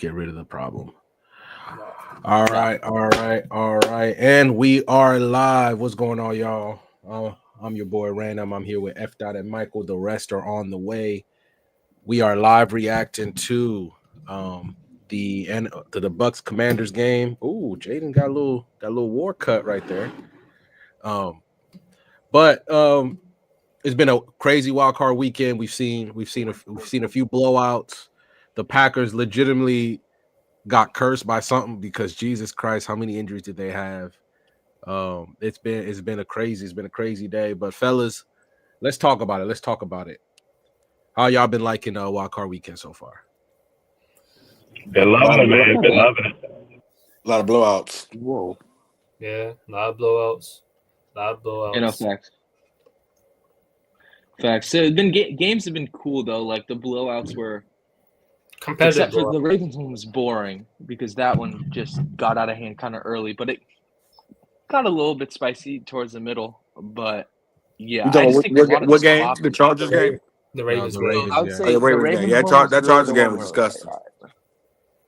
get rid of the problem. All right. And we are live. What's going on, y'all? I'm your boy Random. I'm here with F. Dot and Michael. The rest are on the way. We are live reacting to the Bucs Commanders game. Ooh, Jaden got a little war cut right there. But it's been a crazy wild card weekend. We've seen a few blowouts. The Packers legitimately got cursed by something because Jesus Christ, how many injuries did they have? It's been a crazy day. But fellas, let's talk about it. How y'all been liking wild card weekend so far? Been loving it, man. Been loving it. A lot of blowouts. Whoa. Yeah, a lot of blowouts. Facts. So games have been cool though. Like the blowouts were competitive. Except for the Ravens one was boring because that one just got out of hand kind of early, but it got a little bit spicy towards the middle. But yeah, I just think what game? The Chargers game? The Ravens. I would say the Ravens game. Yeah, that Chargers game was disgusting.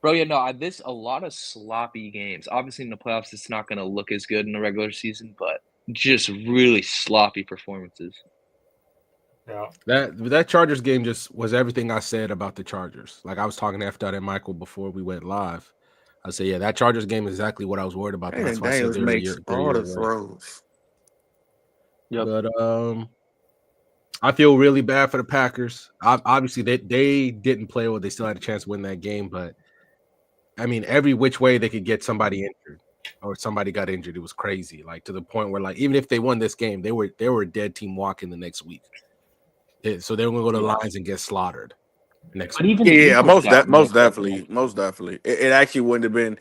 Bro, yeah, no, a lot of sloppy games. Obviously, in the playoffs, it's not going to look as good in the regular season, but just really sloppy performances. Yeah. That Chargers game just was everything I said about the Chargers. Like I was talking to F. Dot and Michael before we went live. I said, yeah, that Chargers game is exactly what I was worried about. That's why I said makes all the throws. Yep. But I feel really bad for the Packers. Obviously, they didn't play well. They still had a chance to win that game, but I mean, every which way they could get somebody injured or somebody got injured. It was crazy, like to the point where, like, even if they won this game, they were a dead team walking the next week. So they're going to go to the Lions and get slaughtered next week. Yeah, most definitely. It actually wouldn't have been.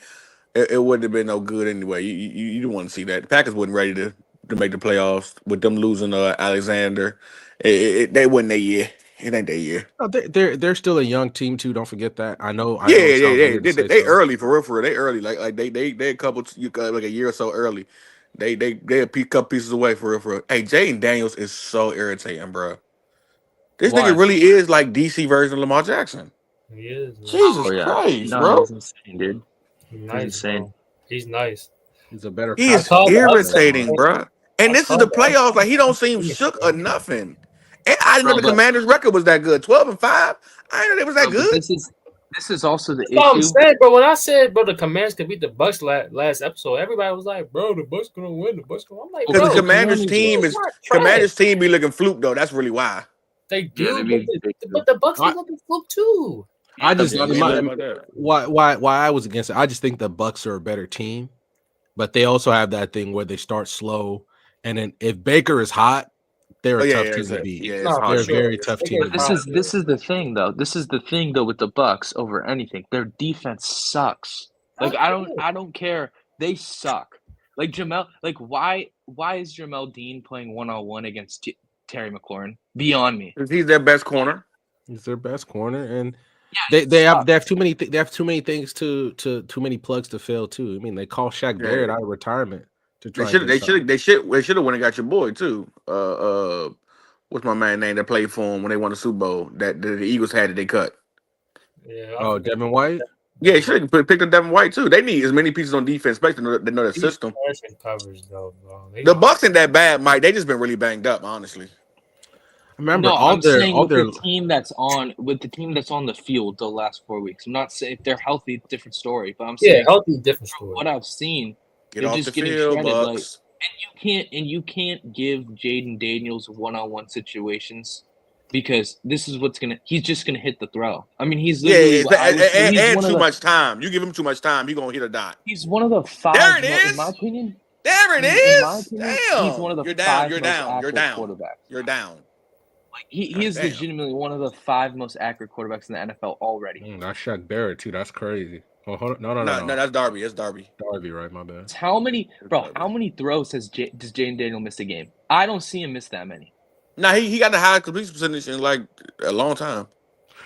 It wouldn't have been no good anyway. You didn't want to see that. The Packers wasn't ready to make the playoffs with them losing Alexander. They wasn't their year. It ain't their year. No, they're still a young team too. Don't forget that. I know. Yeah. They early for real. They early. Like they a couple like a year or so early. They a couple pieces away for real. Hey, Jaden Daniels is so irritating, bro. This nigga really is like DC version of Lamar Jackson. He is. Man. Jesus Christ, bro. He's insane, dude. He's nice, insane. Bro. He's nice. He's a better. He is irritating, bro. And this is the playoffs. Like he don't seem shook or nothing. And I didn't know the Commanders' record was that good. 12-5. I didn't know it was that good. This is also the issue. I'm saying, bro. When I said, bro, the Commanders could beat the Bucs last episode, everybody was like, bro, the Bucs gonna win. I'm like, because the Commanders team be looking fluke though. That's really why. They do, but the Bucs be looking fluke too. I just why I was against it. I just think the Bucs are a better team, but they also have that thing where they start slow, and then if Baker is hot, they're a tough team to beat. Yeah, they're a very tough team. This is the thing though. This is the thing though with the Bucs over anything. Their defense sucks. Like I don't care. They suck. Like Jamel. Like why is Jamel Dean playing 1-on-1 against Terry McLaurin? Beyond me. He's their best corner. He's their best corner, and they have too many things too many plugs to fill too. I mean, they call Shaq Barrett out of retirement. They should have went and got your boy too. What's my man name that played for him when they won the Super Bowl? That the Eagles had that they cut. Yeah. Devin White. Yeah, they should have picked up Devin White too. They need as many pieces on defense, especially they know their system. Covers, though, bro. The Bucs ain't that bad, Mike. They just been really banged up, honestly. Remember, the team that's on the field the last 4 weeks. I'm not saying if they're healthy, different story. But I'm saying healthy, different story. What I've seen. Get off the field, Bucs. And you can't give Jaden Daniels one-on-one situations because this is he's just gonna hit the throw. I mean, he's too much time. You give him too much time, he's gonna hit a dot. He's one of the 5. There it is. In my opinion. There it is. In my opinion, damn. He's one of the You're 5 down. quarterbacks. You're down. Like he is legitimately one of the 5 most accurate quarterbacks in the NFL already. That's Shaq Barrett too. That's crazy. Oh, hold on. No, that's Darby. It's Darby. Darby, right? My bad. How many throws does Jaden Daniels miss a game? I don't see him miss that many. Nah, he got the highest completion percentage in like a long time.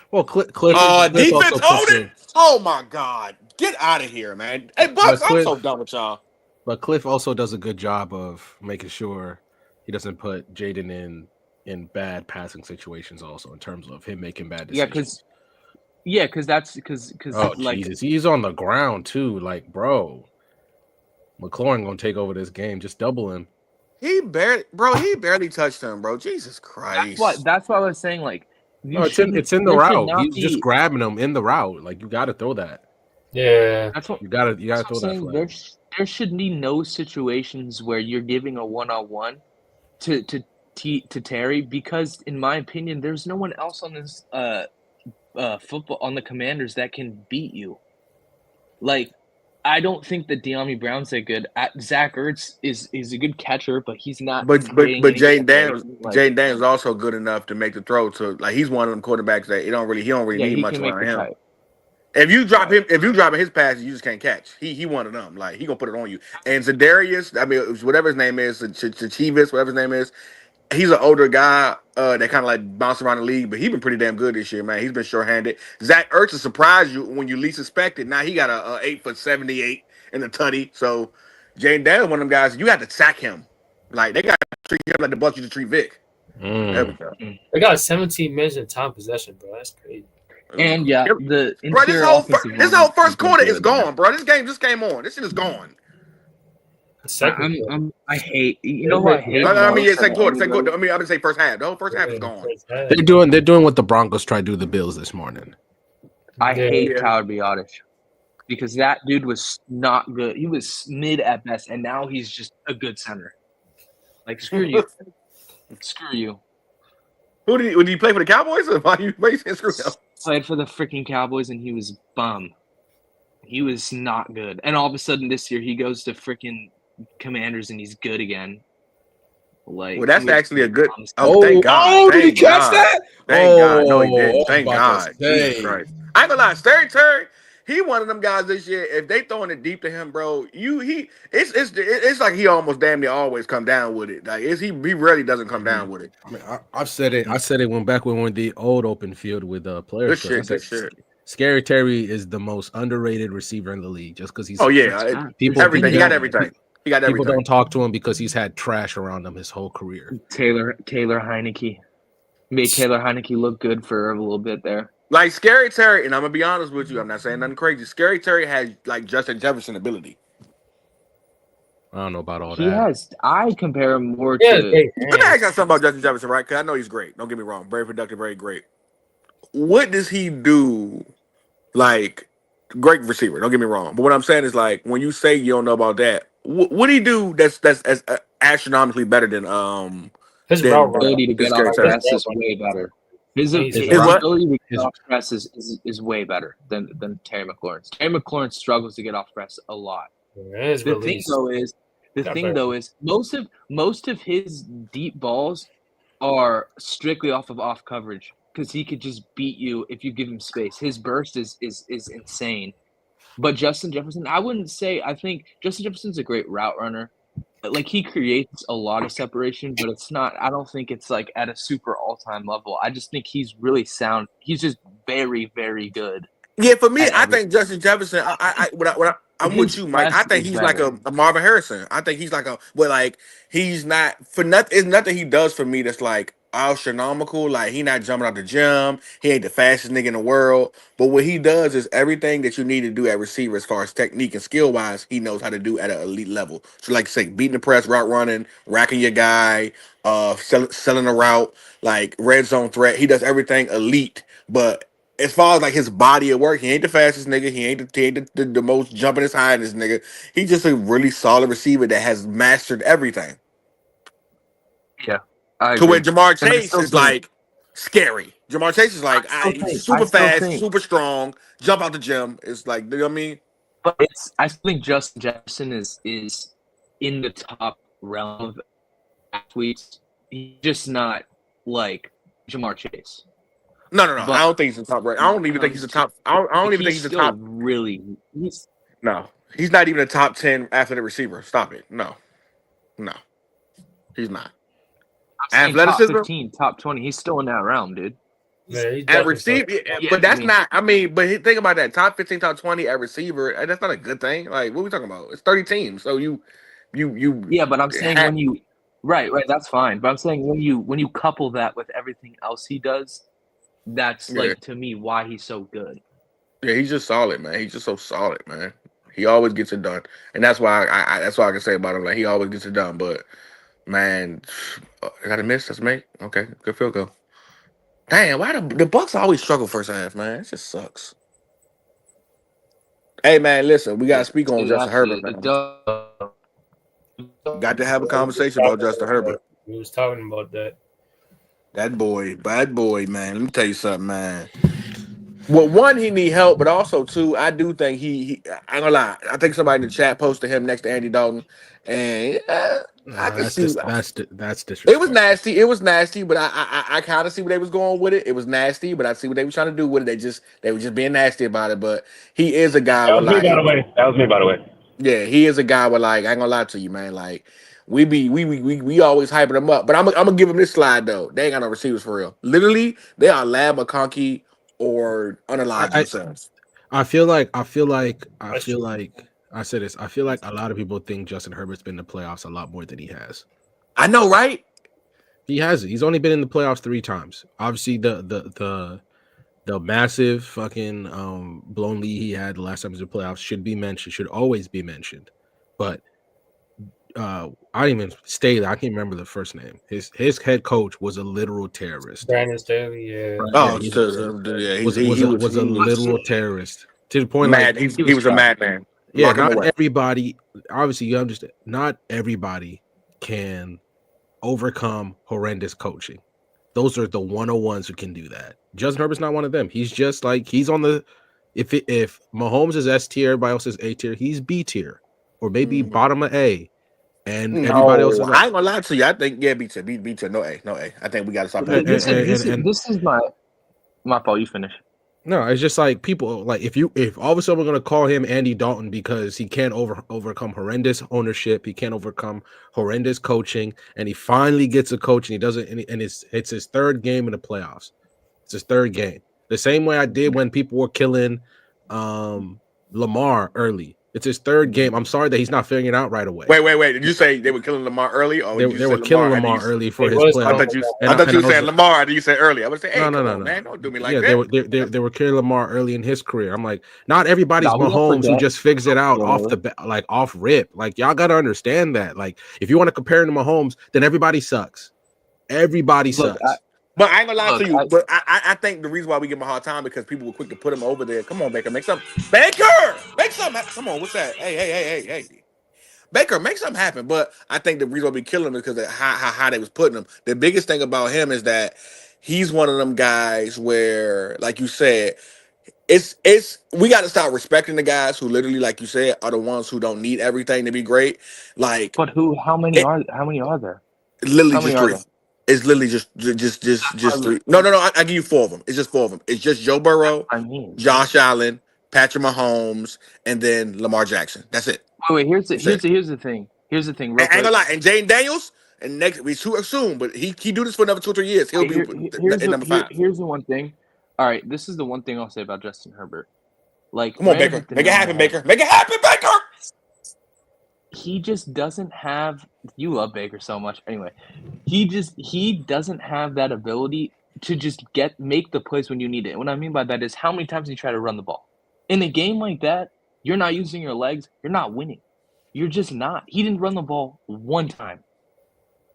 Well, Cliff defense holding. Oh my God, get out of here, man! Hey, Bucs, I'm so done with y'all. But Cliff also does a good job of making sure he doesn't put Jaden in bad passing situations. Also, in terms of him making bad decisions. Yeah, because Yeah, because Oh like Jesus, he's on the ground too. Like, bro, McLaurin gonna take over this game. Just double him. He barely touched him, bro. Jesus Christ. that's what I was saying. Like, No, it's in the there should route. not He's just be. grabbing him in the route. Like, you got to throw that. Yeah. That's what You gotta that's what throw I'm that saying. flag. There should be no situations where you're giving a one-on-one to Terry, because in my opinion, there's no one else on this football on the Commanders that can beat you. Like, I don't think that De'Ami Brown's that good. Zach Ertz is a good catcher, but he's not. But creating any Jaden Daniels separation. Like, Jaden Daniels is also good enough to make the throw to, like, he's one of them quarterbacks that he don't really yeah, need he much can make around the him. cut. If you drop his passes, you just can't catch. He one of them. Like, he gonna put it on you. And Zadarius, I mean, whatever his name is, Chivas, whatever his name is, he's an older guy that kind of like bounced around the league, but he's been pretty damn good this year, man. He's been short-handed. Zach Ertz will surprise you when you least expect it. Now he got a 8'78" in the tutty. So Jaden Daniels, one of them guys, you have to sack him. Like, they got to treat him like the Bucs used to treat Vic. There we go. They got 17 minutes in time possession, bro. That's crazy. And yeah, the Bro, interior this whole first quarter is gone, bro. This game just came on. This shit is gone. I hate. You know what I hate? I mean, most second of quarter. everybody? I mean, I would say first half. The whole first half is gone. They're doing what the Broncos tried to do to the Bills this morning. I hate Yeah. Tyler Biadasz because that dude was not good. He was mid at best, and now he's just a good center. Like, screw you. Screw you. Did he play for the Cowboys? Or why you saying screw him? Played for the freaking Cowboys, and he was bum. He was not good. And all of a sudden this year he goes to freaking Commanders and he's good again. Like, Well, that's actually a good. Oh, thank God. oh, did he Thank catch God. that? Thank God. No, he didn't. I was Thank about to God. say. Jesus Christ. I ain't gonna lie. Terry, he one of them guys this year. If they throwing it deep to him, bro, it's like he almost damn near always come down with it. Like, he rarely doesn't come down with it. I mean, I've said it. I said it when we went the old open field with players. Good shit. Scary Terry is the most underrated receiver in the league, just because he's. Oh yeah, people everything. He got everything. He got everything. People don't talk to him because he's had trash around him his whole career. Taylor Heineke made Taylor Heineke look good for a little bit there. Like, Scary Terry, and I'm gonna be honest with you, I'm not saying nothing crazy. Scary Terry has like Justin Jefferson ability. I don't know about all He that. has. I compare him more Yeah, to. Let me ask you something about Justin Jefferson, right? Because I know he's great. Don't get me wrong. Very productive, very great. What does he do? Like, great receiver. Don't get me wrong. But what I'm saying is, like, when you say you don't know about that, what do he do that's as astronomically better than his than, route ability to get Scary off Terry? press is way better. His His ability to get off press is way better than Terry McLaurin's. Terry McLaurin struggles to get off press a lot. The thing though is most of his deep balls are strictly off coverage because he could just beat you if you give him space. His burst is insane. But Justin Jefferson, I think Justin Jefferson's a great route runner. Like, he creates a lot of separation, but it's not. I don't think it's like at a super all-time level. I just think he's really sound. He's just very, very good. Yeah, for me, I think Justin Jefferson. I'm with you, Mike. I think he's like a Marvin Harrison. I think he's like he's not for nothing. It's nothing he does for me that's like astronomical. Like, he not jumping out the gym. He ain't the fastest nigga in the world. But what he does is everything that you need to do at receiver, as far as technique and skill wise, he knows how to do at an elite level. So, like, say, beating the press, route running, racking your guy, selling a route, like red zone threat. He does everything elite, but as far as like his body of work, he ain't the fastest nigga. He ain't the most jumping his highest nigga. He's just a really solid receiver that has mastered everything. Yeah, to where Jamar Chase is like scary. Jamar Chase is like super fast, super strong, jump out the gym. It's like, you know what I mean? But I still think Justin Jefferson is in the top realm of athletes. He's just not like Jamar Chase. No. But I don't think he's the top. Right. I don't even think he's the top. I don't even think he's the top. Really, no. He's not even a top 10 athletic receiver. Stop it. No, he's not. Athleticism, top 15, top 20. He's still in that realm, dude. At receiver, but that's not. I mean, but think about that: top 15, top 20 at receiver. That's not a good thing. Like, what are we talking about? It's 30 teams, so you. Yeah, but I'm saying when you, right, that's fine. But I'm saying when you couple that with everything else he does, That's like to me why he's so good. Yeah, he's just solid, man. He's just so solid, man. He always gets it done, and that's why that's why I can say about him. Like he always gets it done. But man, I got a miss. That's me. Okay, good field goal. Damn, why the Bucs always struggle first half, man? It just sucks. Hey, man, listen, we got to speak on Justin Herbert, man. Got to have a conversation about Justin Herbert. We was talking about that. That boy, bad boy, man. Let me tell you something, man. Well, one, he need help, but also two, I do think he I ain't gonna lie. I think somebody in the chat posted him next to Andy Dalton, and I can see that's disrespectful. It was nasty. It was nasty, but I kind of see where they was going with it. It was nasty, but I see what they were trying to do with it. They were just being nasty about it. But he is a guy. That was me, by the way. That was me, by the way. Yeah, he is a guy with I ain't gonna lie to you, man. Like we always hyping him up, but I'm gonna give him this slide though. They ain't got no receivers for real. Literally, they are Lab McConkey or unalive themselves. I feel like I said this. I feel like a lot of people think Justin Herbert's been in the playoffs a lot more than he has. I know, right? He hasn't. He's only been in the playoffs 3 times. Obviously, the massive fucking blown lead he had the last time he was in the playoffs should always be mentioned. But I didn't even stay there. I can't remember the first name. His head coach was a literal terrorist. Brandon Staley, yeah. Oh, he was a literal terrorist to the point mad. He was a madman. Yeah, not everybody. Obviously, you understand. Not everybody can overcome horrendous coaching. Those are the 101s who can do that. Justin Herbert's not one of them. He's just like he's on the. If Mahomes is S tier, everybody else is A tier. He's B tier, or maybe bottom of A. And everybody else is I ain't gonna lie to you. I think B tier, no A. I think we gotta stop that. This is my fault. You finish. No, it's just like people like if all of a sudden we're gonna call him Andy Dalton because he can't overcome horrendous ownership, he can't overcome horrendous coaching, and he finally gets a coach and he doesn't, and it's his 3rd game in the playoffs. It's his 3rd game. The same way I did when people were killing Lamar early. It's his 3rd game. I'm sorry that he's not figuring it out right away. Wait. Did you say they were killing Lamar early? Or they were killing Lamar early for his playoff. I thought you were saying Lamar. Did you say early? I would say, hey, no, man, don't do me like that. They were killing Lamar early in his career. I'm like, not everybody's Mahomes who just figures it out off rip. Like y'all got to understand that. Like if you want to compare him to Mahomes, then everybody sucks. Everybody sucks. But I ain't gonna lie to you. But I think the reason why we give him a hard time because people were quick to put him over there. Come on, Baker, make something. Baker, make something. Come on, what's that? Hey. Baker, make something happen. But I think the reason why we kill him is because of how high they was putting him. The biggest thing about him is that he's one of them guys where, like you said, it's we got to start respecting the guys who literally, like you said, are the ones who don't need everything to be great. Like, but how many are there? Literally just 3. It's literally just 3. No. I give you 4 of them. It's just 4 of them. It's just Joe Burrow, Josh Allen, Patrick Mahomes, and then Lamar Jackson. That's it. Wait. Here's the thing. Here's the thing. I ain't gonna lie. And Jaden Daniels, and next we too soon, but he do this for another 2 or 3 years. He'll be in number 5. Here's the one thing. All right, this is the one thing I'll say about Justin Herbert. Like, come on, Baker, make it happen, Baker. Make it happen, Baker. He just doesn't have. You love Baker so much. Anyway, he doesn't have that ability to just make the plays when you need it. What I mean by that is how many times you try to run the ball in a game like that. You're not using your legs. You're not winning. You're just not. He didn't run the ball 1 time.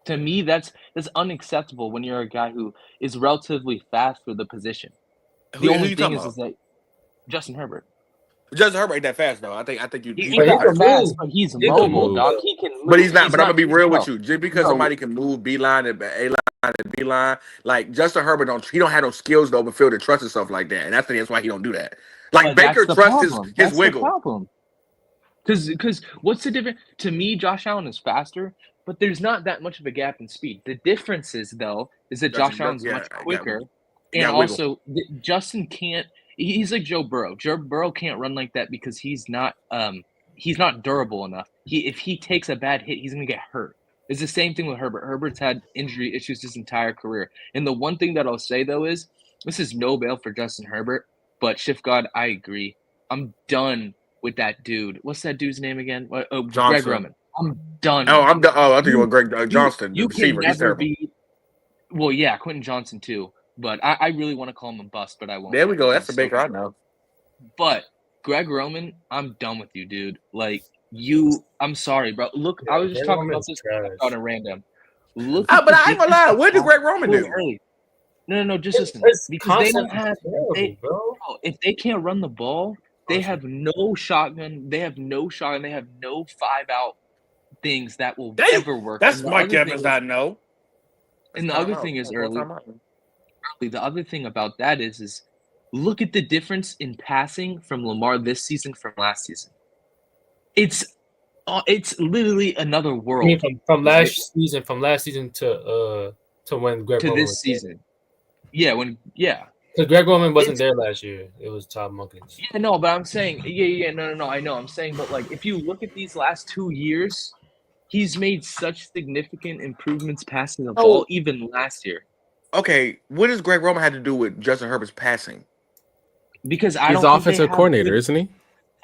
To me, that's unacceptable when you're a guy who is relatively fast for the position. The only thing is that Justin Herbert. Justin Herbert ain't that fast though. I think you. He's fast, but he's mobile, dog. He can move. But he's not. But I'm gonna be real with you. Just because somebody can move B line and A line and B line, like Justin Herbert don't have no skills to open field and trust himself like that, and that's why he don't do that. Like Baker trusts his wiggle. Problem. Because what's the difference? To me, Josh Allen is faster, but there's not that much of a gap in speed. The difference is that Josh Allen's much quicker, and also Justin can't. He's like Joe Burrow. Joe Burrow can't run like that because he's not durable enough. If he takes a bad hit, he's gonna get hurt. It's the same thing with Herbert. Herbert's had injury issues his entire career. And the one thing that I'll say though is this is no bail for Justin Herbert, but Shift God, I agree. I'm done with that dude. What's that dude's name again? Greg Roman. I'm done. Oh, I'm done. Oh, I think you were Greg Johnston. You can never be. Well, yeah, Quentin Johnson too. but I really want to call him a bust, but I won't. There we go. That's He's the Baker so I know. But Greg Roman, I'm done with you, dude. Like I'm sorry, bro. Look, I was just talking about this on a random. Look, but I ain't gonna lie. What did Greg Roman do? Early. No, just listen. Because they don't have, bro. If they can't run the ball, they have no shotgun. They have no 5-out things that will ever work. That's Mike Evans, I know. And the other thing is the other thing about that is look at the difference in passing from Lamar this season from last season. It's literally another world. I mean, from last season to when Greg Roman this season. Because Greg Roman wasn't there last year. It was Todd Monken's. Yeah, no, but I'm saying, no, I know. I'm saying, but like, if you look at these last 2 years, he's made such significant improvements passing the ball, even last year. Okay, what does Greg Roman have to do with Justin Herbert's passing? Because he's offensive coordinator, isn't he?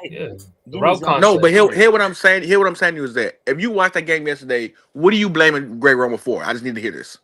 Yeah. No, but hear what I'm saying. Hear what I'm saying to you is that if you watched that game yesterday, what are you blaming Greg Roman for? I just need to hear this.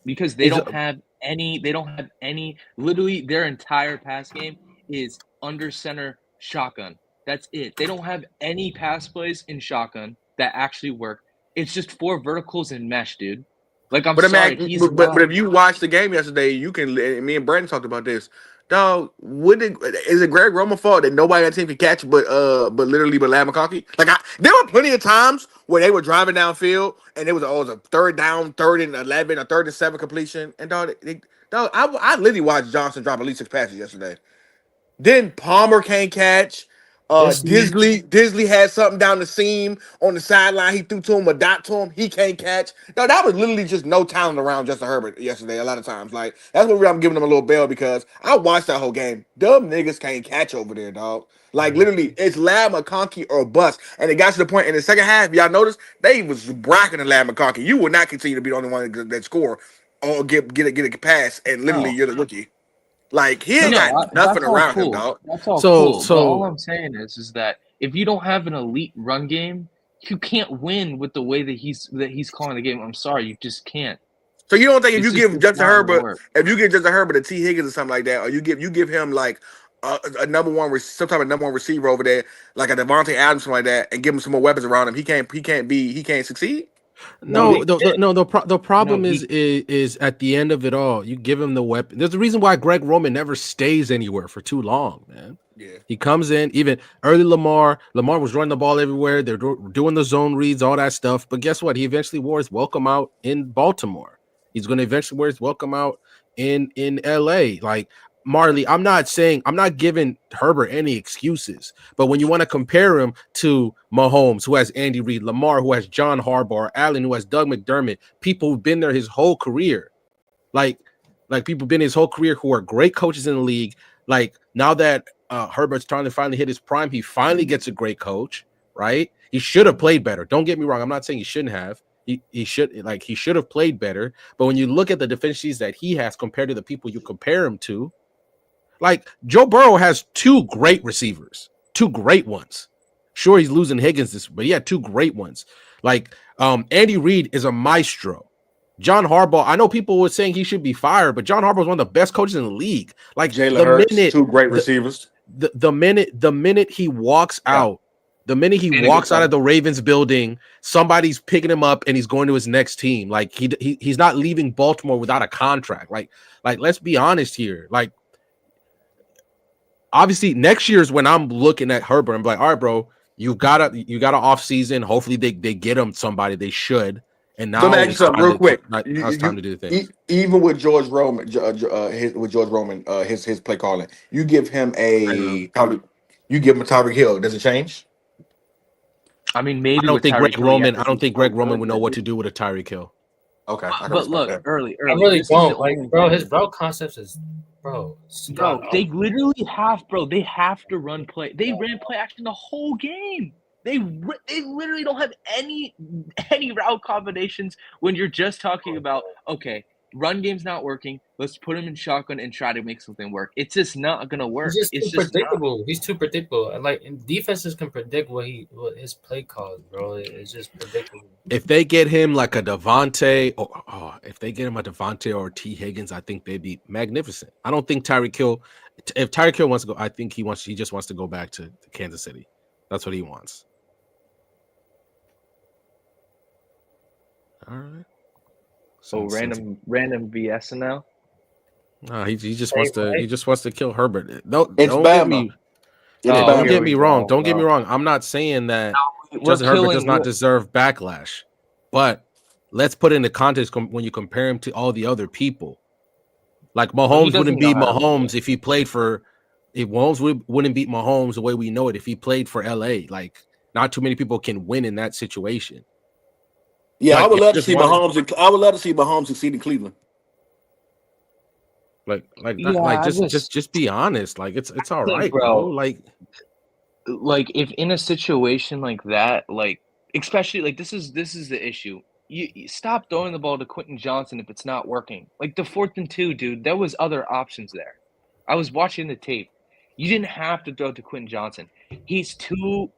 Because they don't have any. Literally, their entire pass game is under center shotgun. That's it. They don't have any pass plays in shotgun that actually work. It's just 4 verticals and mesh, dude. Like, I'm sorry. But if you watched the game yesterday, you can. Me and Brandon talked about this. Dog, is it Greg Roman's fault that nobody on the team can catch but Ladd McConkey? Like, there were plenty of times where they were driving downfield and it was a 3rd down, 3rd and 11, a 3rd and 7 completion. And I literally watched Johnson drop at least 6 passes yesterday. Then Palmer can't catch. Disley had something down the seam on the sideline. He threw to him, a dot to him. He can't catch. No, that was literally just no talent around Justin Herbert yesterday. A lot of times, like that's what I'm giving him a little bell because I watched that whole game. Dumb niggas can't catch over there, dog. Like literally, it's Ladd McConkey or bust. And it got to the point in the second half. Y'all noticed they was bracketing Ladd McConkey. You will not continue to be the only one that score or get a pass. And literally, you're the rookie. Like he ain't got nothing around him, dog. That's all cool. So all I'm saying is that if you don't have an elite run game, you can't win with the way that he's calling the game. I'm sorry, you just can't. So you don't think if you give Justin Herbert a T. Higgins or something like that, or you give him like a number one, some type of number one receiver over there, like a Devontae Adams, something like that, and give him some more weapons around him, he can't succeed. The problem is at the end of it all, you give him the weapon. There's a reason why Greg Roman never stays anywhere for too long, man. Yeah, he comes in. Even early Lamar was running the ball everywhere. They're doing the zone reads, all that stuff. But guess what? He eventually wore his welcome out in Baltimore. He's going to eventually wear his welcome out in LA. Like Marley, I'm not giving Herbert any excuses, but when you want to compare him to Mahomes, who has Andy Reid, Lamar, who has John Harbaugh, Allen, who has Doug McDermott, people who've been there his whole career, like people been his whole career who are great coaches in the league. Like now that Herbert's trying to finally hit his prime, he finally gets a great coach, right? He should have played better. Don't get me wrong. I'm not saying he shouldn't have. He should have played better. But when you look at the deficiencies that he has compared to the people you compare him to, like Joe Burrow has 2 great receivers, 2 great ones. Sure, he's losing Higgins but he had 2 great ones. Like Andy Reid is a maestro. John Harbaugh, I know people were saying he should be fired, but John Harbaugh is one of the best coaches in the league. Like Jalen Hurts, 2 great receivers. The minute he walks out, the minute he walks out of the Ravens building, somebody's picking him up and he's going to his next team. Like he's not leaving Baltimore without a contract. Like let's be honest here. Like obviously next year is when I'm looking at Herbert. I'm like, all right, bro, you got an off season. Hopefully they get him somebody. They should. And now it's real quick. Now it's time to do things. Even with George Roman, his play calling, you give him a Tyreek Hill. Does it change? I mean, maybe I don't think Greg Roman would know what to do with a Tyreek Hill. Okay, but look, early. I really don't like, bro. His route concepts is, bro. They literally have, bro. They have to run play. They ran play action the whole game. They literally don't have any route combinations when you're just talking about, okay, run game's not working. Let's put him in shotgun and try to make something work. It's just not gonna work. He's just It's too just predictable. He's too predictable. And like defenses can predict what his play calls, bro. It's just predictable. If they get him like a Devontae, or if they get him a Devontae or T. Higgins, I think they'd be magnificent. I don't think Tyreek Hill. If Tyreek Hill wants to go, I think he just wants to go back to Kansas City. That's what he wants. All right. So random BS now. No, he just wants to. He just wants to kill Herbert. Don't It's get Bama. me. It's Don't Bama. get me wrong. Don't get me wrong. I'm not saying that Justin Herbert does not deserve backlash, but let's put it into context when you compare him to all the other people. Like Mahomes wouldn't beat Mahomes if he played for. If Mahomes wouldn't beat Mahomes the way we know it if he played for LA. Like not too many people can win in that situation. Yeah, Like, I would love to see Mahomes. I would love to see Mahomes succeed in Cleveland. Just be honest. Like it's all right, bro. Like if in a situation like that, like especially like this is the issue. You stop throwing the ball to Quentin Johnson if it's not working. Like the 4th and 2, dude. There was other options there. I was watching the tape. You didn't have to throw to Quentin Johnson. He's too.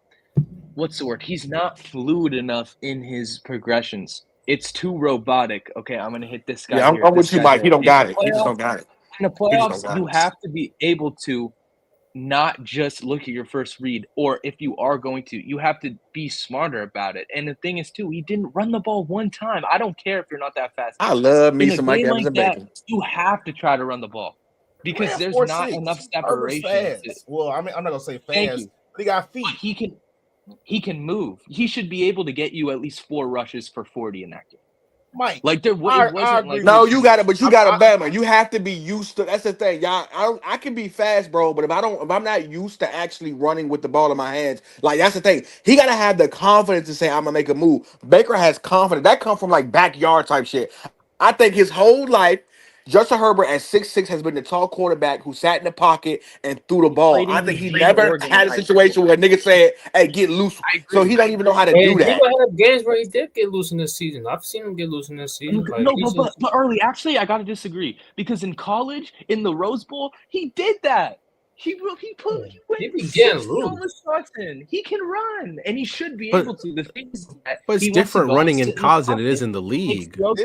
What's the word? He's not fluid enough in his progressions. It's too robotic. Okay, I'm gonna hit this guy. Yeah, I'm with you, Mike. He don't got it. He just don't got it. In the playoffs, you have to be able to not just look at your first read, or if you are going to, you have to be smarter about it. And the thing is, too, he didn't run the ball one time. I don't care if you're not that fast. I love me some Mike Evans like and Baker. You have to try to run the ball because there's not enough separation. Well, I mean, I'm not gonna say fast, but he got feet. He can move. He should be able to get you at least 4 rushes for 40 in that game. Mike, like there wasn't like no, you got it, but you got a Bama. You have to be used to. That's the thing, y'all. I can be fast, bro, but if I'm not used to actually running with the ball in my hands, like that's the thing. He gotta have the confidence to say I'm gonna make a move. Baker has confidence. That comes from like backyard type shit. I think his whole life, Justin Herbert at 6'6" has been the tall quarterback who sat in the pocket and threw the ball. I think he never had a situation where a nigga said, "Hey, get loose." So he don't even know how to do that. He had games where he did get loose in this season. I've seen him get loose in this season. Like, no, but early, actually, I gotta disagree because in college, in the Rose Bowl, he did that. He went getting loose. He can run, and he should be able to. The thing is that it's different running in college than it is in the league. I'm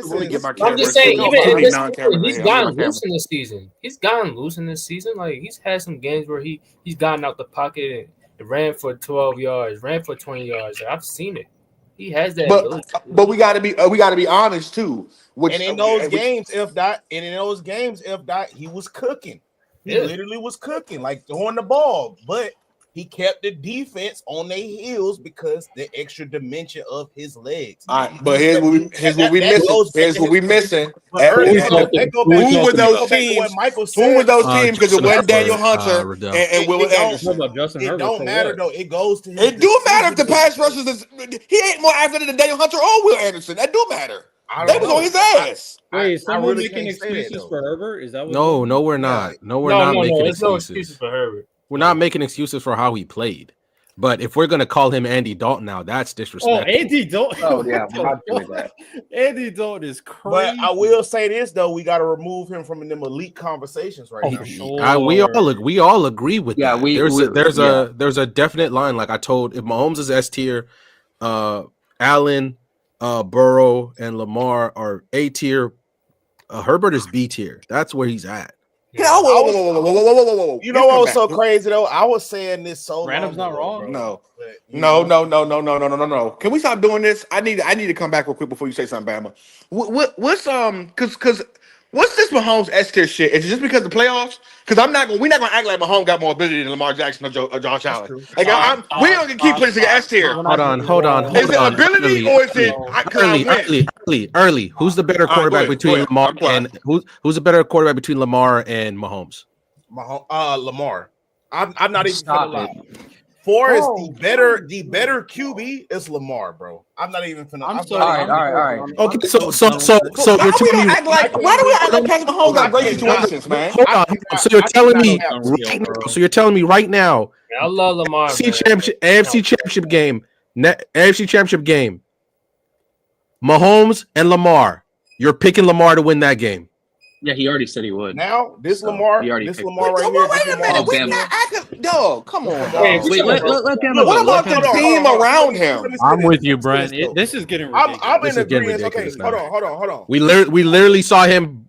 just saying, he's gotten loose in this season. He's gotten loose in this season. Like he's had some games where he's gotten out the pocket and ran for 12 yards, ran for 20 yards. Like, I've seen it. He has that. But we gotta be honest too. And in those games, if that, he was cooking. He literally was cooking, like throwing the ball, but he kept the defense on their heels because the extra dimension of his legs. All right, but here's what we missing. Who were those teams? Who were those teams? Because it wasn't Daniel Hunter and Will Anderson. It don't matter though. It goes to him. It do matter if the pass rushers he ain't more athletic than Daniel Hunter or Will Anderson. That do matter. They was on his ass. Wait, someone making excuses for Herbert? Is that what? No, we're not. No, we're not making excuses. No excuses for Herbert. We're not making excuses for how he played. But if we're gonna call him Andy Dalton now, that's disrespectful. Oh, Andy Dalton. Oh yeah, we're not doing that. Andy Dalton is crazy. But I will say this though, we got to remove him from them elite conversations right now. Sure. We all agree with that. There's a definite line. Like I told, if Mahomes is S tier, Allen, Burrow, and Lamar are A tier. Herbert is B tier. That's where he's at. Yeah, whoa. You know what was so crazy though? I was saying this so Random's not wrong. No. Can we stop doing this? I need to come back real quick before you say something, Bama. What's because what's this Mahomes S tier shit? Is it just because of the playoffs? Because we're not gonna act like Mahomes got more ability than Lamar Jackson or Josh Allen. Like we don't gonna keep putting S tier. Hold on. Is it ability or is it early? Who's the better quarterback between Lamar and who's the better quarterback between Lamar and Mahomes? Lamar. I'm not even gonna lie. Forrest, the better QB is Lamar, bro. I'm not even finna. All right. Okay, so you're telling me why do we act like Patrick Mahomes got great situations, man? Hold on. So you're telling me right now. I love Lamar. AFC Championship game. Mahomes and Lamar. You're picking Lamar to win that game. Yeah, he already said he would. Now this Lamar right here. Wait a minute. We're not acting. Dog, come on. Dog. Wait, let Bama What go. about the team around him? I'm with you, Brent. This is getting ridiculous. I'm in agreement. Okay, hold on. We literally saw him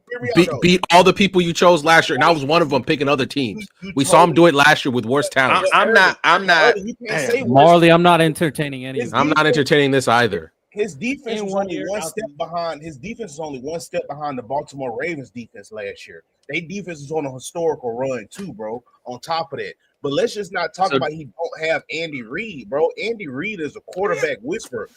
beat all the people you chose last year, and I was one of them picking other teams. We saw him do it last year with worse talent. I'm not. Marley, I'm not entertaining any. I'm not entertaining this either. His defense was only one step behind. His defense is only one step behind the Baltimore Ravens defense last year. Their defense is on a historical run too, bro. On top of that, but let's just not talk about he don't have Andy Reid, bro. Andy Reid is a quarterback whisperer.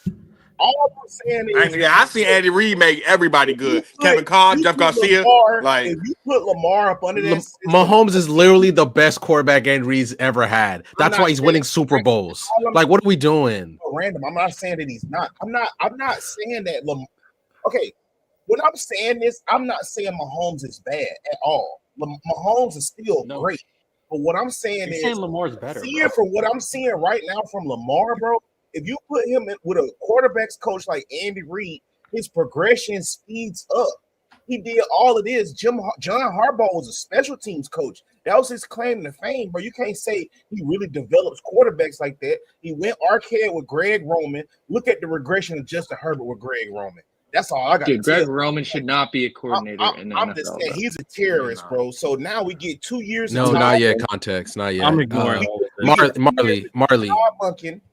All I'm saying is, I see Andy Reid make everybody good. Kevin Cobb, Jeff Garcia. Like if you put Lamar up under this, Mahomes is literally the best quarterback Andy Reid's ever had. That's why he's winning Super Bowls. Like, what are we doing? Random. I'm not saying that he's not. I'm not saying that. Okay, when I'm saying this, I'm not saying Mahomes is bad at all. Mahomes is still great. But what I'm saying is, Lamar's better. From what I'm seeing right now from Lamar, bro. If you put him in with a quarterbacks coach like Andy Reid, his progression speeds up. He did all of this. John Harbaugh was a special teams coach. That was his claim to fame, but you can't say he really develops quarterbacks like that. He went arcade with Greg Roman. Look at the regression of Justin Herbert with Greg Roman. That's all I got. Dude, Greg Roman should not be a coordinator in the NFL. I'm just saying he's a terrorist, bro. So now we get 2 years. No, not yet. Context, not yet. I'm ignoring Marley.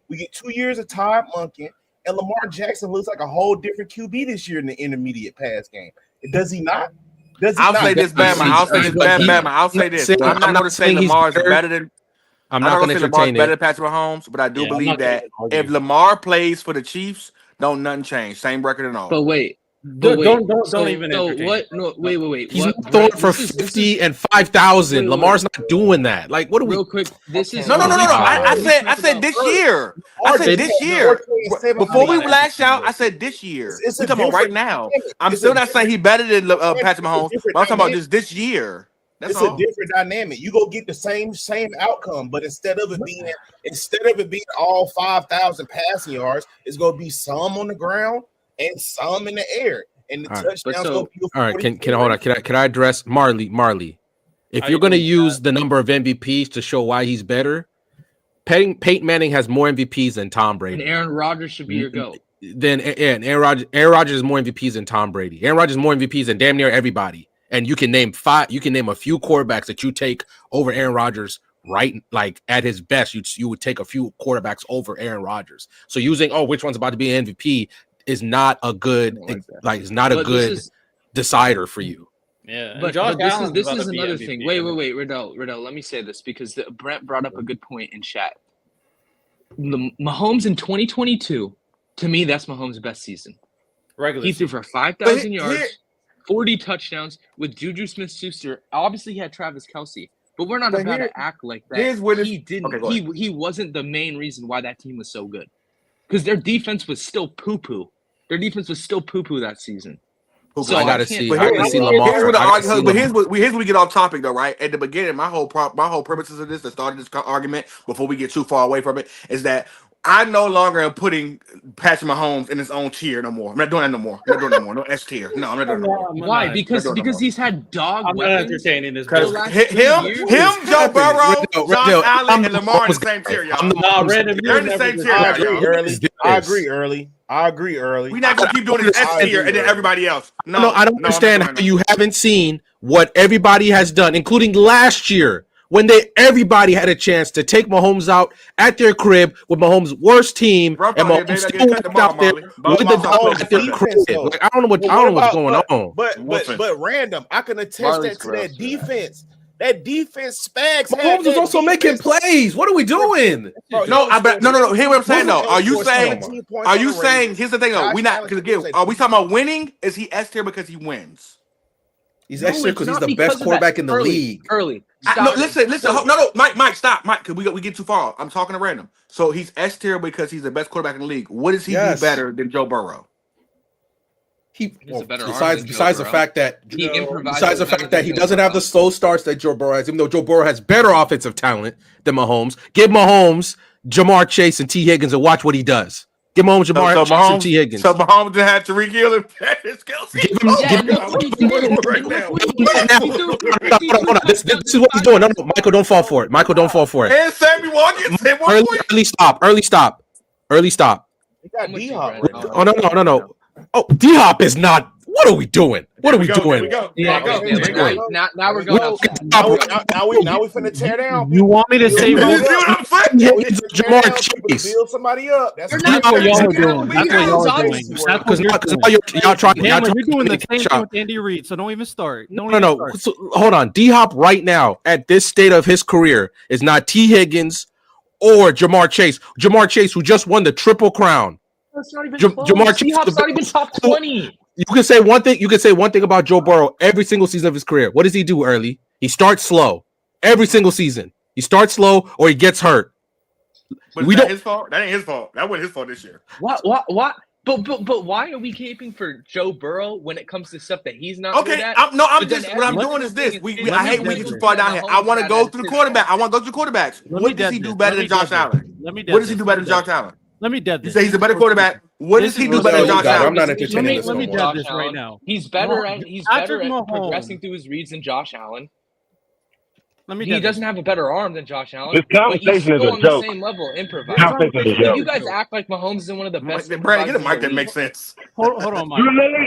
We get 2 years of Todd Monken, and Lamar Jackson looks like a whole different QB this year in the intermediate pass game. Does he not? I'll say this, Bama. I'll say this. I'm not going to say Lamar's better than. I'm not going to say Lamar's better than Patrick Mahomes, but I do believe that if Lamar plays for the Chiefs, don't nothing change. Same record and all. But wait. Don't even. What? No, wait. He's not throwing for 50 and 5,000. Lamar's not doing that. Like, what are we? Real quick, this is no. I said this year. I said this year. Before we lash out, I said this year. We're talking about right now. I'm still not saying he's better than Patrick Mahomes, but I'm talking about this year. That's a different dynamic. You go get the same outcome, but instead of it being all 5,000 passing yards, it's gonna be some on the ground and some in the air. And the touchdowns go all right, can hold on. Can I address Marley? If you're gonna use the number of MVPs to show why he's better, Peyton Manning has more MVPs than Tom Brady. And Aaron Rodgers should be your GOAT. Then Aaron Rodgers has more MVPs than Tom Brady. Aaron Rodgers has more MVPs than damn near everybody. And you can name a few quarterbacks that you take over Aaron Rodgers, right? Like at his best, you would take a few quarterbacks over Aaron Rodgers. So using which one's about to be an MVP is not a good decider for you. Yeah, but this is another thing. Wait, Riddell, let me say this because Brent brought up a good point in chat. Mahomes in 2022, to me, that's Mahomes' best season. He threw for 5,000 yards, 40 touchdowns with Juju Smith-Schuster. Obviously, he had Travis Kelce, but we're not about to act like that. He wasn't the main reason why that team was so good because their defense was still poo-poo. Their defense was still poo-poo that season. So I gotta see Lamar. But here's what we get off topic though, right? At the beginning, my whole purposes of this that started this argument before we get too far away from it is that I no longer am putting Patrick Mahomes in his own tier no more. I'm not doing that no more. No S tier. No, I'm not doing that no more. Why? Because he's had dog weapons. I'm not entertaining this. Him, Joe Burrow, Josh Allen, and Lamar in the same tier, y'all. They're in the same tier. I agree early. We're not gonna keep doing this S tier and then everybody else. No, I don't understand how you haven't seen what everybody has done, including last year when everybody had a chance to take Mahomes out at their crib with Mahomes' worst team, and Mahomes still walked out there with the dog at their crib. Like, I don't know what's going on. But random, I can attest that to that defense. That defense Spags. Mahomes is also making plays. What are we doing? No. Hear what I'm saying though. Are you saying? Here's the thing though. Are we talking about winning? Is he S tier because he wins? He's S tier because he's the best quarterback in the league. Listen. No, Mike, stop, Mike. Because we get too far. I'm talking to random. So he's S tier because he's the best quarterback in the league. What does he do better than Joe Burrow? Besides the fact that he doesn't have the slow starts that Joe Burrow has, even though Joe Burrow has better offensive talent than Mahomes, give Mahomes Jamar Chase and T. Higgins and watch what he does. Give Mahomes Jamar Chase and T. Higgins. So Mahomes didn't have Tariq Hill and Patrick Kelsey. Give him right now. This is what he's doing. No, Michael, don't fall for it. And Sammy Watkins. Early stop. He got D-Hop. Oh, no. Oh, D-Hop is not. What are we doing? Now we're Now going. we finna tear down. You want me to say You see what I'm saying? Jamar Chase. Build somebody up. That's That's what y'all are doing. That's what y'all are doing. Because y'all trying. You're doing the same thing with Andy Reid, so don't even start. No. So, hold on. D-Hop right now at this state of his career is not T. Higgins or Jamar Chase. Jamar Chase, who just won the Triple Crown. That's not even close. Jamar Chase, D-Hop's not even top 20. You can say one thing. You can say one thing about Joe Burrow every single season of his career. What does he do early? He starts slow every single season. He starts slow or he gets hurt. But is that his fault? That ain't his fault. That wasn't his fault this year. What? But why are we caping for Joe Burrow when it comes to stuff that he's not good at? What I'm doing is this. I hate we get too far down here. I want to go through the quarterback. I want to go through the quarterbacks. What does he do better than Josh Allen? What does he do better than Josh Allen? Let me dead You this. say he's a better quarterback. What does he do better than Josh Allen? I'm not entertaining this. Let me dead this right now. He's better at progressing through his reads than Josh Allen. He doesn't have a better arm than Josh Allen. This conversation is a on joke. The same level, improvise. You guys act like Mahomes is one of the best. Brandon, get a mic that makes sense. Hold on, Mike.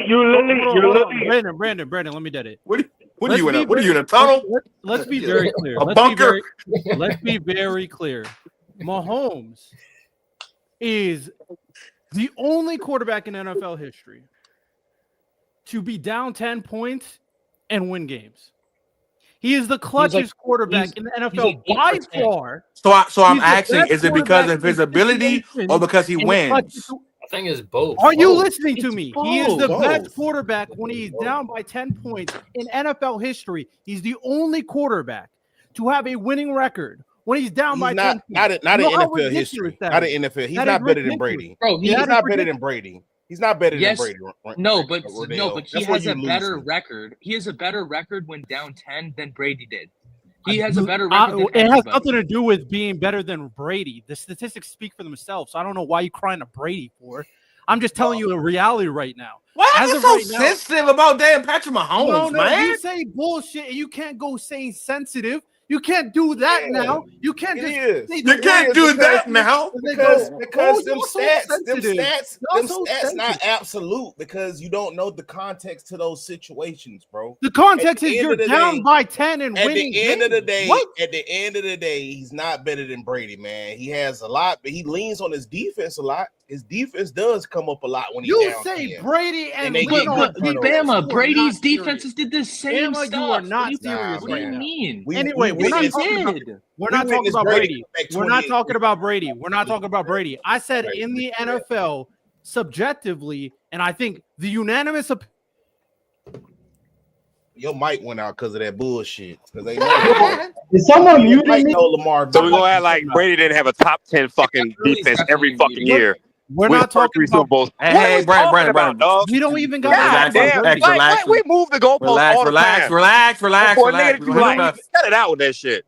You literally. Brandon, let me dead it. What are you in a tunnel? Let's be very clear. A bunker? Let's be very clear. Mahomes is the only quarterback in NFL history to be down 10 points and win games. He is the clutchest quarterback in the NFL by far. So I'm asking, is it because of his ability or because he wins? I think it's both. Are you listening to me? He is the best quarterback when he's down by 10 points in NFL history. He's the only quarterback to have a winning record when he's down by 10 points. Not in NFL history. Not in NFL. He's not better than Brady. Bro, he's not better than Brady. He's not better than Brady. No, but he has a better record. He has a better record when down 10 than Brady did. He has a better record. It has nothing to do with being better than Brady. The statistics speak for themselves. So I don't know why you're crying to Brady for. I'm just telling you a reality right now. Why are you so sensitive about damn Patrick Mahomes, man? You say bullshit and you can't go saying sensitive. You can't do that now. You can't just. You can't do that now because them stats not absolute because you don't know the context to those situations, bro. The context is you're down by 10 and winning. At the end of the day, he's not better than Brady, man. He has a lot, but he leans on his defense a lot. His defense does come up a lot when he's down. You say Brady and Bama. Brady's defenses did the same stuff. You are not serious. What do you mean? Anyway, we're not talking about Brady. We're not talking about Brady. We're not talking about Brady. I said in the NFL, subjectively, and I think the unanimous opinion. Your mic went out because of that bullshit. Is someone muting me? Lamar. So we're gonna act like Brady didn't have a top 10 fucking defense every fucking year. We're not talking about. Hey, Brandon. We don't even got. We move the goalposts all the time. Relax. Cut it out with that shit.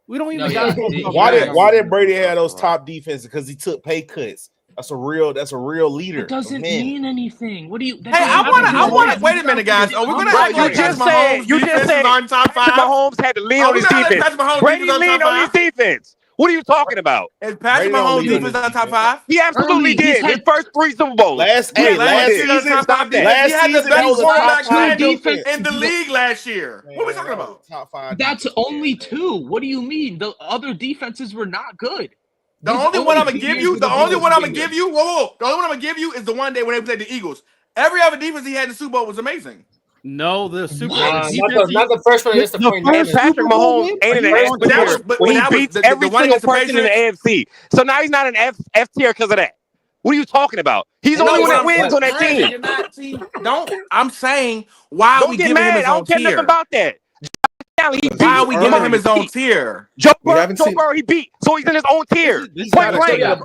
We don't even got. Why did Brady have those top defenses? Because he took pay cuts. That's a real leader. It doesn't mean anything. What do you? Hey, I want to. Wait a minute, guys. Are we gonna act like you just said on top 5? Mahomes had to lean on his defense. Brady leaned on his defense. What are you talking about? Is Patrick Mahomes defense on top 5? He absolutely did. His first 3 Super Bowls. Last season, he had the best quarterback defense in the league last year. What are we talking about? Top 5. That's only 2. What do you mean? The other defenses were not good. The only one I'm gonna give you is the one day when they played the Eagles. Every other defense he had in the Super Bowl was amazing. No, the Super Bowl. Not the first one. It's the point. And Patrick Mahomes ain't in the F tier when he beats every single person in the AFC. So now he's not an F tier because of that. What are you talking about? He's the only one that wins on that team. I'm saying why are we giving him his own tier? I don't care nothing about that. Why are we giving him his own tier? Joe Burrow he beat, so he's in his own tier. Point blank. Joe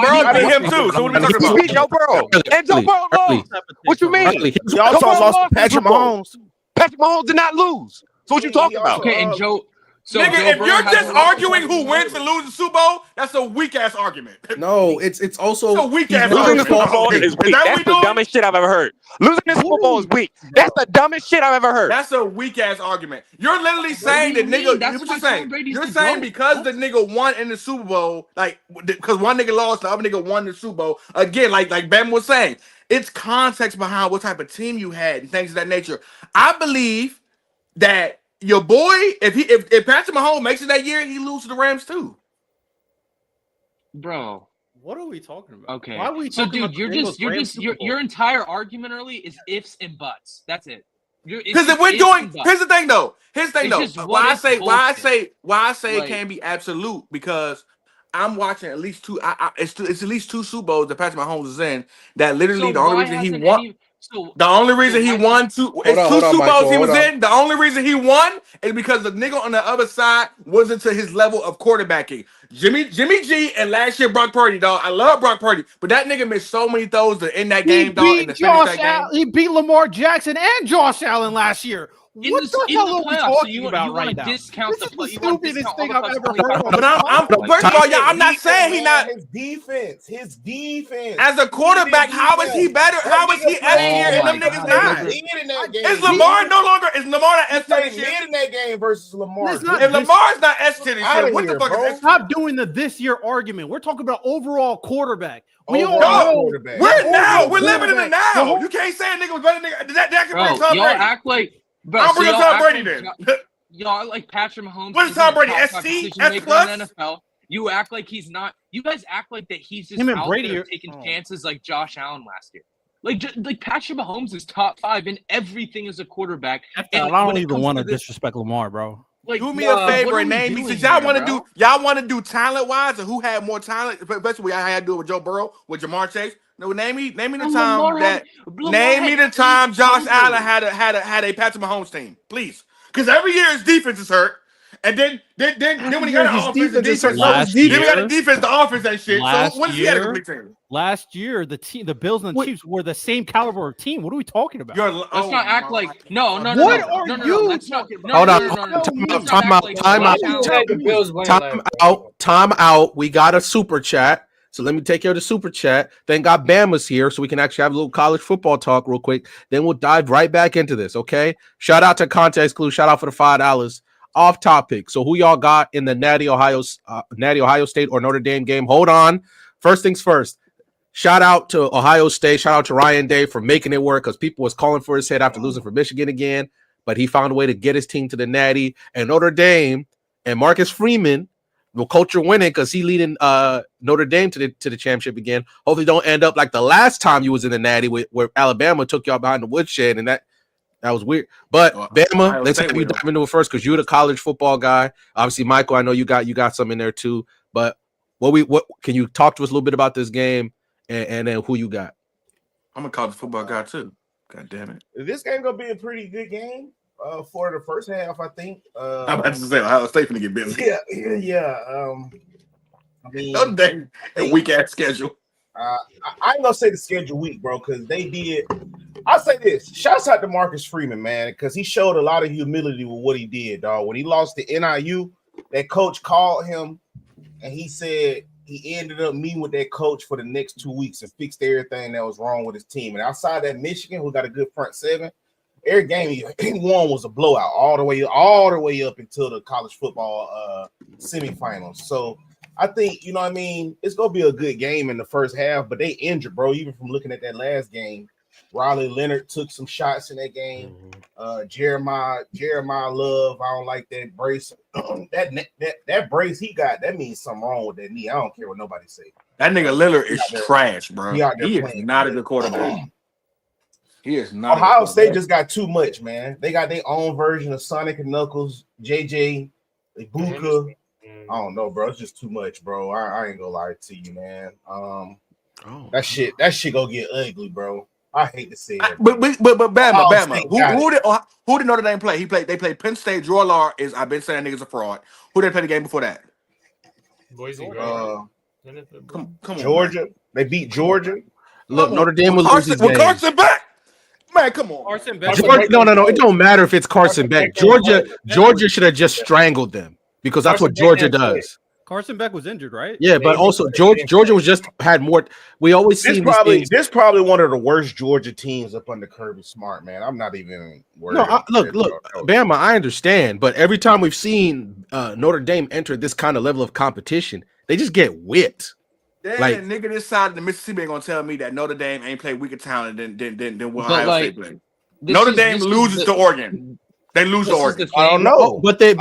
Burrow beat him too. So what are we talking about? He beat Joe Burrow, and Joe Burrow lost. What you mean? Y'all lost to Patrick Mahomes. Patrick Mahomes did not lose. So what you talking about? Okay, and Joe So nigga, if you're just arguing who wins and loses the Super Bowl, that's a weak ass argument. No, it's also a weak ass losing the Super Bowl is weak. That's the dumbest shit I've ever heard. Losing the Super Bowl is weak. That's the dumbest shit I've ever heard. That's a weak ass argument. You're literally saying that nigga. What you're saying? You're saying because the nigga won in the Super Bowl, like because one nigga lost, the other nigga won the Super Bowl. Again, like Ben was saying, it's context behind what type of team you had and things of that nature. I believe that. Your boy, if Patrick Mahomes makes it that year, he loses to the Rams too. Bro, what are we talking about? Okay, why are we talking about your entire argument early is ifs and buts. That's it. Because if we're doing, here's the thing though. Why I say it can't be absolute because I'm watching at least two. It's at least two Super Bowls that Patrick Mahomes is in. That literally the only reason he won. The only reason he won two Super Bowls he was in. The only reason he won is because the nigga on the other side wasn't to his level of quarterbacking. Jimmy G and last year Brock Purdy, dog. I love Brock Purdy, but that nigga missed so many throws in that game, dog. In the finish that game. He beat Lamar Jackson and Josh Allen last year. What the hell are we talking about right now? This is the stupidest thing I've ever heard. But first of all, y'all, I'm not saying he not his defense. As a quarterback, how is he better? How is he S tier and them niggas not? Is Lamar no longer? Is Lamar not S tier? Mid in that game versus Lamar. If Lamar's not S tier, what the fuck is? Stop doing the this year argument. We're talking about overall quarterback. We're living in the now. You can't say a nigga was better than that. That could be Tom Brady. Y'all act like. Bro, I'll bring up Tom Brady then. Y'all like Patrick Mahomes. What is Tom Brady? ST? S plus? NFL. You act like he's not. You guys act like that he's just out there taking chances like Josh Allen last year. Like Patrick Mahomes is top 5 in everything as a quarterback. I don't even want to disrespect Lamar, bro. Like, do me a favor and name me. Since y'all want to do talent wise or who had more talent, especially I had to do it with Joe Burrow, with Jamar Chase. No, name me the time Josh Allen had a Patrick Mahomes team, please. Because every year his defense is hurt, and then when he got an offense, the offense and shit. So when he had a complete team? Last year, the Bills and the Chiefs were the same caliber of team. What are we talking about? Let's not act like no. Time out. We got a super chat. So let me take care of the super chat. Thank God Bam was here so we can actually have a little college football talk real quick. Then we'll dive right back into this, okay? Shout out to Context Clue. Shout out for the $5. Off topic. So who y'all got in the Natty Ohio State or Notre Dame game? Hold on. First things first. Shout out to Ohio State. Shout out to Ryan Day for making it work because people was calling for his head after losing for Michigan again. But he found a way to get his team to the Natty. And Notre Dame and Marcus Freeman will culture winning because he leading Notre Dame to the championship again. Hopefully don't end up like the last time you was in the Natty where Alabama took y'all behind the woodshed and that was weird. But Bama, let's have you dive into it first because you're the college football guy. Obviously, Michael, I know you got some in there too. But what can you talk to us a little bit about this game and then who you got? I'm a college football guy too. God damn it. This game gonna be a pretty good game. For the first half, I think. I'm about to say Ohio State finna get busy. Yeah. I mean, a weak ass schedule. I ain't gonna say the schedule weak, bro, because they did. I'll say this: shouts out to Marcus Freeman, man, because he showed a lot of humility with what he did, dog. When he lost to NIU, that coach called him, and he said he ended up meeting with that coach for the next 2 weeks and fixed everything that was wrong with his team. And outside that Michigan, who got a good front seven. Every game he won was a blowout all the way up until the college football semifinals. So I think, you know what I mean, it's gonna be a good game in the first half, but they injured, bro. Even from looking at that last game, Riley Leonard took some shots in that game. Jeremiah Love, I don't like that brace. that brace he got, that means something wrong with that knee. I don't care what nobody say. That nigga Lillard is trash, bro. He is not a good quarterback. He is not. Ohio State just got too much, man. They got their own version of Sonic and Knuckles, JJ, Ibuka. I don't know, bro. It's just too much, bro. I ain't gonna lie to you, man. That shit gonna get ugly, bro. I hate to say it. But Bama. Who did Notre Dame play? They played Penn State. Drew Allard is. I've been saying that nigga's a fraud. Who did they play the game before that? Boise. Come on, Georgia. Man. They beat Georgia. Look, Notre Dame was losing Carson back. Man, come on. Carson Beck. No. It don't matter if it's Carson Beck. Georgia should have just strangled them because that's what Georgia does. Carson Beck was injured, right? Yeah, but also Georgia was just had more. We always see this probably one of the worst Georgia teams up under Kirby Smart, man. I'm not even worried. No, look, Bama, I understand, but every time we've seen Notre Dame enter this kind of level of competition, they just get whipped. Damn, like nigga, this side of the Mississippi ain't gonna tell me that Notre Dame ain't played weaker talent than what Ohio State played. Notre Dame loses to Oregon. They lose to Oregon. I don't know, but they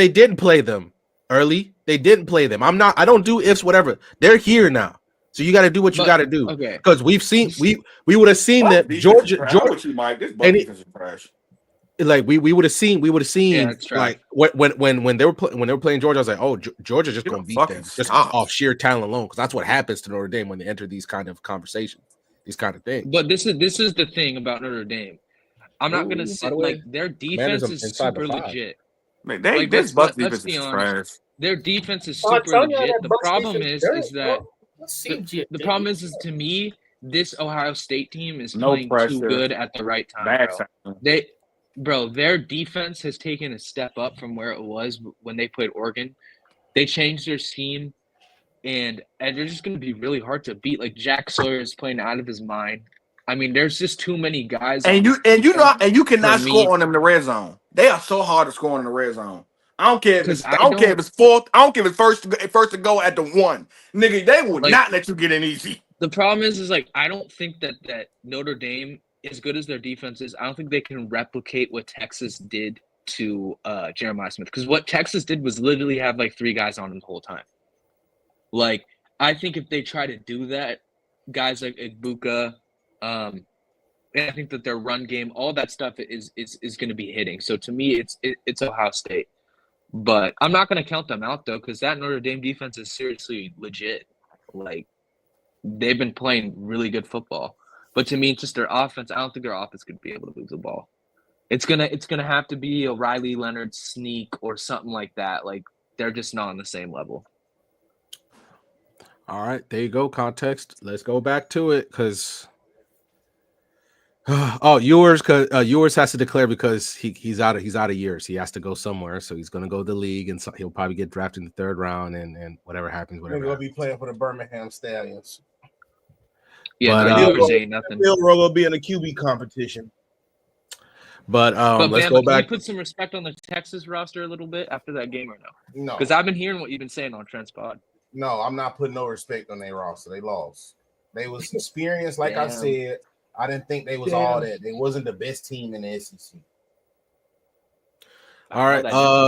didn't play them early. They didn't play them. I don't do ifs, whatever. They're here now. So you got to do what you got to do. Okay. Because we've seen we would have seen that Georgia Mike, this defense is trash. Like we would have seen like when they were playing Georgia, I was like, oh, Georgia's just gonna beat them just off sheer talent alone, because that's what happens to Notre Dame when they enter these kind of conversations, these kind of things. But this is the thing about Notre Dame. I'm not gonna say like their defense is super legit. Man, this Bucs defense is trash. Their defense is super legit. The problem is that the problem is to me, this Ohio State team is playing too good at the right time. Their defense has taken a step up from where it was when they played Oregon. They changed their scheme, and they're just going to be really hard to beat. Like Jack Sawyer is playing out of his mind. I mean, there's just too many guys. And you cannot score on them in the red zone. They are so hard to score in the red zone. I don't care if it's fourth. I don't care if it's first to go at the one. Nigga, they will not let you get in easy. The problem is like I don't think that Notre Dame, as good as their defense is, I don't think they can replicate what Texas did to Jeremiah Smith. Because what Texas did was literally have like 3 guys on him the whole time. Like, I think if they try to do that, guys like Ibuka, and I think that their run game, all that stuff is going to be hitting. So to me, it's Ohio State. But I'm not going to count them out, though, because that Notre Dame defense is seriously legit. Like, they've been playing really good football. But to me, it's just their offense. I don't think their offense could be able to move the ball. It's gonna have to be a Riley Leonard sneak or something like that. Like, they're just not on the same level. All right, there you go. Context. Let's go back to it because Ewers has to declare because he's out of years. He has to go somewhere, so he's gonna go to the league, and so he'll probably get drafted in the 3rd round, and whatever happens. He's gonna be playing for the Birmingham Stallions. Yeah, Ewers ain't nothing. He'll will be in a QB competition. But let's go back. Can you put some respect on the Texas roster a little bit after that game or no? No, because I've been hearing what you've been saying on Trent's pod. No, I'm not putting no respect on their roster. They lost. They was experienced, like I said. I didn't think they was all that. They wasn't the best team in the SEC. All right,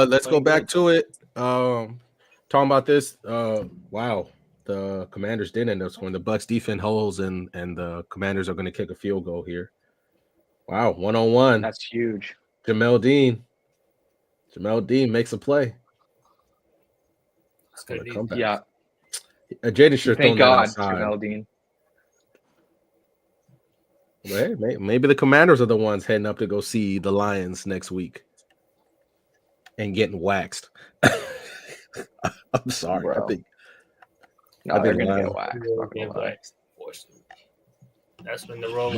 let's go back to it. Talking about this. Wow, the Commanders did end up scoring. The Bucs defend holes, and the Commanders are going to kick a field goal here. Wow, 1-on-1. That's huge. Jamel Dean makes a play. Yeah. Jaden should thank God, Jamel Dean. Well, maybe the Commanders are the ones heading up to go see the Lions next week and getting waxed. I'm sorry. Bro. I think they're gonna get waxed. That's when the roll.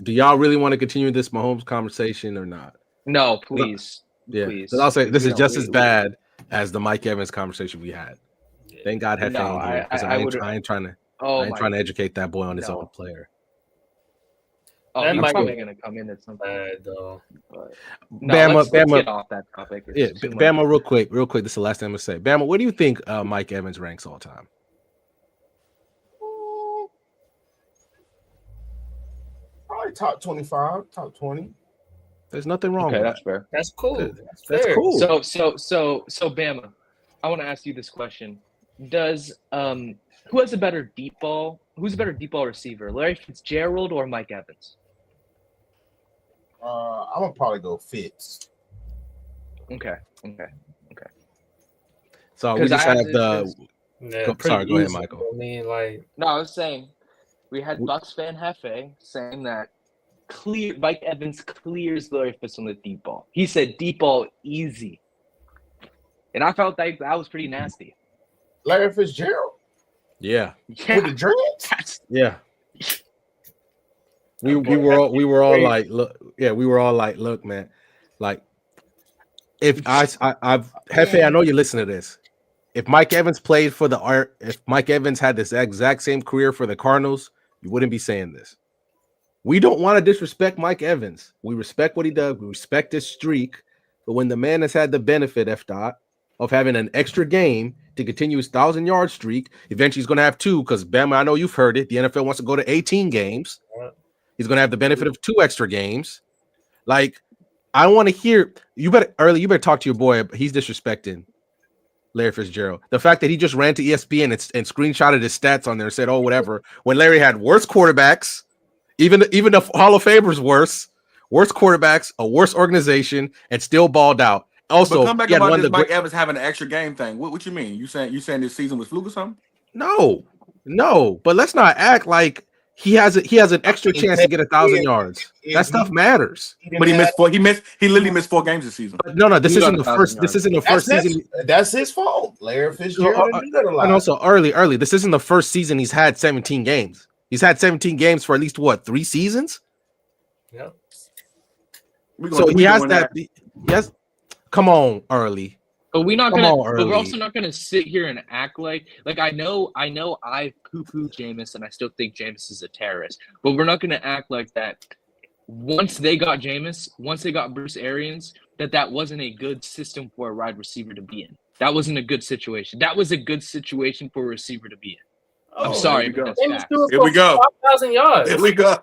Do y'all really want to continue this Mahomes conversation or not? No, please. Yeah, please. I'll say this is just as bad as the Mike Evans conversation we had. Thank God Hefe ain't here because I ain't trying to educate that boy on his own player. Oh, he's probably gonna come in at some point though. Bama, let's get off that topic. Yeah, Bama, real quick. This is the last thing I'm gonna say. Bama, what do you think Mike Evans ranks all time? Probably top 25, top 20. There's nothing wrong. Okay, that's fair. That's cool. That's cool. So Bama, I want to ask you this question: does who has a better deep ball? Who's a better deep ball receiver, Larry Fitzgerald or Mike Evans? I'm gonna probably go Fitz. Okay. So we just have the. Sorry, go ahead, Michael. I mean, I was saying we had Bucs fan Hefe saying that Mike Evans clears Larry Fitz on the deep ball. He said deep ball easy, and I felt like that was pretty nasty. Larry Fitzgerald. Yeah. With the dreads? Yeah. We were all like, look, yeah, we were all like, look, man, like if I've Hefe, I know you listen to this. If Mike Evans played for if Mike Evans had this exact same career for the Cardinals, you wouldn't be saying this. We don't want to disrespect Mike Evans. We respect what he does. We respect his streak. But when the man has had the benefit, of having an extra game to continue his 1,000-yard streak, eventually he's going to have 2 because, Bama, I know you've heard it. The NFL wants to go to 18 games. He's going to have the benefit of 2 extra games. Like, I want to hear – you better talk to your boy. He's disrespecting Larry Fitzgerald. The fact that he just ran to ESPN and screenshotted his stats on there and said, oh, whatever, when Larry had worse quarterbacks, even the Hall of Famers worse quarterbacks, a worse organization, and still balled out. Also, but come back about this Mike Evans having an extra game thing. What you mean? You saying this season was fluke or something? No. But let's not act like he has an extra chance to get 1,000 yards. That stuff matters. But he literally missed 4 games this season. No, this isn't the first. This isn't the first season. That's his fault. Larry Fitzgerald didn't do that a lot. And also early. This isn't the first season he's had 17 games. He's had 17 games for at least 3 seasons. Yep. So he has that. Yes. Come on, early. But we're also not gonna sit here and act like I know I poo-poo Jameis and I still think Jameis is a terrorist. But we're not gonna act like that. Once they got Jameis, once they got Bruce Arians, that wasn't a good system for a wide receiver to be in. That wasn't a good situation. That was a good situation for a receiver to be in. I'm sorry, but that's facts. Here we go. 5,000 yards. Here we go.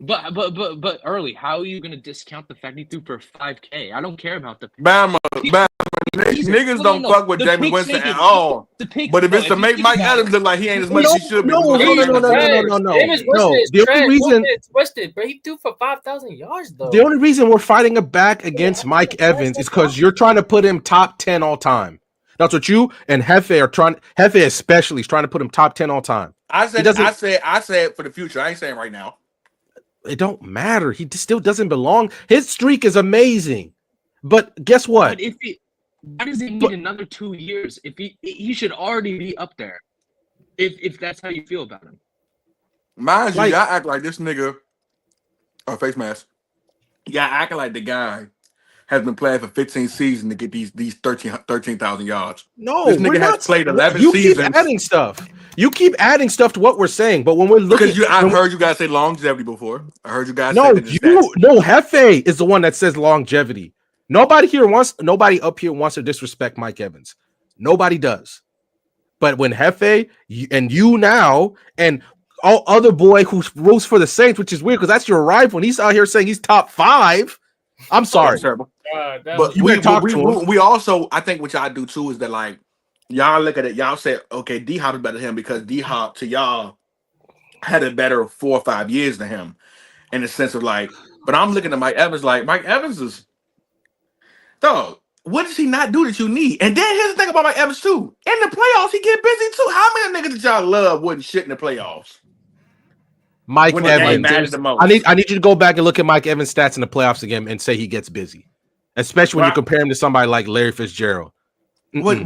But early, how are you gonna discount the fact he threw for 5K? I don't care about the Bama. Niggas don't fuck with Jameis Winston at all. But if it's to make Mike Adams look like he ain't as much as he should be. No. Jameis Winston is The only reason twisted, but he threw for 5,000 yards though. The only reason we're fighting a back against Mike Evans is because you're trying to put him top 10 all time. That's what you and Hefe are trying. Hefe especially is trying to put him top 10 all time. I said for the future. I ain't saying right now. It don't matter. He still doesn't belong. His streak is amazing, but guess what? But why does he need another 2 years? If he should already be up there. If that's how you feel about him. Mind you, y'all act like this nigga or face mask. Y'all acting like the guy has been playing for 15 seasons to get these 13,000 yards. No, this nigga has played 11 you seasons. Keep adding stuff. You keep adding stuff to what we're saying, but when we're looking, I've heard you guys say longevity before. I heard you guys say Hefe is the one that says longevity. Nobody up here wants to disrespect Mike Evans. Nobody does. But when Hefe and you now and all other boy who roots for the Saints, which is weird because that's your rival, and he's out here saying he's top 5. I'm sorry. But we also, I think what y'all do too is that like y'all look at it, y'all say, okay, D-Hop is better than him because D-Hop to y'all had a better 4 or 5 years than him in the sense of like, but I'm looking at Mike Evans like Mike Evans is dog. What does he not do that you need? And then here's the thing about Mike Evans too. In the playoffs, he get busy too. How many niggas that y'all love wouldn't shit in the playoffs? Mike Evans. I need you to go back and look at Mike Evans' stats in the playoffs again and say he gets busy, especially when you compare him to somebody like Larry Fitzgerald. But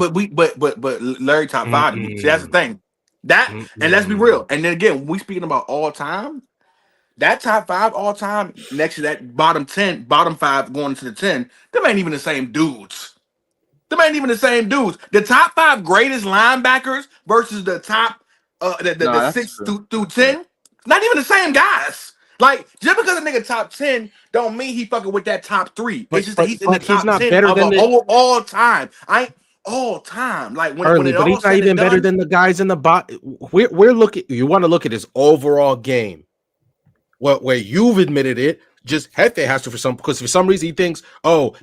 Larry top 5 to me. See, that's the thing. And let's be real. And then again, we speaking about all time. That top 5 all time next to that bottom 5 going into the 10. Them ain't even the same dudes. The top 5 greatest linebackers versus the top the 6 through 10. Not even the same guys. Like, just because a nigga top 10 don't mean he fucking with that top 3. It's just that he's in the top 10 of all time. All time. Like when but he's not even better than the guys in the bottom. We're looking. You want to look at his overall game. Where you've admitted it, just Hefe has to because for some reason he thinks,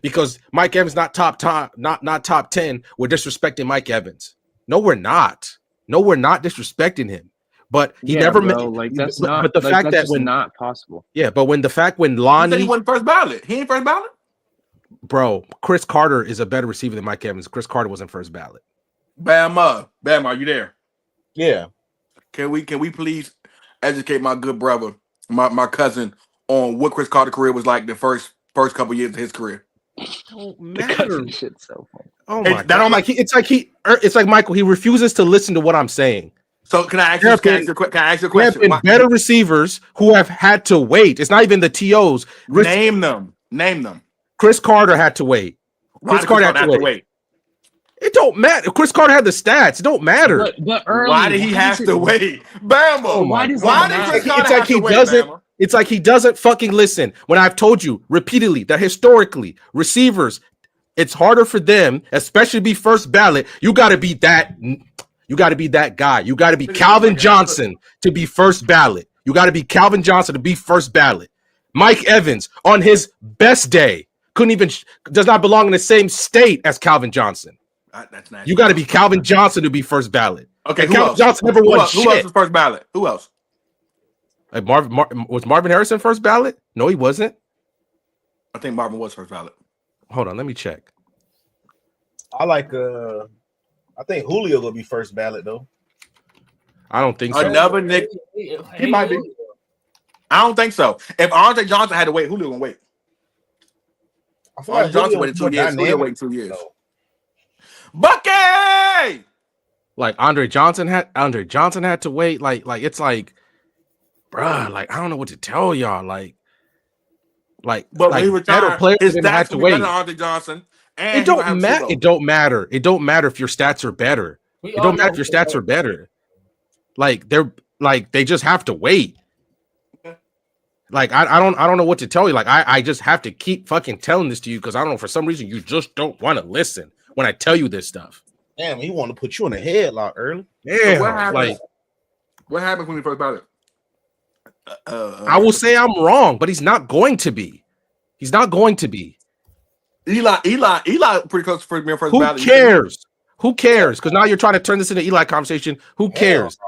because Mike Evans not top 10, we're disrespecting Mike Evans. No, we're not. We're not disrespecting him. But he never made like that's not. But the fact that when not possible. Yeah, but when Lonnie he wasn't first ballot. He ain't first ballot. Bro, Chris Carter is a better receiver than Mike Evans. Chris Carter wasn't first ballot. Bama, are you there? Yeah. Can we please educate my good brother, my cousin, on what Chris Carter's career was like the first couple years of his career? Don't matter. Shit so funny. Oh my God. It's like Michael. He refuses to listen to what I'm saying. So can I ask you a question? There have been better receivers who have had to wait. It's not even the TOs. Name them. Chris Carter had to wait. Chris Carter had to wait. It don't matter. Chris Carter had the stats. It don't matter. But early, why did he have to wait? Bama. Oh why did Chris Carter have to wait, Bama? It's like he doesn't fucking listen. When I've told you repeatedly that historically receivers, it's harder for them, especially to be first ballot. You got to be that. You got to be that guy. You got to be Calvin Johnson to be first ballot. You got to be Calvin Johnson to be first ballot. Mike Evans on his best day does not belong in the same state as Calvin Johnson. That's nice. You got to be Calvin Johnson to be first ballot. Okay, Calvin Johnson never won shit. Who else was first ballot? Who else? Like was Marvin Harrison first ballot? No, he wasn't. I think Marvin was first ballot. Hold on, let me check. I think Julio will be first ballot though. I don't think so. Another Nick. He might be. I don't think so. If Andre Johnson had to wait, Julio gonna wait. I feel like Johnson waited 2 years. Julio waited 2 years. Bucky! Like Andre Johnson had to wait. Like it's like, bruh, like I don't know what to tell y'all. But when he retired, players his didn't have to wait. Andre Johnson. It don't matter. It don't matter. It don't matter if your stats are better. It don't matter if your stats are better. Like they just have to wait. Like I don't know what to tell you. Like I just have to keep fucking telling this to you because I don't know, for some reason you just don't want to listen when I tell you this stuff. Damn, he want to put you in a headlock early. Yeah, so what happens when we first ballot? I will say I'm wrong, but he's not going to be. He's not going to be. Eli, pretty close to being first ballot. Who cares? Who cares? Because now you're trying to turn this into Eli conversation. Who cares?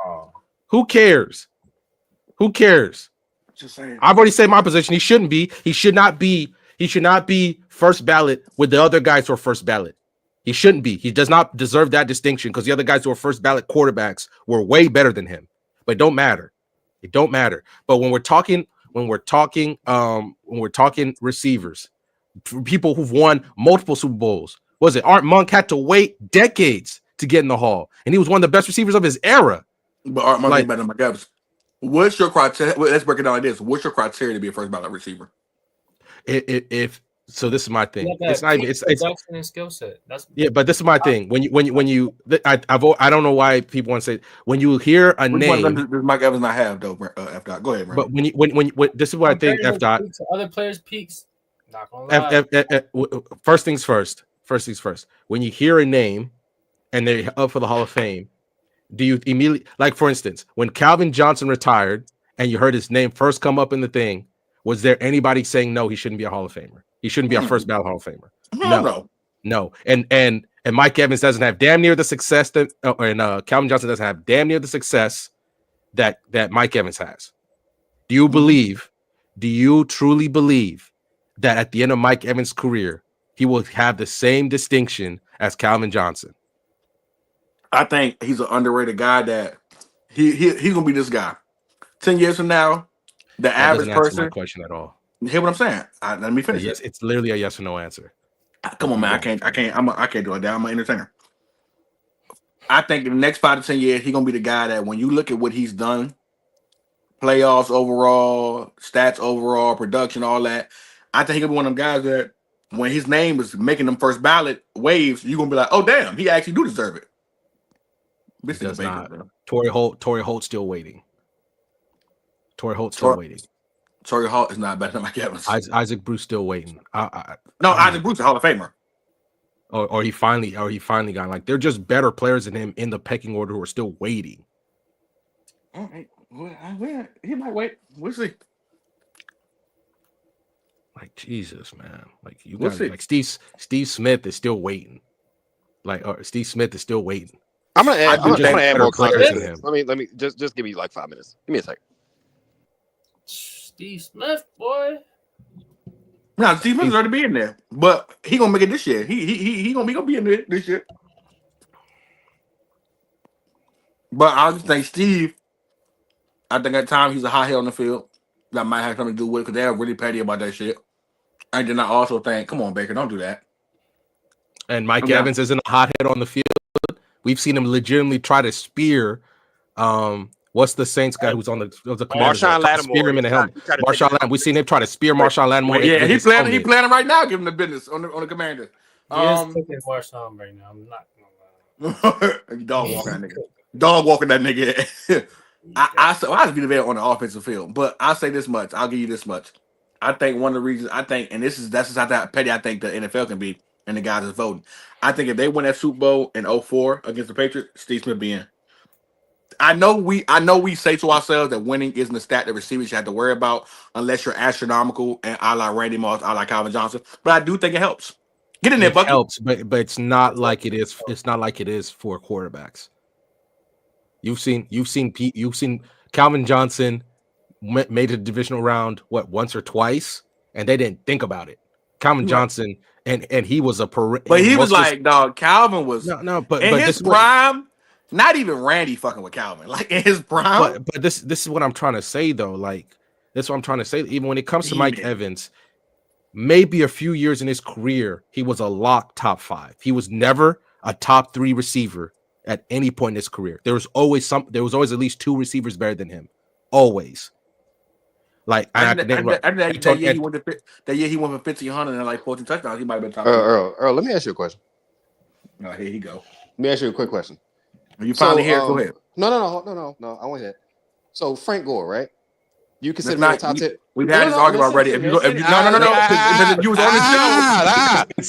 Who cares? Who cares? Just saying. I've already said my position. He shouldn't be. He should not be. He should not be first ballot with the other guys who are first ballot. He shouldn't be. He does not deserve that distinction because the other guys who are first ballot quarterbacks were way better than him. But it don't matter. It don't matter. But when we're talking receivers, people who've won multiple Super Bowls, was it Art Monk had to wait decades to get in the Hall, and he was one of the best receivers of his era. But Art Monk ain't better than Mike Evans. What's your criteria? Let's break it down like this. What's your criteria to be a first ballot receiver? So this is my thing. It's not even. It's production and skill set. But this is my thing. When you, I don't know why people want to say when you hear a name. Does Mike Evans not have though? F dot. Go ahead, bro. But when this is what I think. F dot. Other players' peaks. Not gonna lie. First things first. When you hear a name, and they're up for the Hall of Fame, do you immediately, like for instance, when Calvin Johnson retired and you heard his name first come up in the thing, was there anybody saying no, he shouldn't be a Hall of Famer? He shouldn't be a first ballot Hall of Famer. No. And Mike Evans doesn't have damn near the success that, and Calvin Johnson doesn't have damn near the success that Mike Evans has. Do you truly believe that at the end of Mike Evans' career, he will have the same distinction as Calvin Johnson? I think he's an underrated guy that he's gonna be this guy. 10 years from now, the average person. Answer my question at all. Hear what I'm saying? Let me finish. Yes, it's literally a yes or no answer. Come on, man. I can't do it. I'm an entertainer. I think in the next 5 to 10 years, he's gonna be the guy that when you look at what he's done, playoffs overall, stats overall, production, all that, I think he'll be one of them guys that when his name is making them first ballot waves, you're gonna be like, oh damn, he actually do deserve it. This does not. Torrey Holt still waiting. Torrey Holt is not better than Mike Evans. Isaac Bruce still waiting. Isaac Bruce is a Hall of Famer. Or he finally got, like, they're just better players than him in the pecking order who are still waiting. All right. Well, he might wait. We'll see. Like, Jesus, man. Like, you guys, like Steve Smith is still waiting. Steve Smith is still waiting. I'm gonna add more context. Let me just give me like 5 minutes. Give me a second. Steve Smith, boy. No, Steve Smith's already be in there, but he gonna make it this year. He gonna be in there this year. But I just think Steve. I think at times he's a hot head on the field. That might have something to do with it because they're really petty about that shit. And then I also think, come on, Baker, don't do that. And Mike Evans isn't a hothead on the field. We've seen him legitimately try to spear What's the Saints guy who's on the Marshawn Lattimore. Spear him in the helmet. Marshawn Lattimore. We seen him try to spear Marshawn Lattimore. Yeah, he planning right now. Give him the business on the Commanders. He is cooking Marshawn right now. I'm not gonna lie. Dog walking that nigga. Dog walking that nigga. I just be there on the offensive field, but I'll say this much. I'll give you this much. I think one of the reasons and that's just how petty I think the NFL can be, and the guys is voting. I think if they win that Super Bowl in 2004 against the Patriots, Steve Smith be in. I know we say to ourselves that winning isn't a stat that receivers should have to worry about unless you're astronomical and a la Randy Moss, a la Calvin Johnson. But I do think it helps. Get in there, Bucky. It helps, but it's not like it is. It's not like it is for quarterbacks. You've seen Calvin Johnson made a divisional round once or twice, and they didn't think about it. Calvin Johnson and he was but he was like, dog. Calvin was but in his prime. Not even Randy fucking with Calvin, like in his prime. But this is what I'm trying to say though. Like that's what I'm trying to say. Even when it comes to Mike Evans, maybe a few years in his career, he was a lock top 5. He was never a top 3 receiver at any point in his career. There was always at least 2 receivers better than him. Always. Like that year he went for 1,500 and like 14 touchdowns. He might have been top. Earl, let me ask you a question. No, here you go. Let me ask you a quick question. Are you finally here? Go ahead. No. I want to hear. So Frank Gore, right? You consider him top 10? We've had this argument already. If you was on the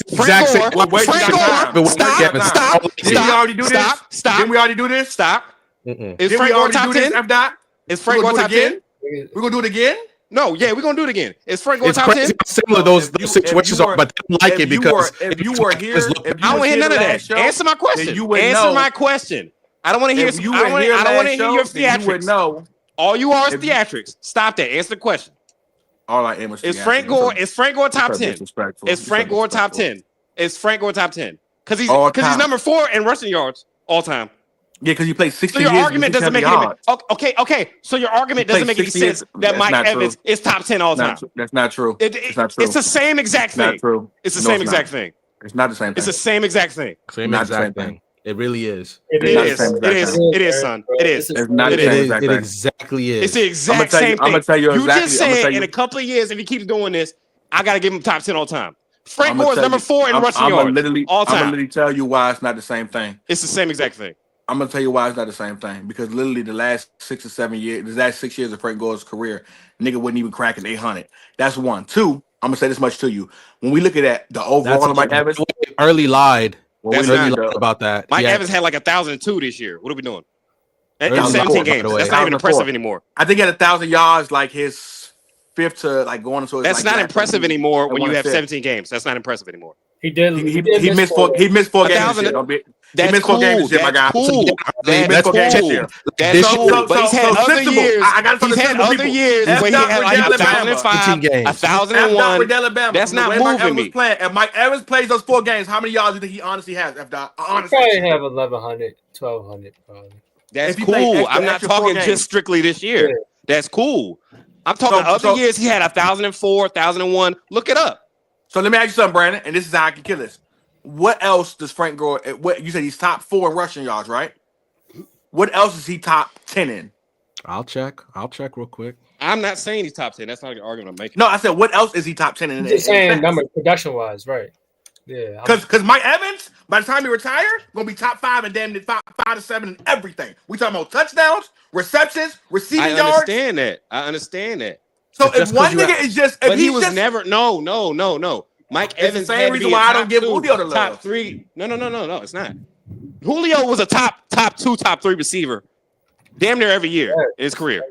show, Frank Gore. Stop. Did we already do this? Stop. Did we already do this? Stop. Is Frank Gore top 10? Is Frank Gore top 10? We're gonna do it again? No, yeah, we're gonna do it again. Is Frank Gore top 10? Similar those situations are, but they like it because if you were here, I don't want to hear none of that. Answer my question. Answer my question. I don't want to hear. I don't want to hear your theatrics. You would know. All you are is theatrics. Stop that. Answer the question. All I am is Frank Gore. Is Frank Gore top 10? Is Frank Gore top 10? Is Frank Gore top 10? Because he's number 4 in rushing yards all time. Yeah, because you played 60 years. So your argument doesn't make any sense. Okay. So your argument doesn't make any sense that Mike Evans is top 10 all time. That's not true. It's not true. It's the same exact thing. It's not true. It's the same exact thing. It's not the same thing. It's the same exact thing. Same exact thing. It really is. It is, son. It is. It's not the same exact thing. It exactly is. It's the exact same thing. I'm gonna tell you exactly. You just said in a couple of years, if he keeps doing this, I gotta give him top 10 all time. Frank Gore is number 4 in rushing yards all time. I'm gonna literally tell you why it's not the same thing. It's the same exact thing. I'm gonna tell you why it's not the same thing. Because literally the last 6 or 7 years, the last 6 years of Frank Gore's career, nigga wouldn't even crack an 800. That's one. 2, I'm gonna say this much to you. When we look at that, the overall of Mike Evans, early lied. That's not about that. Mike Evans had like 1,002 this year. What are we doing? In 17 games. That's not even impressive anymore. I think he had 1,000 yards, like his 5th to like going into. That's not impressive anymore when you have 17 games. That's not impressive anymore. He did. He missed 4 games this year. That's he missed 4 games this year, my guy. Cool. That's cool. That's cool. But he's had other years. He's had other years where he had like 1,005, 1,001. That's not moving me. And Mike Evans plays those 4 games. How many yards do you think he honestly has? He probably have 1,100, 1,200 probably. That's cool. I'm not talking just strictly this year. That's cool. I'm talking other years. He had 1,004, 1,001. Look it up. So let me ask you something, Brandon, and this is how I can kill this. What else does Frank Gore? What you said he's top 4 in rushing yards, right? What else is he top 10 in? I'll check real quick. I'm not saying he's top 10. That's not the argument I'm making. No, I said what else is he top 10 in? Just saying number production wise, right? Yeah. Because Mike Evans, by the time he retires, gonna be top 5 and damn near 5 to 7 in everything. We talking about touchdowns, receptions, receiving yards. I understand that. So if one nigga is just, but he was never no. Mike Evans. The same reason why I don't give Julio the love. Top 3. No. It's not. Julio was a top 2, top 3 receiver, damn near every year in his career.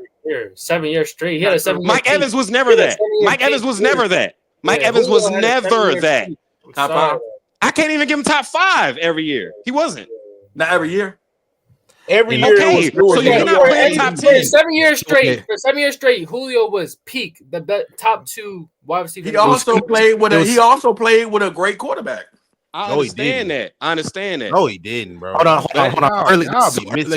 7 years straight. He had a 7 year Mike Evans was never that. Mike Evans was never that. Mike Evans was never that. Top 5. I can't even give him top 5 every year. He wasn't. Not every year. Every year. Okay, so you're not playing top 10. 7 years straight. For 7 years straight, Julio was peak, the top 2 wide receiver. He also played with a great quarterback. I understand that. No, he didn't, bro. Hold on. Early,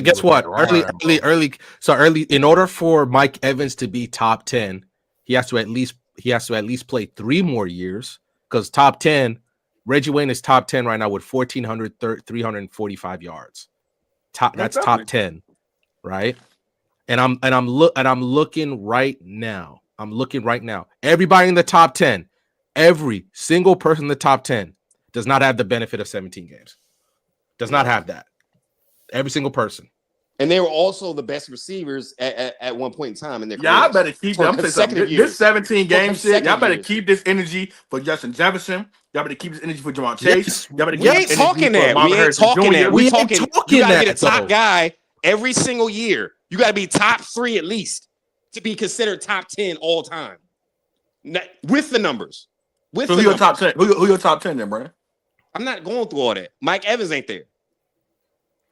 guess what? Early. So early. In order for Mike Evans to be top 10, he has to at least play 3 more years. Because top 10, Reggie Wayne is top 10 right now with 1,345 yards. That's top 10, right? And I'm looking right now. I'm looking right now. Everybody in the top 10, every single person in the top 10 does not have the benefit of 17 games. Does not have that. Every single person. And they were also the best receivers at one point in time in their careers. Y'all better keep them. This 17 game shit. Y'all better keep this energy for Justin Jefferson. Y'all better keep this energy for Jamar Chase. Y'all better keep we ain't talking that. We ain't talking that. We talking you gotta be the top guy every single year. You gotta be top 3 at least to be considered top 10 all time. With the numbers. So who your top 10? Who your top 10 then, Brandon? I'm not going through all that. Mike Evans ain't there.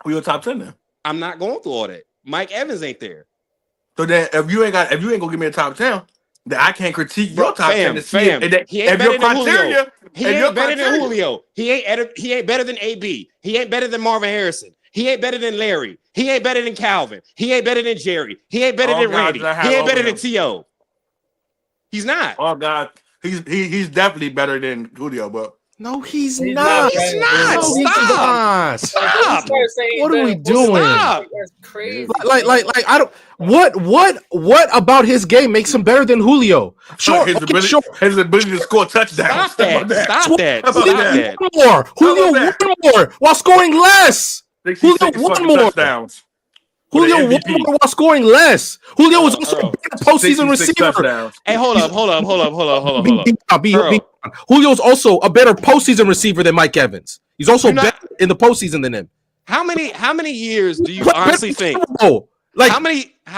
Who your top 10 then? I'm not going through all that. Mike Evans ain't there. So then, if you ain't gonna give me a top 10, then I can't critique your top 10 to see he ain't better than Julio. He ain't better than Julio. He ain't better than AB. He ain't better than Marvin Harrison. He ain't better than Larry. He ain't better than Calvin. He ain't better than Jerry. He ain't better than Randy. He ain't better than T.O. He's not. Oh God, he's definitely better than Julio, but. No, he's not. He's not. No, stop. What are we doing? Stop. That's crazy. Like I don't. What about his game makes him better than Julio? Sure, his ability to score touchdowns. Stop that. Julio won more while scoring less. Julio won more. Touchdowns. Julio won more while scoring less. Julio was also a better postseason receiver. Hey, hold up. Julio's also a better postseason receiver than Mike Evans. He's also better in the postseason than him. How many years do you honestly think? Like how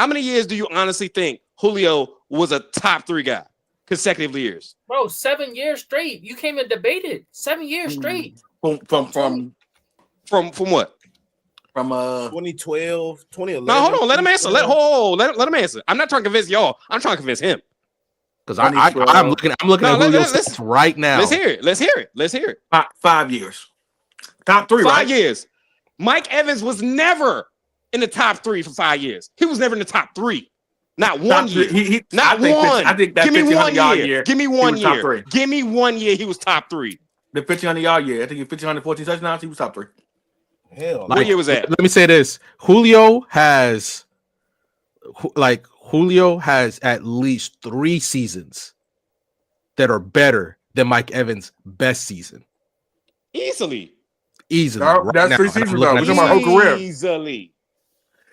many years do you honestly think Julio was a top 3 guy consecutive years? Bro, 7 years straight. You came and debated 7 years straight. From what? From 2012, 2011. No, hold on. Let him answer. Let him answer. I'm not trying to convince y'all. I'm trying to convince him. Because I'm looking at Julio's stats right now. Let's hear it. 5 years. Top 3, 5 years. Mike Evans was never in the top 3 for 5 years. He was never in the top 3. Not one year. I think that 1,500-yard year. Give me 1 year. Give me 1 year he was top 3. The 1,500-yard year. I think 1,514 touchdowns. He was top 3. Hell, what year was that? Let me say this: Julio has at least 3 seasons that are better than Mike Evans' best season. Easily. That's 3 seasons though. We're talking about whole career. Easily.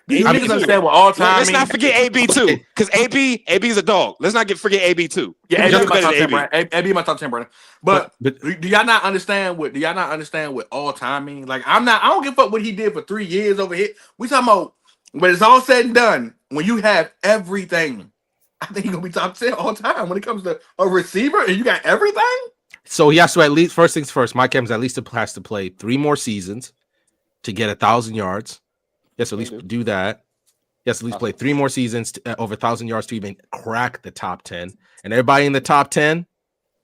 These niggas understand what all time Let's not forget AB too, because AB is a dog. Let's not forget AB too. Yeah, AB my top 10, brother. But do y'all not understand what all time mean? Like I don't give a fuck what he did for 3 years over here. We talking about when it's all said and done. When you have everything, I think he's gonna be top 10 all time when it comes to a receiver and you got everything. So he has to at least, first things first, Mike Evans at least has to play 3 more seasons to get 1,000 yards. Yes, at least do that. Yes, at least play 3 more seasons over 1,000 yards to even crack the top 10. And everybody in the top 10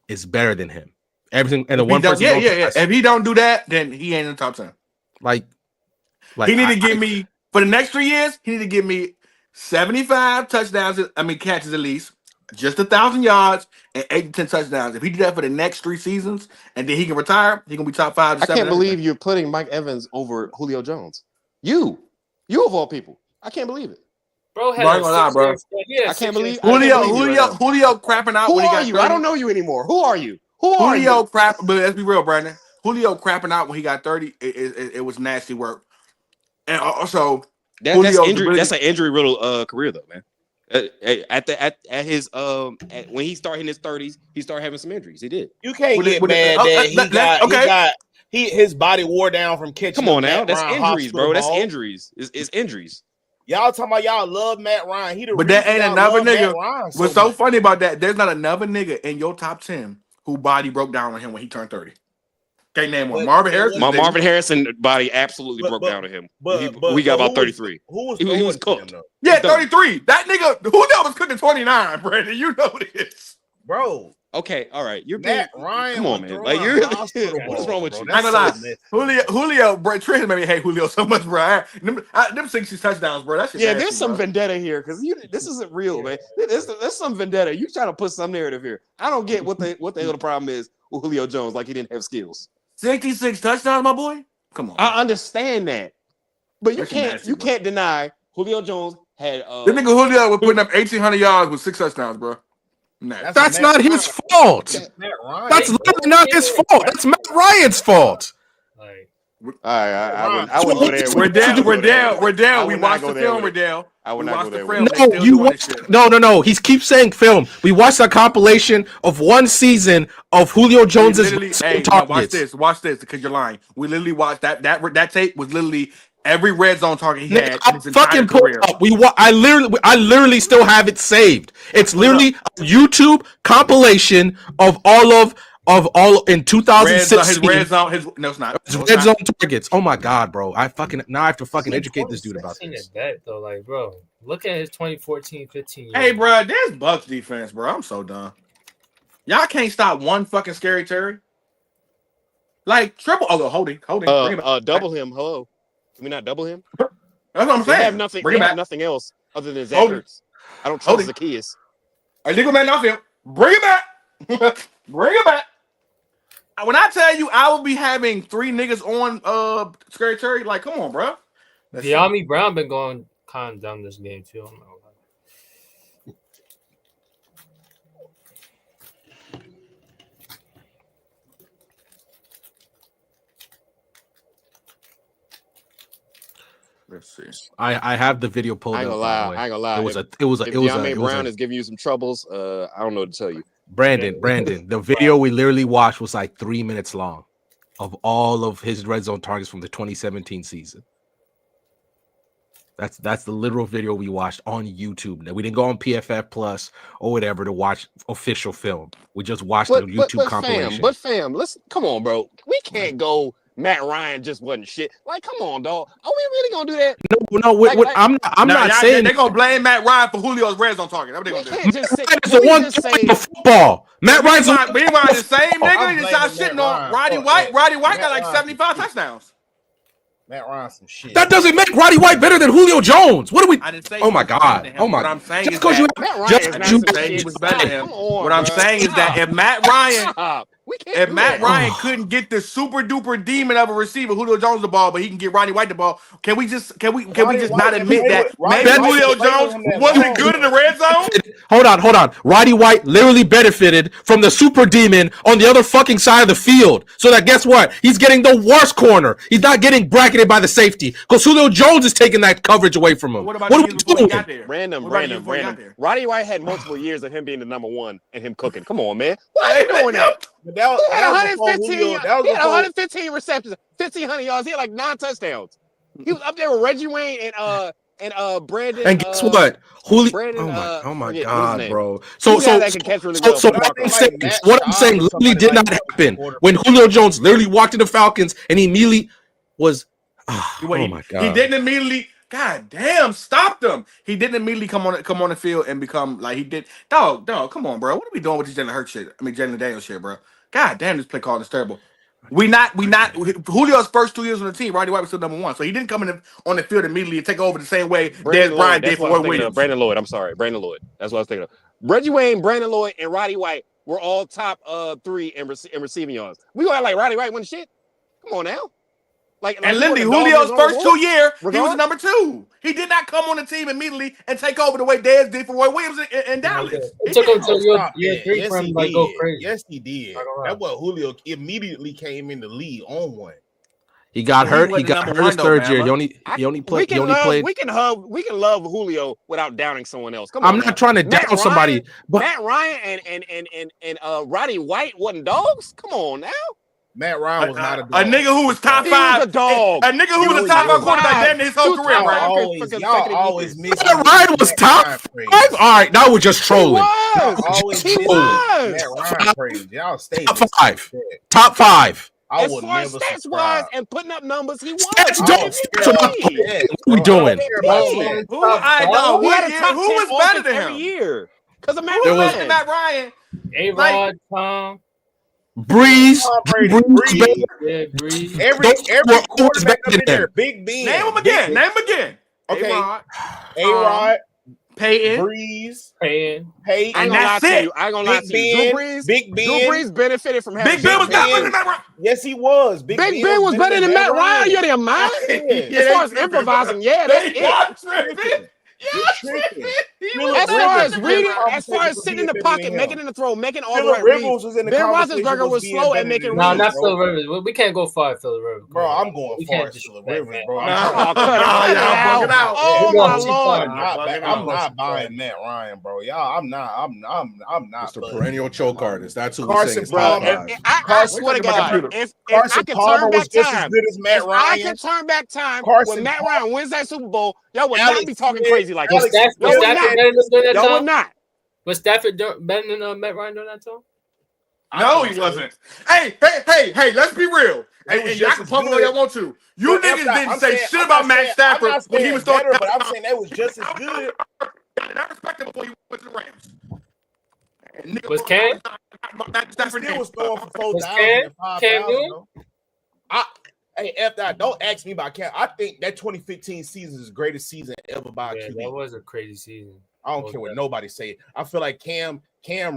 is better than him. Everything and the one person. Yeah. If he don't do that, then he ain't in the top 10. Like he need to give me for the next 3 years. He need to give me 75 touchdowns. Catches at least, just 1,000 yards and 8 to 10 touchdowns. If he do that for the next 3 seasons, and then he can retire, he gonna be top 5 to 7. I can't believe you're putting Mike Evans over Julio Jones. You of all people. I can't believe it. Bro, bro. I can't believe Julio crapping out. Who when he are got you? 30. I don't know you anymore. Who are you? Julio crap, but let's be real, Brandon. Julio crapping out when he got 30. It was nasty work. And also, that's injury. That's an injury riddled career though, man. When he started in his 30s, he started having some injuries. He did. You can't get mad that his body wore down from catching. Come on now, that's injuries, bro. That's injuries. It's injuries. Y'all talking about y'all love Matt Ryan. But that ain't another nigga. What's so funny about that? There's not another nigga in your top 10 who body broke down on him when he turned 30. Can't name one. Marvin Harrison. Marvin Harrison body absolutely broke down to him. We got about 33. He was cooked. Yeah, 33. That nigga, who was cooking 29, Brandon? You know this. Bro. Okay, all right. You're Matt Ryan. Come on, man. Like you're what's wrong with you? I'm gonna lie. Julio, bro, Trent made me hate Julio so much, bro. Them 60 touchdowns, bro. That shit. Yeah, there's some vendetta here because this isn't real, man. There's some vendetta. You trying to put some narrative here. I don't get what the hell the problem is with Julio Jones, like he didn't have skills. 66 touchdowns, my boy. Come on. I understand that, but you can't deny Julio Jones had the nigga Julio was putting up 1,800 yards with 6 touchdowns, bro. Nah. That's not his fault. That's literally not his fault. That's Matt Ryan's fault. I wouldn't go there. We're down. We watched the film, Riddell. I would not go there. No. He keeps saying film. We watched a compilation of one season of Julio Jones's targets. Watch this, because you're lying. We literally watched that tape was literally every red zone target he had in his entire career. I literally still have it saved. It's literally a YouTube compilation of all in 2016. His red zone. No, it's not. His red zone targets. Oh my god, bro! I have to educate this dude about this. Though, like, bro, look at his 2014-15. Hey, bro, there's Bucs defense, bro. I'm so done. Y'all can't stop one fucking scary Terry. Like triple. Oh, holding. Double him. Hello. Can we not double him? That's what I'm saying. They have nothing. They have nothing else other than Zach Ertz. I don't trust Zacchaeus. Illegal man off him. Bring it back. Bring it back. When I tell you I will be having 3 niggas on Scary Terry, like, come on, bro. De'Ami Brown been going kind of down this game too. I don't know. Let's see. I have the video pulled up. I ain't gonna lie. It was De'Ami Brown is giving you some troubles. I don't know what to tell you. Brandon, the video we literally watched was like 3 minutes long of all of his red zone targets from the 2017 season. That's the literal video we watched on YouTube. We didn't go on PFF Plus or whatever to watch official film. We just watched the YouTube compilation. Fam, listen, come on, bro. We can't go. Matt Ryan just wasn't shit. Like, come on, dog. Are we really gonna do that? No. I'm not saying they're gonna blame Matt Ryan for Julio's red zone target. That's what they're gonna do. It's the one thing of football. Matt Ryan's the same nigga. You start shitting on Roddy White. Roddy White got like 75 touchdowns. Matt Ryan some shit. That doesn't make Roddy White better than Julio Jones. What are we? I didn't say. Oh my god. Oh my. What I'm saying just because you was better than him. What I'm saying is that if Matt Ryan couldn't get the super duper demon of a receiver, Julio Jones the ball, but he can get Roddy White the ball, can we just not admit that maybe Julio Jones wasn't good in the red zone? Hold on. Roddy White literally benefited from the super demon on the other fucking side of the field. So that guess what? He's getting the worst corner. He's not getting bracketed by the safety because Julio Jones is taking that coverage away from him. What are we doing? Random. Roddy White had multiple years of him being the number one and him cooking. Come on, man. Why are you doing that? He had 115 receptions, 1,500 yards. He had like 9 touchdowns. He was up there with Reggie Wayne and Brandon. And guess what? Julio. Oh my god, bro. So what I'm saying literally did not happen when Julio Jones literally walked in the Falcons and he immediately was. Oh my god. He didn't immediately. God damn, stop them. He didn't immediately come on the field and become like he did. Dog, come on, bro. What are we doing with this Jalen Hurts shit? Jaden Daniels shit, bro. God damn, this play call is terrible. We not Julio's first 2 years on the team, Roddy White was still number 1. So he didn't come on the field immediately and take over the same way Dez Bryant did for Williams. Brandon Lloyd. I'm sorry. Brandon Lloyd. That's what I was thinking of. Reggie Wayne, Brandon Lloyd, and Roddy White were all top 3 in receiving yards. We gonna act like Roddy White wasn't shit. Come on now. And literally, Julio's first 2 years, he was number 2. He did not come on the team immediately and take over the way Dez did for Roy Williams in Dallas. It took him to year 3 for him to go crazy. Yes, he did. That's what Julio immediately came in the league on one. He got hurt. He got hurt his third year. He only played. We can love Julio without downing someone else. Come on. I'm not trying to down somebody, but Matt Ryan and Roddy White wasn't dogs. Come on now. Matt Ryan was not a dog. A nigga who was top 5. A dog. A nigga who was a top 5 quarterback damn his whole career, right? Y'all always miss. Matt Ryan was top 5. All right, now we're just trolling. He was. Matt Ryan praise. Y'all stay top 5. Top 5. I as would far never as stats wise and putting up numbers, he was. What are we doing? Who was better than him every year? Because of Matt Ryan. Matt Ryan. A-Rod, Tom. Breeze. Every quarterback up in there. Big Ben. Name him again. Okay. A-Rod. Peyton, Breeze, Payne. and that's it. I ain't gonna lie to you. Big Ben. Drew Brees benefited from having Big Ben was not better than Matt Ryan. Yes, he was. Big Ben was better than Matt Ryan. You're the mind. As far as improvising, yeah, that's it. You're tripping. As far as reading, as far as sitting in the pocket, making in the throw, making all the right reads, Ben Roethlisberger was slow at making reads. No, not Phil Rivers. We can't go far at Phil Rivers. Bro, I'm going far at Phil Rivers, bro. Oh, my Lord. I'm not buying Matt Ryan, bro. Y'all, I'm not. It's the perennial choke artist. That's who Carson Palmer. I swear to God, if I could turn back time, if I could turn back time when Matt Ryan wins that Super Bowl, y'all would not be talking crazy like this. Y'all would not. Was Stafford better than Matt Ryan during that time? No, he wasn't. Hey, let's be real. Hey, y'all can pump it all y'all want to. You niggas didn't say shit about Matt Stafford when he was starting. But I'm saying that was just as good. I respect him before he went to the Rams. Was Cam? Stafford was going for 4,000 and 5,000. Hey, F that. Don't ask me about Cam. I think that 2015 season is the greatest season ever by QB. That was a crazy season. I don't care what nobody say. I feel like Cam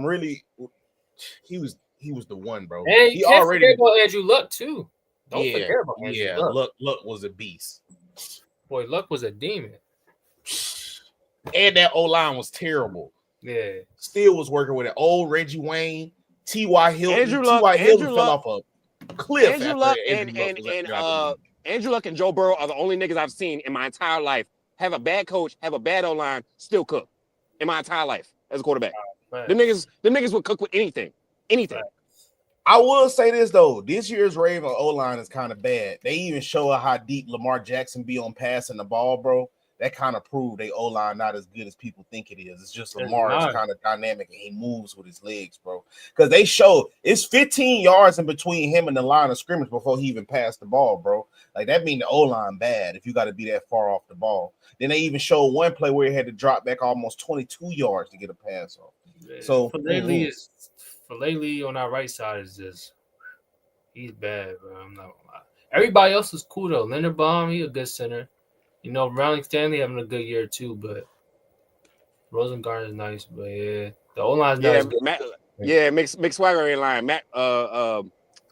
really, he was the one, bro. And he already forget about Andrew Luck too. Don't forget about Andrew Luck. Luck was a beast. Boy, Luck was a demon. And that O-line was terrible. Yeah. Still was working with it. Old Reggie Wayne, T.Y. Hilton. Andrew Luck fell off a cliff. Andrew Luck and Joe Burrow are the only niggas I've seen in my entire life have a bad coach, have a bad O-line, still cook. In my entire life as a quarterback. Them niggas would cook with anything. Anything. I will say this though. This year's Raven O-line is kind of bad. They even show how deep Lamar Jackson be on passing the ball, bro. That kind of proved they O-line not as good as people think it is. It's just Lamar is kind of dynamic and he moves with his legs, bro. Because they show it's 15 yards in between him and the line of scrimmage before he even passed the ball, bro. Like that mean the O-line bad if you got to be that far off the ball. Then they even showed one play where he had to drop back almost 22 yards to get a pass off. Yeah. So Lately on our right side is just he's bad, bro. I'm not gonna lie. Everybody else is cool though. Leonard Baum, he a good center. You know, Ronnie Stanley having a good year too, but Rosengarten is nice. But yeah, the O-line's not as good. Mick Swagger ain't lying.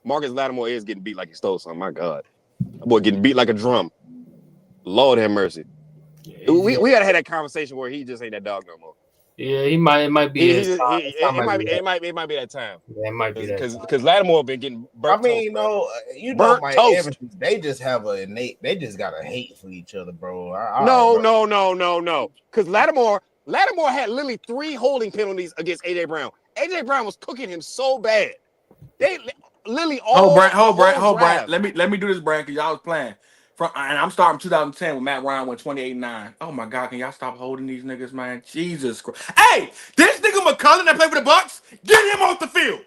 Marcus Lattimore is getting beat like he stole something. My God, that boy getting beat like a drum. Lord have mercy. Yeah, we gotta have that conversation where he just ain't that dog no more. Yeah, it might be. It might be that time. Yeah, it might be that because Lattimore been getting burnt. I mean, Mike Evans, they just have they just got a hate for each other, bro. No. Because Lattimore had literally 3 holding penalties against AJ Brown. AJ Brown was cooking him so bad. They literally all. Hold, Brad. Let me do this, Brad, because y'all was playing. And I'm starting 2010 when Matt Ryan went 28-9. Oh my God, can y'all stop holding these niggas, man? Jesus Christ. Hey, this nigga McCullum that played for the Bucs, get him off the field.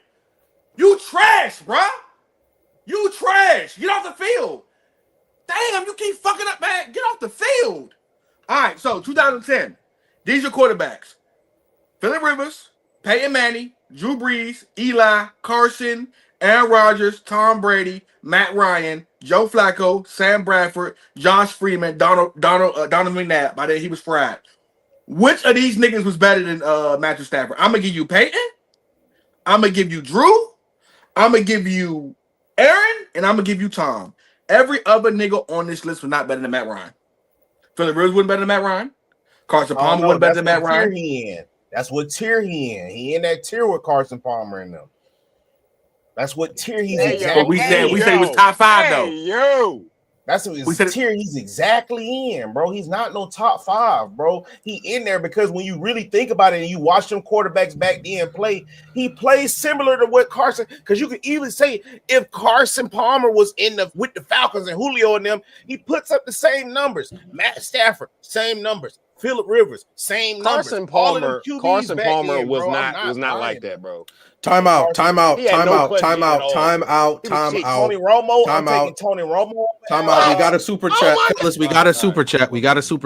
You trash, bruh. You trash. Get off the field. Damn, you keep fucking up, man. Get off the field. All right, so 2010. These are quarterbacks. Phillip Rivers, Peyton Manning, Drew Brees, Eli, Carson, Aaron Rodgers, Tom Brady, Matt Ryan, Joe Flacco, Sam Bradford, Josh Freeman, Donald McNabb. By then he was fried. Which of these niggas was better than Matthew Stafford? I'm gonna give you Peyton. I'm gonna give you Drew. I'm gonna give you Aaron, and I'm gonna give you Tom. Every other nigga on this list was not better than Matt Ryan. Phillip Rivers wasn't better than Matt Ryan. Carson Palmer wasn't better than Matt Ryan. That's what tier he in. He in that tier with Carson Palmer and them. That's what tier he's exactly. We said he was top 5 though. That's what tier he's exactly in, bro. He's not no top 5, bro. He in there because when you really think about it and you watch them quarterbacks back then play, he plays similar to what Carson. Because you could even say if Carson Palmer was with the Falcons and Julio and them, he puts up the same numbers. Matt Stafford, same numbers. Phillip Rivers, same numbers. Carson Palmer was not like that, bro. Time out. Tony Romo. I'm taking Tony Romo. Time out. We got a super chat. Fellas, we got a super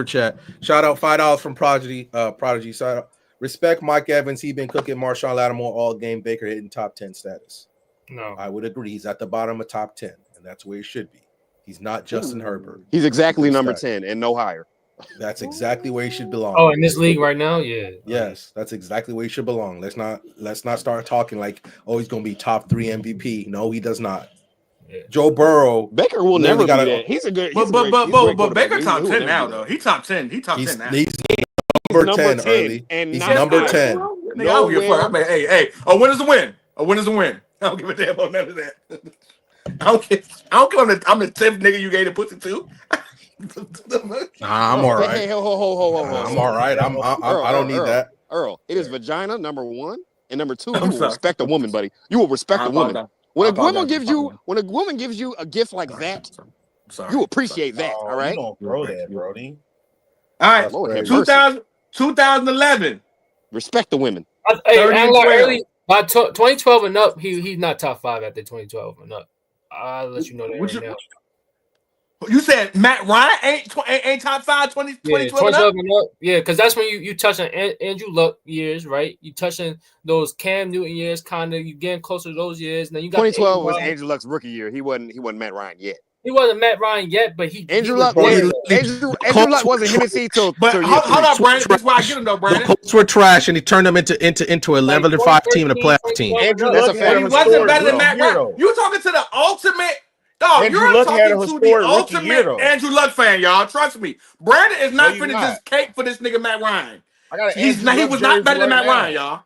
chat. Shout out $5 from Prodigy. Shout out. Respect Mike Evans. He been cooking Marshawn Lattimore all game. Baker hitting top 10 status. No, I would agree. He's at the bottom of top 10, and that's where he should be. He's not Justin Herbert. He's exactly number 10 and no higher. That's exactly where he should belong. Oh, in this league right now, yeah. Yes, that's exactly where he should belong. Let's not start talking like, oh, he's gonna be top 3 MVP. No, he does not. Yeah. Joe Burrow, Baker will never be that. He's a good. But Baker top 10 now though. He top 10. He top 10 now. He's number 10 early. And he's number 10. No, hey, a win is a win. A win is a win. I don't give a damn about none of that. I don't care. I'm the 10th nigga you gave the pussy to. I'm all right. Hey, I'm all right. I don't need that. Earl, it is vagina number 1 and number 2. You will respect a woman, buddy. You will respect a woman. When a woman gives you a gift like that, you appreciate that. All right. You don't throw that, Brody. All right. 2011. Respect the women. Early by 2012 and up, he's not top 5 after 2012 and up. I'll let you know that right now. You said Matt Ryan ain't top 5 2012 and up? Yeah, because that's when you touching Andrew Luck years, right? You touching those Cam Newton years, kind of. You getting closer to those years. And then you got 2012 was Andrew Luck's rookie year. He wasn't Matt Ryan yet. He wasn't Matt Ryan yet, but Andrew Luck wasn't Hennessy till. But hold on, Brandon. That's why I get him though, Brandon. The Colts were trash, and he turned them into 11-5 team and a playoff team. Andrew Luck he wasn't better than Matt Ryan. You talking to the ultimate. Dog, you're talking to the ultimate Andrew Luck fan, y'all. Trust me. Brandon is not finna just cake for this nigga Matt Ryan. He was not better than Matt Ryan, y'all.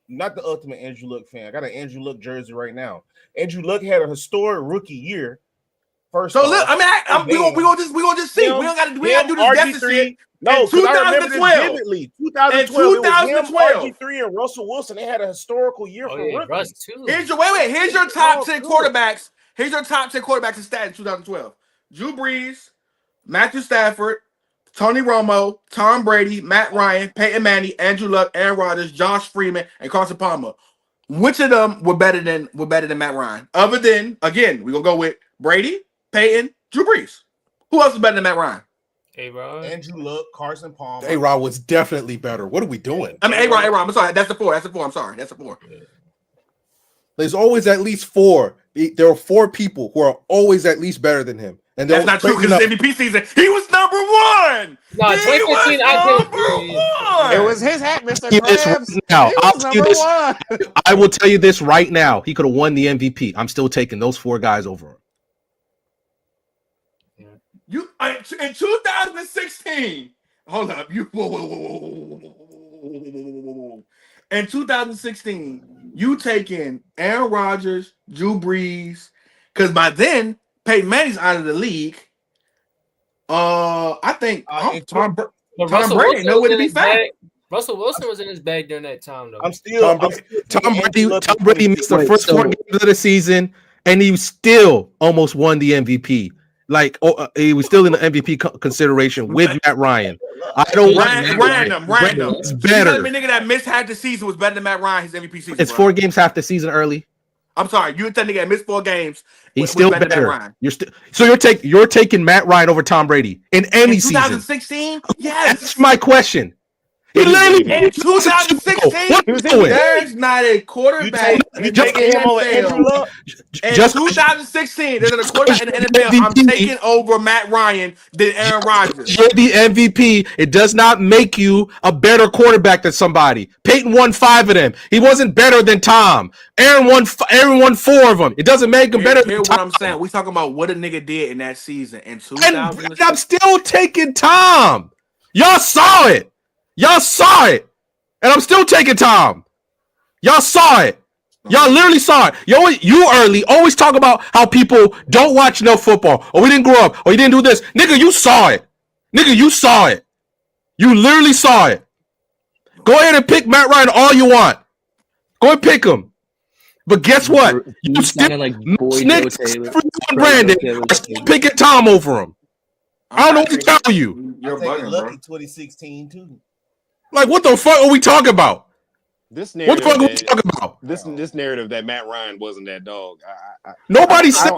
Not the ultimate Andrew Luck fan. I got an Andrew Luck jersey right now. Andrew Luck had a historic rookie year. First, so look, we gonna just see. We gotta do this deficit. No, 2012. 2012, RG3 and Russell Wilson. They had a historical year for rookies. Here's your top 10 quarterbacks. Here's your top 10 quarterbacks in stats in 2012. Drew Brees, Matthew Stafford, Tony Romo, Tom Brady, Matt Ryan, Peyton Manning, Andrew Luck, Aaron Rodgers, Josh Freeman, and Carson Palmer. Which of them were better than Matt Ryan? Other than, again, we're gonna go with Brady, Peyton, Drew Brees. Who else is better than Matt Ryan? A-Rod. Andrew Luck, Carson Palmer. A-Rod was definitely better. What are we doing? A-Rod. I'm sorry. That's the 4. I'm sorry. That's the 4. There's always at least 4. There are 4 people who are always at least better than him. And that's not true because MVP season, he was number 1. No, 2015, it was his hat, Mr. Krabs. Now, I will tell you this right now. He could have won the MVP. I'm still taking those 4 guys over him. You in 2016. Hold up. In 2016, you taking Aaron Rodgers, Drew Brees, because by then Peyton Manning's out of the league. I think Tom Brady ain't nowhere to be found. Russell Wilson was in his bag during that time, though. Tom Brady missed the first 4 games of the season, and he still almost won the MVP. He was still in the MVP consideration with Matt Ryan. I don't random. It's better. You nigga that missed half the season was better than Matt Ryan. His MVP season. It's 4 games half the season early. I'm sorry. You tell nigga that missed 4 games. He's still better. You're taking Matt Ryan over Tom Brady in any season. 2016. Yes. That's my question. He literally in 2016. There's not a quarterback in the NFL. In 2016, there's a quarterback in the NFL. I'm taking over Matt Ryan than Aaron Rodgers. You're the MVP. It does not make you a better quarterback than somebody. Peyton won 5 of them. He wasn't better than Tom. Aaron won 4 of them. It doesn't make him better than Tom. What I'm saying. We talking about what a nigga did in that season in 2016. And I'm still taking Tom. Y'all saw it. And I'm still taking Tom. Y'all saw it. Y'all literally saw it. You early always talk about how people don't watch no football, or we didn't grow up, or you didn't do this. Nigga, you saw it. You literally saw it. Go ahead and pick Matt Ryan all you want. Go ahead and pick him. But guess what? You still Brandon are still picking Tom over him. I don't know what to tell you. You're lucky 2016 too. Like, what the fuck are we talking about? This narrative This narrative that Matt Ryan wasn't that dog. Nobody said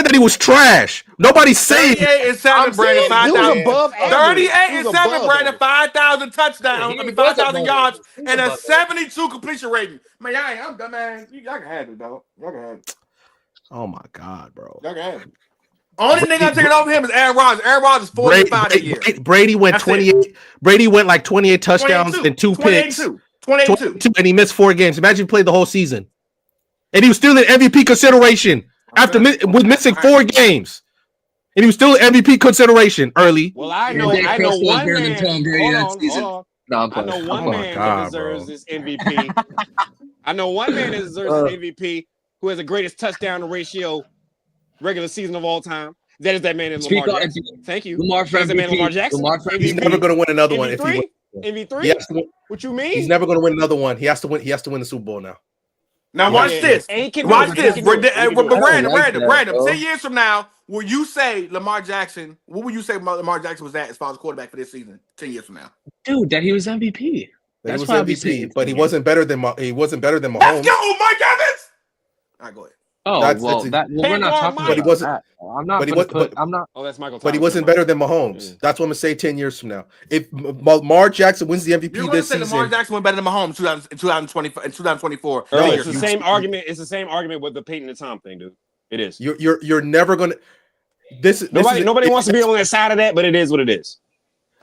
that he was trash. Nobody said 38 and 7, Brandon. 38 and 7, Brandon. 5,000 touchdowns. 5,000 yards and a 72 completion rating. Man, I'm done, man. Y'all can have it, dog. Y'all can have it. Oh my God, bro. Y'all can have it. Only thing I'm taking over him is Aaron Rodgers. Aaron Rodgers 45 that year. Brady went 28. Brady went like 28 touchdowns and 2 picks. 22. And he missed 4 games. Imagine he played the whole season. And he was still in MVP consideration after missing 4 games. And he was still in MVP consideration early. Well, I know one man. Hold on. I know one man that deserves this MVP. I know one man that deserves this MVP who has the greatest touchdown ratio regular season of all time. That is that man in Lamar Jackson. Thank you. Lamar Jackson. He's never going to win another one. MVP3? What you mean? He's never going to win another one. He has to win the Super Bowl now. Now watch this. Watch this. Brandon, 10 years from now, will you say Lamar Jackson? What will you say Lamar Jackson was at as far as quarterback for this season? 10 years from now, dude, that he was MVP. That's why MVP, but he wasn't better than Mahomes. Let's go, Mike Evans. All right, go ahead. Oh, we're not talking about that. I'm not. Oh, that's Michael. But he wasn't better than Mahomes. That's what I'm gonna say. 10 years from now, if Lamar Jackson wins the MVP this season, Lamar Jackson went better than Mahomes in 2024. It's the same argument. It's the same argument with the Peyton and Tom thing, dude. It is. You're never gonna. Nobody wants to be on that side of that, but it is what it is.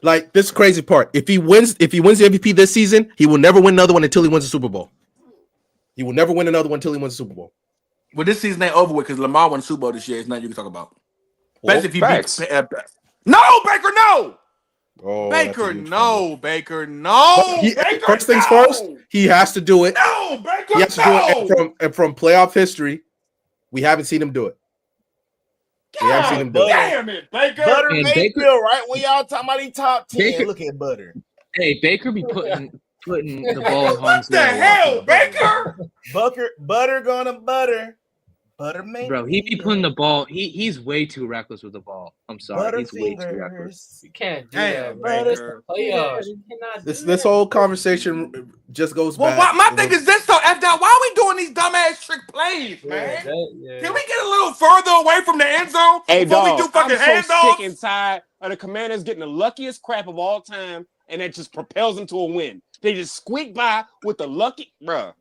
Like this crazy part. If he wins the MVP this season, he will never win another one until he wins the Super Bowl. He will never win another one until he wins the Super Bowl. Well, this season ain't over with because Lamar won the Super Bowl this year. It's nothing you can talk about. Especially if he beats No, Baker, no. Oh, Baker, no. Baker, no. Baker, first things first, he has to do it. No, Baker, he has to do it from playoff history. We haven't seen him do it. Damn it, Baker. Butter Mayfield, right? When y'all talking about he top 10, Baker, look at Butter. Hey, Baker be putting the ball in What the hell, Baker? Butter gonna butter. Butter Mayfield. Bro, he be putting the ball. He's way too reckless with the ball. I'm sorry. He's way too reckless. You can't do that, bro. Playoffs. This whole conversation just goes back. Well, my thing is this though, F. Why are we doing these dumbass trick plays, man? Can we get a little further away from the end zone before we do fucking handoffs? I'm so sick and tired of the Commanders getting the luckiest crap of all time, and that just propels them to a win. They just squeak by with the lucky, bruh.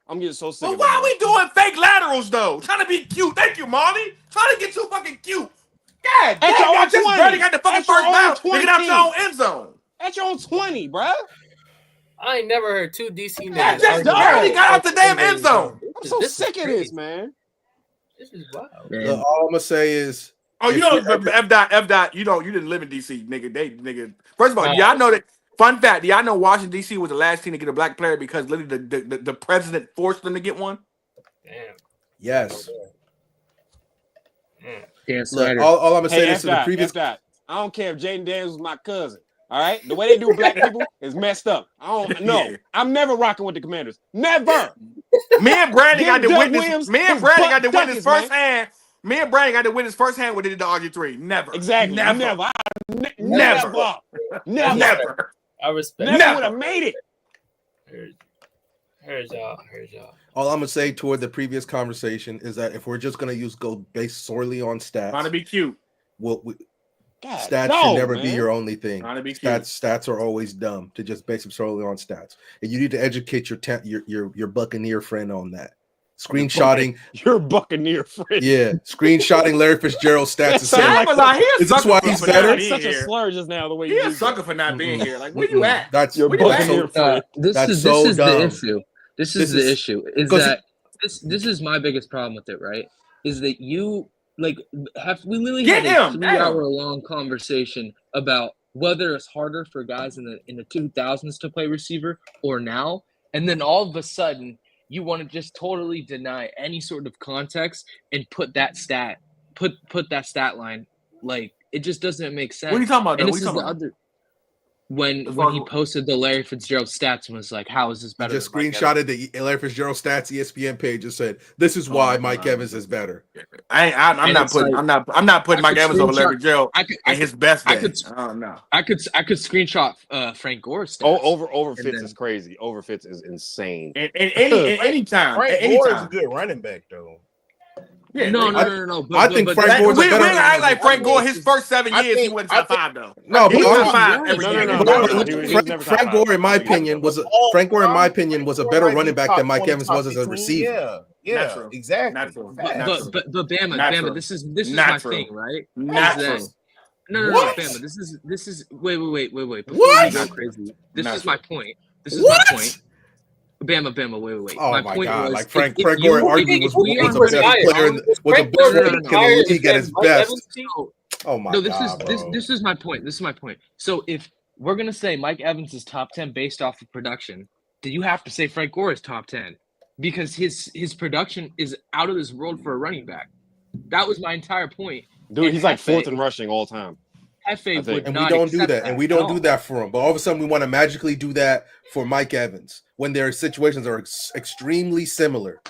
I'm getting so sick. But why are we doing fake laterals though? Trying to be cute. Thank you, Marty. Trying to get too fucking cute. God damn, y'all just barely got the fucking first down to get out your own end zone. At your own 20, bruh. I ain't never heard 2 DC niggas. Yeah, just barely got out the damn end zone. I'm so sick of this, man. This is wild. All I'm gonna say is, you know, F. You didn't live in DC, nigga. First of all, y'all know that. Fun fact, y'all know Washington D.C. was the last team to get a black player because literally the president forced them to get one. Damn. Yes. Damn. All I'm gonna say is to the previous. I don't care if Jaden Daniels was my cousin. All right, the way they do black people is messed up. I don't know. I'm never rocking with the Commanders. Never. Me and Brandon got to witness. Me and Brandon got to witness firsthand. Me and Brandon got to witness firsthand what they did to RG3. Never. Exactly. Never. Never. I respect. Never would have made it. Heard y'all. All I'm gonna say toward the previous conversation is that if we're just gonna go based solely on stats, trying to be cute, stats should never be your only thing. Trying to be cute. Stats are always dumb to just base them solely on stats, and you need to educate your Buccaneer friend on that. Screenshotting your Buccaneer friend. Yeah, screenshotting Larry Fitzgerald's stats. Is this why he's better? Such a slur just now. The way he's a sucker for not being here. Like, where you at? That's your Buccaneer friend. This is the issue. This is the issue. Is that this is my biggest problem with it, right? Is that you we literally had a 3-hour-long conversation about whether it's harder for guys in the 2000s to play receiver or now, and then all of a sudden you want to just totally deny any sort of context and put that stat line. Like, it just doesn't make sense. What are you talking about? And this is the other when he posted the Larry Fitzgerald stats and was like, "How is this better?" Just screenshotted the Larry Fitzgerald stats ESPN page and said, "This is why Mike Evans is better." I'm not putting Mike Evans over Larry Fitzgerald in his best day. I don't know. I could screenshot Frank Gore's stats. Over Fitz is crazy. Over Fitz is insane. Anytime. Frank Gore is a good running back though. Yeah, no. I think Frank Gore's better. We act like Frank Gore. His first 7 years, he went top 5 though. No, he was top 5 every year. Frank Gore, in my opinion, was a better running back than Mike Evans was as a receiver. Yeah, exactly. Not true. But Bama, this is my thing, right? Not true. No, Bama. This is wait. Before What? we go crazy, this is my point. This is What? my point. Bama, wait. Oh my my point God! was, Like Frank Gore argued was the best player in the league at his best. Oh my God! This is my point. This is my point. So if we're gonna say Mike Evans is top 10 based off of production, then you have to say Frank Gore is top 10 because his production is out of this world for a running back. That was my entire point. Dude, he's like fourth in rushing all time. And we don't do that. And we don't do that for him. But all of a sudden, we want to magically do that for Mike Evans when their situations are extremely similar.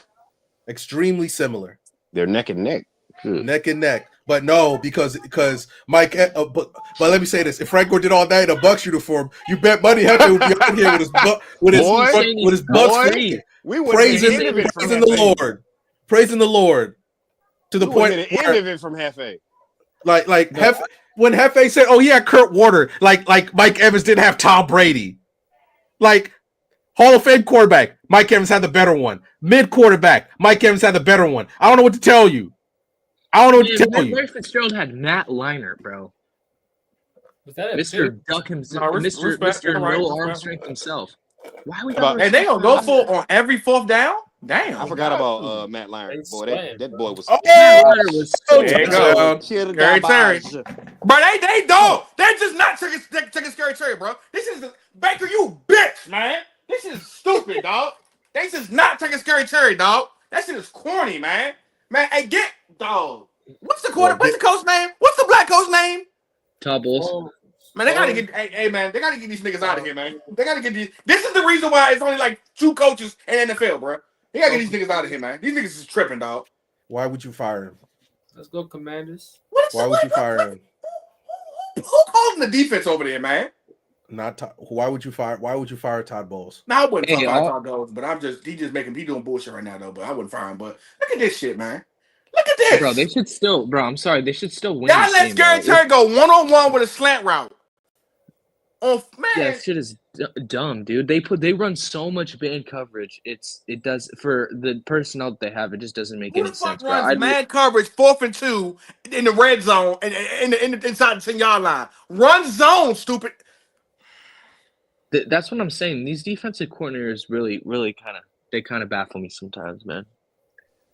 Extremely similar. They're neck and neck. Neck and neck. But no, because Mike. But let me say this: if Frank Gore did all that in a Bucs uniform, you bet money Hefe would be out here with his Bucs praising the Lord, to the point end of it from Hefe. Like Hefe. When Hefe said, "Oh yeah, Kurt Warner," like Mike Evans didn't have Tom Brady, like Hall of Fame quarterback, Mike Evans had the better one. Mid quarterback, Mike Evans had the better one. I don't know what to tell you. Larry Fitzgerald had Matt Leinart, bro. Was that Mr. Duck himself, Mr. No arm strength himself. Why we? And they gonna go for on every fourth down. Damn, I forgot about Matt Leinart. Boy, that boy was. There you go. Scary Terry. Bro, they don't. They're just not taking Scary Terry, bro. This is Baker, you bitch, man. This is stupid, dog. They just not taking Scary Terry, dog. That shit is corny, man. Man, hey, get dog. What's the coach name? What's the black coach name? Todd Bowles. Man, they gotta get. Hey, man, they gotta get these niggas out of here, man. They gotta get these. This is the reason why it's only like 2 coaches in NFL, bro. They gotta get these niggas out of here, man. These niggas is tripping, dog. Why would you fire him? Let's go, Commanders. Why would you fire him? Who calling the defense over there, man? Why would you fire Todd Bowles? No, I wouldn't fire Todd Bowles, but he doing bullshit right now though. But I wouldn't fire him. But look at this shit, man. Look at this, bro. They should still, bro. I'm sorry, they should still win. Y'all let Scary Terry go 1-on-1 with a slant route. Oh man, yeah, that shit is dumb, dude. They run so much band coverage. It does for the personnel that they have. It just doesn't make any sense. Who the fuck runs man coverage 4th and 2 in the red zone and inside the 10-yard line? Run zone, stupid. That's what I'm saying. These defensive coordinators really kind of baffle me sometimes, man.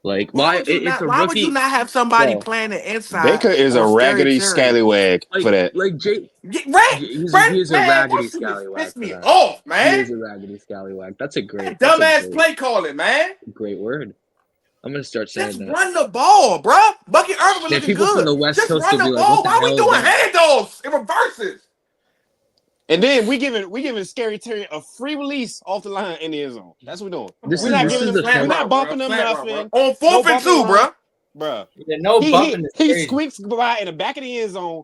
Like why would you not have somebody playing the inside? Baker is a raggedy scallywag for that. Like he's a raggedy scallywag. Piss me off, man. He is a raggedy scallywag. That's a great dumbass play calling, man. Great word. I'm gonna start saying that. Run the ball, bro. Bucky Irvin was looking people good. From the West Coast run the ball. Why are we doing handoffs and reverses? And then we giving Scary Terry a free release off the line in the end zone. That's what we're doing. We're not bumping them nothing. On 4th and 2, bro. Yeah, no bumping. He squeaks by in the back of the end zone.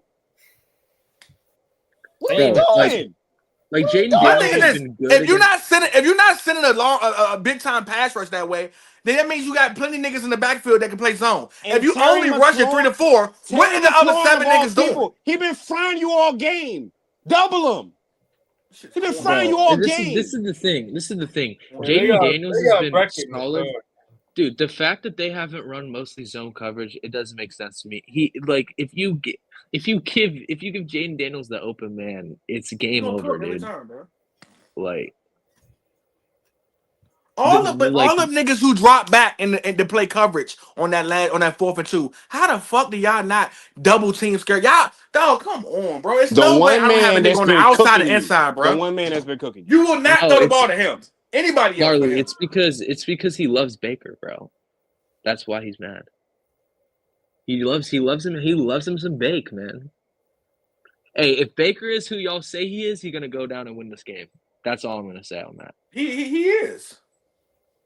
What are you doing? Like Jaden Daniels has been good. If you're not sending a big time pass rush that way, then that means you got plenty of niggas in the backfield that can play zone. And if you only rushing 3 to 4, what are the other 7 niggas doing? He been frying you all game. Double him. He been frying you all game. This is the thing. Jaden Daniels has been solid. Dude, the fact that they haven't run mostly zone coverage, it doesn't make sense to me. If you give Jaden Daniels the open man, it's game over, dude. Like all the niggas who drop back in the play coverage on that 4th and 2. How the fuck do y'all not double team scare y'all? Dog, come on, bro. It's no way I don't have a nigga on the outside and inside, bro. The one man that's been cooking. You will not throw the ball to him. Anybody else? Marley, it's because he loves Baker, bro. That's why he's mad. He loves him some Bake, man. Hey, if Baker is who y'all say he is, he's gonna go down and win this game. That's all I'm gonna say on that. He is.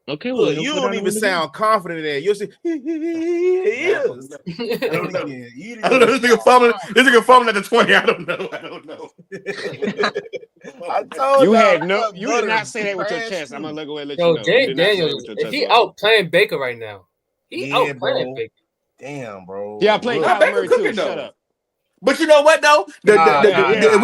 Okay, well, you don't even sound confident in that. You'll say he is. I don't know. This nigga fumbling at the 20. I don't know. I told you did not say that with your chest. I'm gonna go ahead and let you know. Jaden Daniels, if he out playing Baker right now, he out playing Baker. Damn, bro. Yeah, I played Kyler Murray too. Shut up. But you know what though? We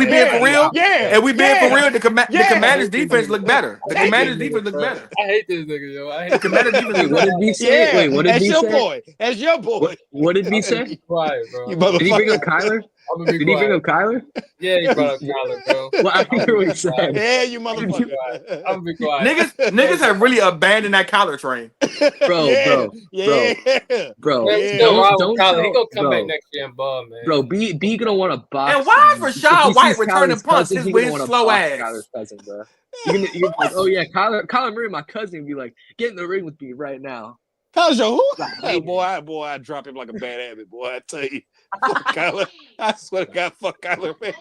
being for real. Yeah. And we being for real. The Commanders defense look better. The Commanders defense look better. I hate this nigga, yo. I hate The Commanders defense look What better. did we say? Wait, what did That's we your say? boy. That's your boy. What did we say? quiet, bro. You Did he bring up motherfucker. Kyler? I'm gonna be Did he bring quiet. up Kyler? Yeah, he brought up Kyler, bro. Well, I hear what he said. Yeah, you motherfucker. I'm gonna be quiet. Niggas have really abandoned that Kyler train. Bro. Man, still wrong with Don't Kyler. He tell- gonna come back next year and ball, man. Bro, B gonna want to box. And why is him. If Rashad he White sees returning Kyler's punts cousin, he with gonna his wanna slow box ass? Kyler's cousin, bro. You're like, oh yeah, Kyler Murray, my cousin, be like, get in the ring with me right now. How's your who? Hey, Boy, I drop him like a bad habit, boy. I tell you. Fuck Kyler. I swear to God, fuck Kyler, man.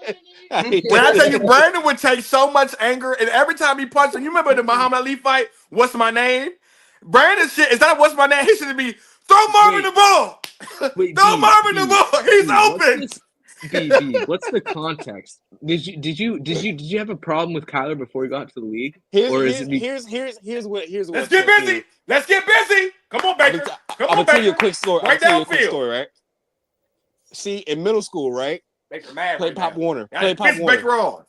When I tell you, Brandon would take so much anger, and every time he punched him, you remember the Muhammad Ali fight? What's my name? Brandon's shit is that what's my name? He should be throw Marvin the ball. Throw Marvin the ball. He's open. B, what's the context? Did you have a problem with Kyler before he got to the league? Here's what. Let's get busy. Let's get busy. Come on, Baker. I'm gonna tell you a quick story. Right downfield. Right? See, in middle school, right? Baker mad Play right Pop now. Warner. I Play Pop pissed Warner. Baker on.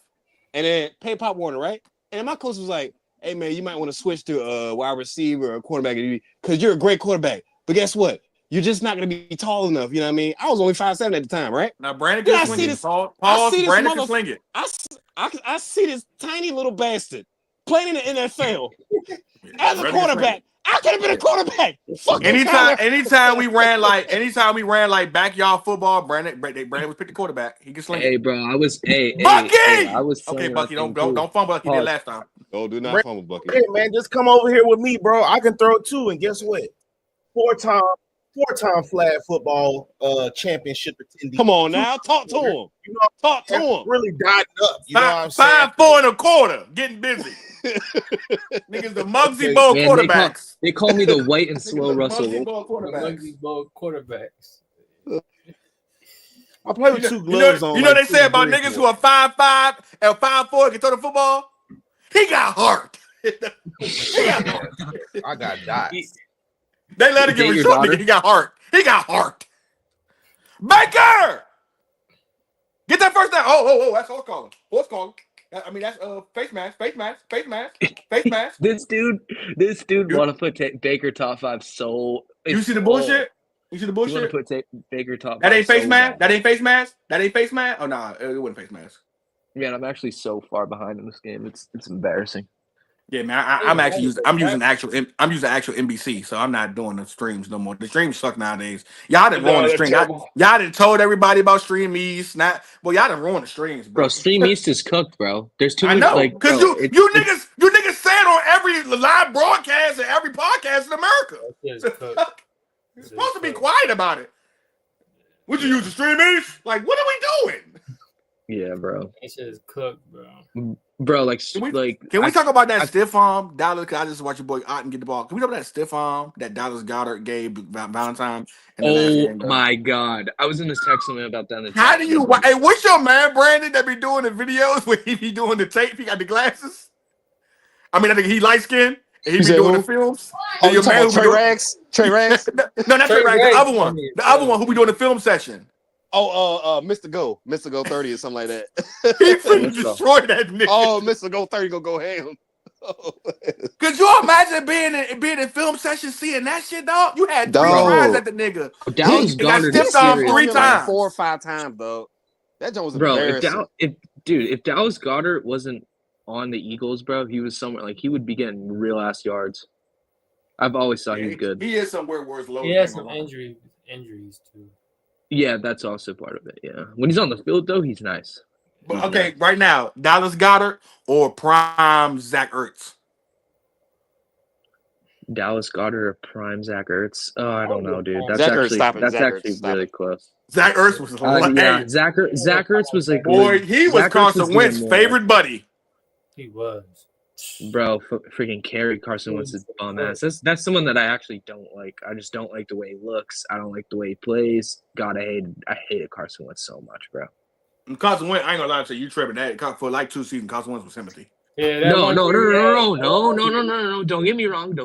And then play Pop Warner, right? And my coach was like, "Hey man, you might want to switch to a wide receiver or a quarterback because you're a great quarterback. But guess what? You're just not gonna be tall enough. You know what I mean? I was only 5'7" at the time, right? Now Brandon can swing it. Pause. Brandon can sling it. I see this tiny little bastard playing in the NFL as a quarterback. I could have been a quarterback. Anytime we ran like backyard football, Brandon was pick the quarterback. He can sling it. Hey, bro, I was Bucky. I was Okay, Bucky, don't too. fumble like you did last time. Oh, do not fumble, Bucky. Hey man, just come over here with me, bro. I can throw too, and guess what? Four-time flag football championship attendee. Come on now, talk to him. You know, Talk to him. Really dotting up. You know what I'm saying? 5'4" $1/4, getting busy. Niggas, the Muggsy Bowl quarterbacks. They call me the white and slow Russell. Muggsy Bowl quarterbacks. I play with two gloves on. You know they say about niggas who are 5'5" and 5'4" can throw the football? He got hurt. I got dots. They let it get a short nigga. He got hurt. Baker! Get that first down. Oh, that's horse calling. I mean, that's face mask. This dude want to put Baker top 5 so. You see the bullshit? You want to put Baker top 5. That ain't face mask? That ain't face mask? Oh, nah, it wasn't face mask. Man, I'm actually so far behind in this game. It's embarrassing. Yeah, man, I'm using actual NBC, so I'm not doing the streams no more. The streams suck nowadays. Y'all done ruined the stream. Y'all done told everybody about Stream East. Y'all done ruined the streams, bro. Bro, Stream East is cooked, bro. There's too many. I know, because you niggas say it on every live broadcast and every podcast in America. You're supposed to be quiet about it. Would you use the Stream East? Like, what are we doing? Yeah, bro. It's just cooked, bro. Bro, can we talk about that stiff arm Dallas? Cause I just watch your boy Otten get the ball. Can we talk about that stiff arm that Dallas Goddard gave Valentine? Oh my God! I was gonna text him about that. How do you? Hey, what's your man Brandon that be doing the videos when he be doing the tape? He got the glasses. I mean, I think he light skinned. He be doing the films. Oh, you talking about Trey Rags? Trey Rags? No, not Trey Rags. The other one. The other one who be doing the film session. Oh, Mr. Go 30 or something like that. He freaking destroyed that nigga. Oh, Mr. Go 30 gonna go ham. Could you imagine being in film session seeing that shit, dog? You had 3 tries at the nigga. Dallas Goddard got stiffed on 3 times, like 4 or 5 times, though. That joint was embarrassing. If Dallas Goddard wasn't on the Eagles, bro, he was somewhere like he would be getting real ass yards. I've always thought he was good. He is somewhere where it's low. He has some injuries too. Yeah, that's also part of it. Yeah, when he's on the field though, he's nice. But okay, right now, Dallas Goddard or prime Zach Ertz? Dallas Goddard or prime Zach Ertz? Oh, I don't know, dude. That's actually really close. Zach Ertz was Zach Ertz was like boy. He was Carson Wentz's favorite buddy. He was. Bro, freaking carried Carson Wentz's bum ass. That's someone that I actually don't like. I just don't like the way he looks. I don't like the way he plays. God, I hated Carson Wentz so much, bro. And Carson Wentz, I ain't gonna lie to you, you tripping that for like 2 seasons. Carson Wentz was sympathy. Yeah, no. Don't get me wrong.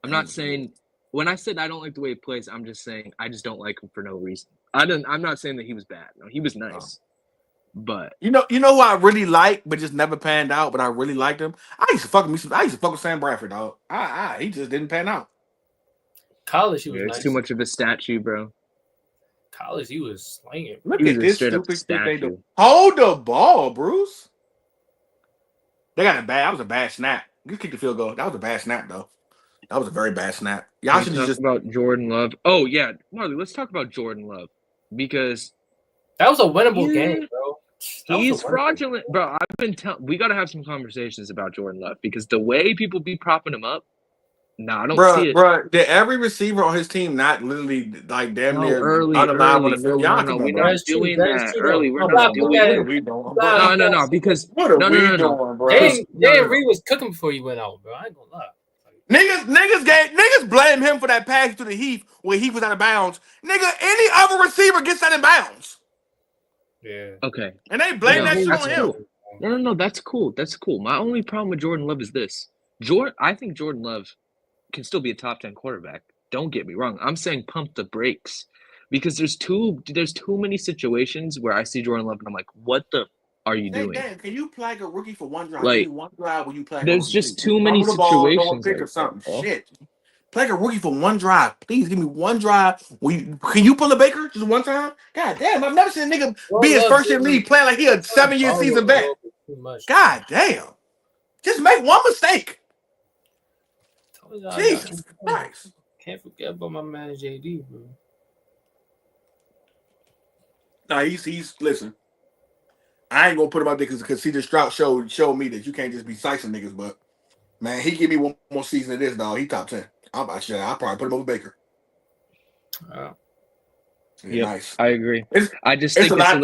I'm not saying when I said I don't like the way he plays. I'm just saying I just don't like him for no reason. I'm not saying that he was bad. No, he was nice. But you know who I really like, but just never panned out. But I really liked him. I used to fuck with Sam Bradford, dog. He just didn't pan out. College, he was it's nice. too much of a statue, bro. College, he was slinging. Look at this stupid shit they do. Hold the ball, Bruce. They got that was a bad snap. You kicked the field goal. That was a bad snap, though. That was a very bad snap. Y'all should just about Jordan Love. Oh yeah, Marley. Let's talk about Jordan Love because that was a winnable game, bro. He's fraudulent, bro. I've been telling. We got to have some conversations about Jordan Love because the way people be propping him up, I don't see it. Bro, did every receiver on his team not literally like damn near early? We're not doing that early. We're not doing that. No, because what are we doing, bro? Jaden Reed was cooking before he went out, bro. I ain't gonna lie. Niggas blame him for that pass to the Heath when he was out of bounds. Nigga, any other receiver gets out of bounds. Yeah. Okay. And they blame that shit on him. Cool. No, that's cool. That's cool. My only problem with Jordan Love is this. I think Jordan Love can still be a top 10 quarterback. Don't get me wrong. I'm saying pump the brakes because there's too many situations where I see Jordan Love and I'm like, what the are you doing? Dan, can you plug a rookie for one drive? Like, one drive when you plug there's just too many situations. Pick or something. Shit. Play a rookie for one drive. Please give me one drive. Can you pull a Baker just one time? God damn, I've never seen a nigga be his first year league playing like he a 7-year season vet. God damn. Just make one mistake. Jesus Christ. Can't forget about my man JD, bro. Nah, he's listen. I ain't gonna put him out there because CJ Stroud showed me that you can't just be slicing niggas, but man, he give me one more season of this, dog. He top 10. I'll probably put him over Baker. Yeah, nice. I agree. It's a lot of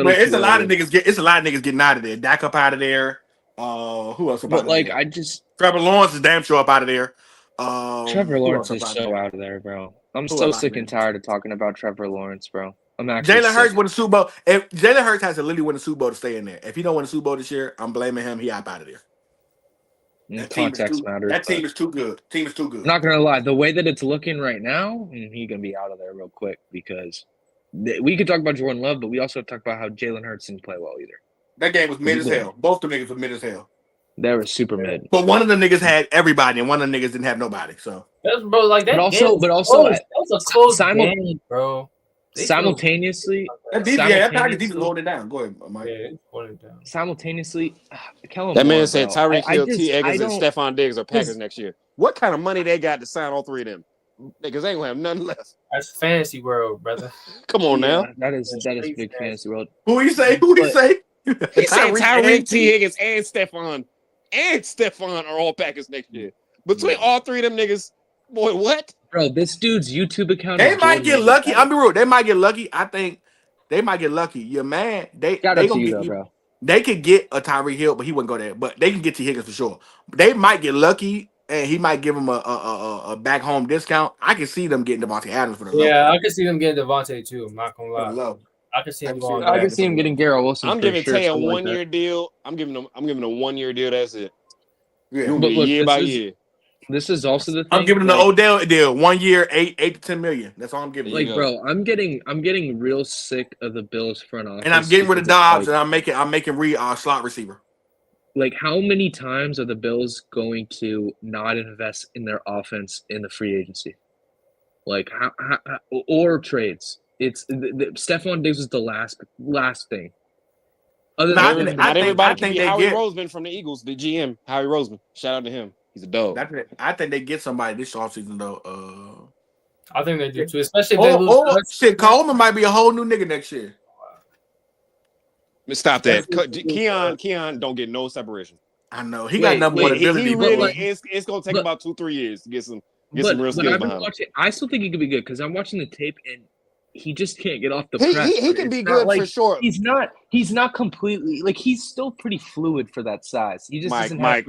niggas getting out of there. Dak up out of there. Who else? But like, there? Trevor Lawrence is damn sure up out of there. Trevor Lawrence is so out of there, bro. I'm so sick and tired of talking about Trevor Lawrence, bro. I'm actually Jalen Hurts win the Super Bowl. If Jalen Hurts has to literally win the Super Bowl to stay in there. If he don't win the Super Bowl this year, I'm blaming him. He up out of there. Context matters. That team is too good. I'm not gonna lie. The way that it's looking right now, he's gonna be out of there real quick because we could talk about Jordan Love, but we also have to talk about how Jalen Hurts didn't play well either. That game was mid as hell. Both the niggas were mid as hell. They were super mid. But one of the niggas had everybody, and one of the niggas didn't have nobody. So that's bro, like that. But also, that was a close game, bro. Simultaneously, that package was holding it down. Go ahead, Mike. Yeah, holding it down. Simultaneously, that man said Tyreek Hill, T. Eggers, and Stephon Diggs are Packers next year. What kind of money they got to sign all three of them? Niggas ain't gonna have nothing left. That's fantasy world, brother. Come on now. That is big fantasy world. Who you say? He said Tyreek, T. Higgins, and Stephon are all Packers next year. Between all three of them niggas, boy, what? Bro, this dude's YouTube account. They might get lucky. I'm be real. They might get lucky. I think they might get lucky. Your man, they gonna get bro. They could get a Tyreek Hill, but he wouldn't go there. But they can get T. Higgins for sure. They might get lucky, and he might give them a back home discount. I can see them getting Devontae Adams for the low. I can see them getting Devontae too. I'm not gonna lie. I can see him getting Garrett Wilson. I'm giving Tay a 1 year deal. I'm giving him a 1 year deal. That's it. Yeah, but look, year by year. This is also the thing. I'm giving him the Odell deal. 1 year, 8 to 10 million. That's all I'm giving. Like, bro, I'm getting real sick of the Bills front office. And I'm getting rid of Dobbs, and I'm making Reed our slot receiver. Like, how many times are the Bills going to not invest in their offense in the free agency? Like, how or trades? It's Stephon Diggs was the last thing. Other than not everybody can get Howie Roseman from the Eagles, the GM, Howie Roseman. Shout out to him. He's a dog. I think they get somebody this offseason though. I think they do too, especially if they lose. Shit, Coleman might be a whole new nigga next year. Stop that. Keon don't get no separation. I know he got number one ability. It's gonna take about 2-3 years to get some real skills behind him. I still think he could be good because I'm watching the tape and he just can't get off the press. He can be good for sure. He's not completely like he's still pretty fluid for that size. He just Mike.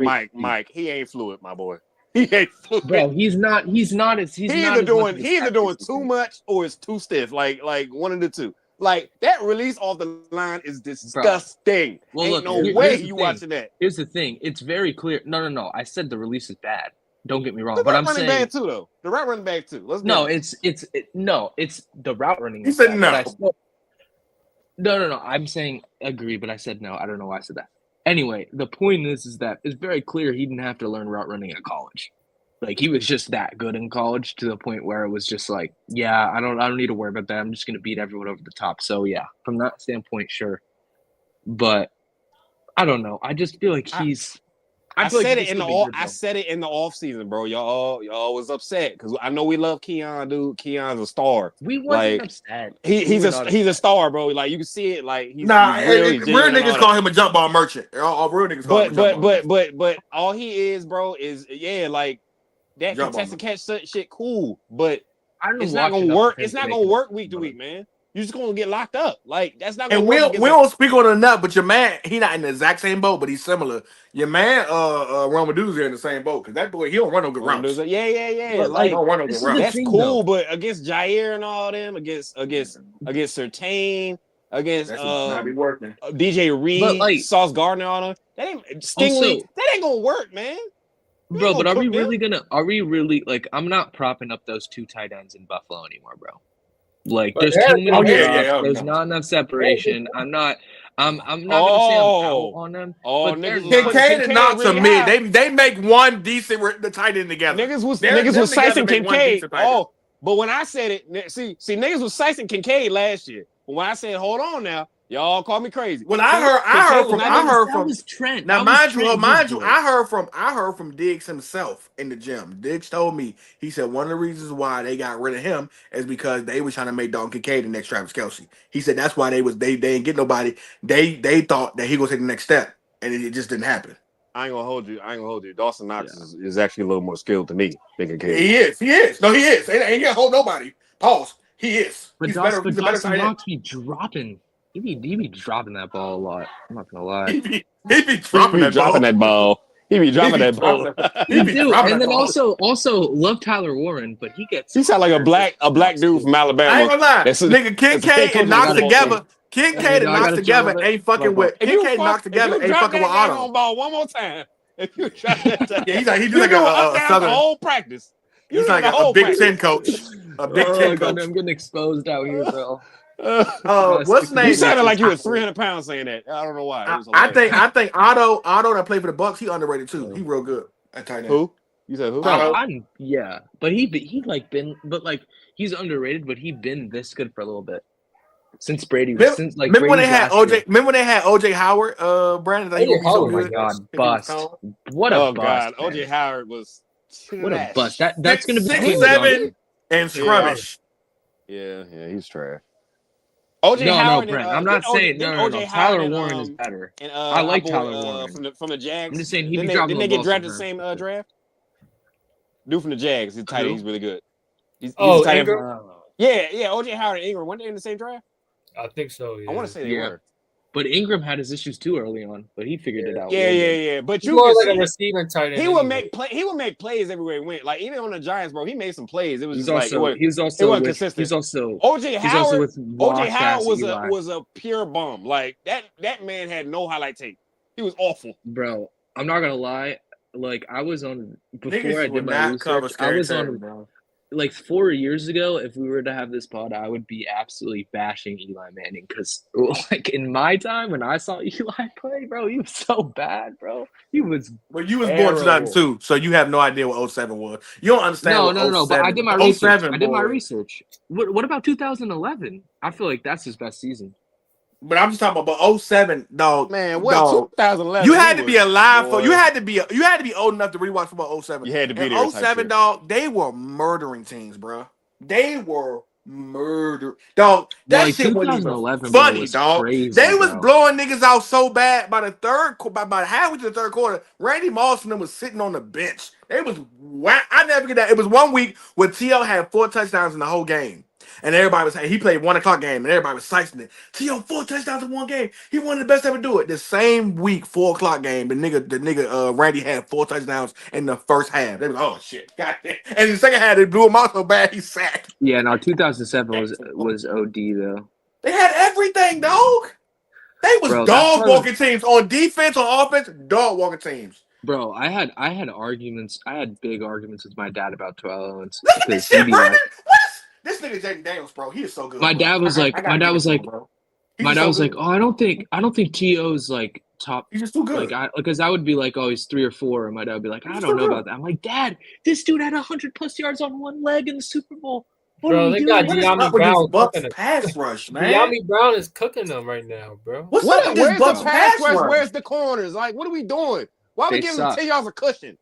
He ain't fluid, my boy. He ain't fluid. Bro, he's either doing too much or it's too stiff. Like one of the two. Like that release off the line is disgusting. Well, ain't no way you watching that. Here's the thing. It's very clear. No. I said the release is bad. Don't get me wrong, but I'm saying the route running back too. It's the route running. He said no. No. I'm saying agree, but I said no. I don't know why I said that. Anyway, the point is that it's very clear he didn't have to learn route running at college. Like he was just that good in college to the point where it was just like, yeah, I don't need to worry about that. I'm just gonna beat everyone over the top. So yeah, from that standpoint, sure. But I don't know. I just feel like he's. I said it in the off season, bro. Y'all was upset because I know we love Keon, dude. Keon's a star. We wasn't upset. He's a star, bro. Like you can see it. Like he's real niggas call him a jump ball merchant. All real niggas call him a jump ball merchant. But all he is, bro, is like that Jump contested catch shit cool, but it's not gonna work. It's not gonna work week to week, man. You're just gonna get locked up. Like that's not gonna and work. we don't speak on it enough, but your man, he not in the exact same boat, but he's similar. Your man, Romadu's in the same boat because that boy, he don't run no good routes. Yeah. Like, he don't run no good routes. That's cool, but against Jair and all them, against Surtain, against DJ Reed, Sauce Gardner, all them, that ain't Stingley. That ain't gonna work, man. Bro, but are we really like? I'm not propping up those two tight ends in Buffalo anymore, bro. Like there's too many drops. There's not enough separation. I'm not gonna say I'm out on them. Kincaid and Knox are mid. They make one decent the tight end together. Niggas was sicing Kincaid. Oh, but when I said it, see, niggas was sicing Kincaid last year. But when I said, hold on now, y'all call me crazy. Well, I heard from Trent. Now, mind you, I heard from Diggs himself in the gym. Diggs told me, he said one of the reasons why they got rid of him is because they were trying to make Dalton Kincaid the next Travis Kelce. He said that's why they didn't get nobody. They thought that he was taking the next step, and it just didn't happen. I ain't gonna hold you. Dawson Knox is actually a little more skilled than me. He is. No, he is. Ain't gonna hold nobody. Pause. He is. But Dawson Knox be dropping. He be dropping that ball a lot. I'm not gonna lie. He be dropping that ball. He be dropping that ball. He do. And then also love Tyler Warren, but he sound like a black dude from Alabama. I ain't gonna lie. Nigga, Kincaid and Knox together. Kincaid and Knox together ain't fucking with. Kincaid and Knox together ain't fucking with Otto. Ball one more time. If you try that, he do like a southern whole practice. He's like a Big Ten coach. A Big Ten coach. I'm getting exposed out here, bro. What's his name? You sounded like you were 300 pounds saying that. I don't know why. I think Otto that played for the Bucs, he underrated too. He real good at tight end. Who? You said who? Yeah, but he like been, but like he's underrated, but he been this good for a little bit since Brady. Remember when they had OJ? Remember when they had OJ Howard? Brandon, oh my god, bust! What a bust! OJ Howard was what a bust. That's gonna be 6'7" and scrubbish. Yeah, he's trash. OJ Howard. Brent, I'm not saying no. Tyler Warren is better. I like Tyler Warren from the Jags. I'm just saying didn't they get drafted the same draft? Dude from the Jags, he's tight end. He's really good. He's tight end. Yeah. OJ Howard and Ingram weren't they in the same draft? I think so. Yeah. I want to say they were. But Ingram had his issues too early on, but he figured it out. Yeah. But you more like a receiving tight end. He would make plays everywhere he went. Like even on the Giants, bro, he made some plays. It was he was also consistent. He's also OJ Howard. With OJ Howard was a pure bum. Like that man had no highlight tape. He was awful, bro. I'm not gonna lie. Like I was on before I did my research. I was on. Bro. Like 4 years ago, if we were to have this pod, I would be absolutely bashing Eli Manning because, like, in my time when I saw Eli play, bro, he was so bad, bro. He was. Well, you was born in 2002, so you have no idea what 07 was. You don't understand. No. But I did my research. My research. What about 2011? I feel like that's his best season. But I'm just talking about 07, dog. Man, what 2011? You had to be alive for. You had to be old enough to rewatch football 07. You had to be there. 07, dog. They were murdering teams, bro. They were dog. That shit wasn't even funny, was dog. Crazy, they was blowing niggas out so bad by the halfway to the third quarter. Randy Moss and them was sitting on the bench. They was. I never forget that. It was 1 week where T.O. had 4 touchdowns in the whole game. And everybody was saying he played 1 o'clock game, and everybody was slicing it. T.O. 4 touchdowns in 1 game. He one of the best ever do it. The same week, 4 o'clock game, the nigga Randy had 4 touchdowns in the first half. They was oh shit, goddamn. And in the second half, they blew him out so bad he sacked. Yeah, no, 2007 was OD though. They had everything, dog. They was dog walking teams on defense, on offense, dog walking teams. Bro, I had arguments. I had big arguments with my dad about 12 Owens. Look at this shit, Brandon. This nigga Jaden Daniels, bro, he is so good. My dad was like, My dad was like, "Oh, I don't think T.O.'s like top. He's just too good. Like, because I would be like, oh, he's 3 or 4, and my dad would be like, I don't know about that. I'm like, Dad, this dude had 100+ yards on one leg in the Super Bowl. What are we doing? What is up with this Bucs pass rush, man? De'Ami Brown is cooking them right now, bro. What's up with this Bucs pass rush? Where's the corners? Like, what are we doing? Why are we giving them 10 yards of cushion?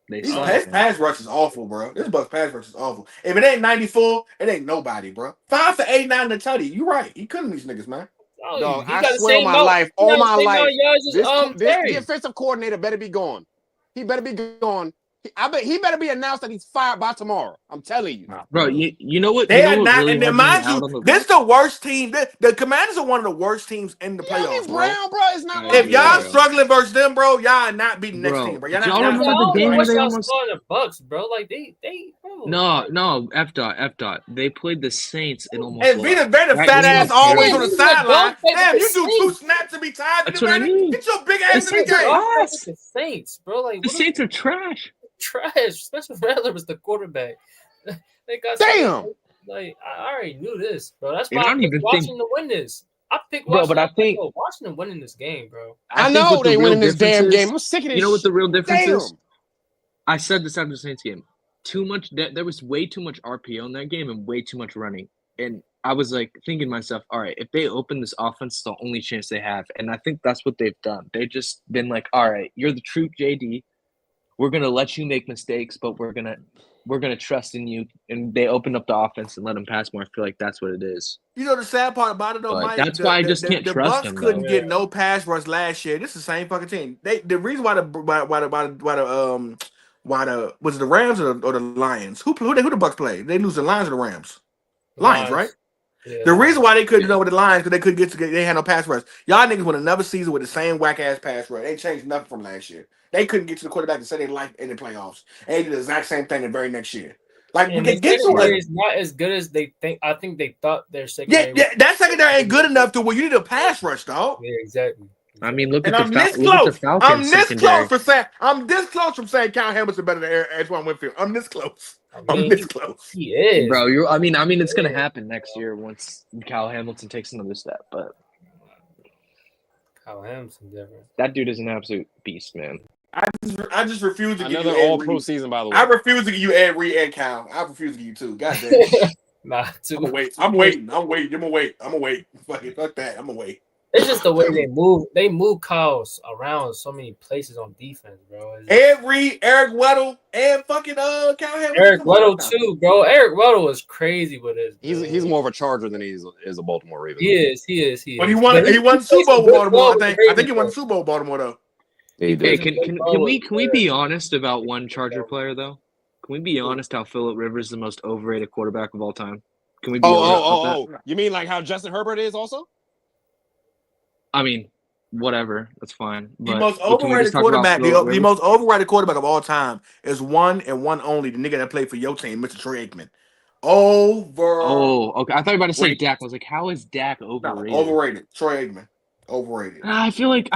His pass rush is awful, bro. This Bucs pass rush is awful. If it ain't 94, it ain't nobody, bro. 5 for 8, 9 in the tutty. You right. He couldn't these niggas, man. Dog, I swear on my life, all my life, this defensive coordinator better be gone. He better be gone. I bet he better be announced that he's fired by tomorrow. I'm telling you, bro. You know what? They are not, and mind you, this is the worst team. The Commanders are one of the worst teams in the playoffs, bro. Brown, bro, it's not. If y'all struggling versus them, bro, y'all not beating next team, bro. Y'all remember the game where they almost the Bucs, bro? Like they. Bro. No. F. They played the Saints in almost. And Vita Veda fat ass always on the sideline. Damn, you do 2 snaps to be tied. That's what I mean. Get your big ass in the game. The Saints, bro. Like the Saints are trash. Trash. Spencer Rattler was the quarterback. They got like I already knew this, bro. That's why I picked Washington to win this. I picked Washington. Bro, but I think Washington winning this game, bro. I know they winning this damn game. I'm sick of this. You know what the real difference is? I said this after the Saints game. Too much. There was way too much RPO in that game and way too much running. And I was like thinking to myself, all right, if they open this offense, it's the only chance they have. And I think that's what they've done. They've just been like, all right, you're the true JD. We're gonna let you make mistakes, but we're gonna trust in you. And they opened up the offense and let them pass more. I feel like that's what it is. You know the sad part about it though, Mike. That's why I just can't trust them. The Bucs couldn't get no pass rush last year. This is the same fucking team. The reason why the was it the Rams or the Lions? Who the Bucs play? They lose the Lions or the Rams? Lions, right? Yeah. The reason why they couldn't know with the Lions because they couldn't they had no pass rush. Y'all niggas won another season with the same whack ass pass rush. They changed nothing from last year. They couldn't get to the quarterback to say they life in the playoffs. And they did the exact same thing the very next year. Like we can get to it. It's not as good as they think. I think they thought their secondary. Yeah, that secondary ain't good enough to where you need a pass rush, dog. Yeah, exactly. I mean, look at the Falcons. I'm this close from saying Kyle Hamilton better than Antoine Winfield. I'm this close. I'm this close. He is, bro. I mean, it's gonna happen next year once Kyle Hamilton takes another step. But Kyle Hamilton different. That dude is an absolute beast, man. I just refuse to give another you all-pro season. By the way, I refuse to give you Ed Reed and Kyle. I refuse to give you 2. God damn. Nah, I'm waiting. I'm gonna wait. Fuck that. I'm gonna wait. It's just the way they move. They move Kyle's around so many places on defense, bro. Ed Reed, Eric Weddle, and fucking Kyle Hamilton. Eric Weddle too, bro. Eric Weddle was crazy with it. He's more of a Charger than he is a Baltimore Raven. He is. But he won Super Bowl with Baltimore. I think he won the Super Bowl with Baltimore though. Hey, can we be honest about one Charger player though? Can we be honest how Phillip Rivers is the most overrated quarterback of all time? Can we be honest about that? You mean like how Justin Herbert is also? I mean, whatever. That's fine. The most overrated quarterback, the most overrated quarterback of all time is one and one only, the nigga that played for your team, Mr. Troy Aikman. Oh, okay. I thought you were about to say Dak. I was like, how is Dak overrated? No, overrated. Troy Aikman. Overrated. I feel like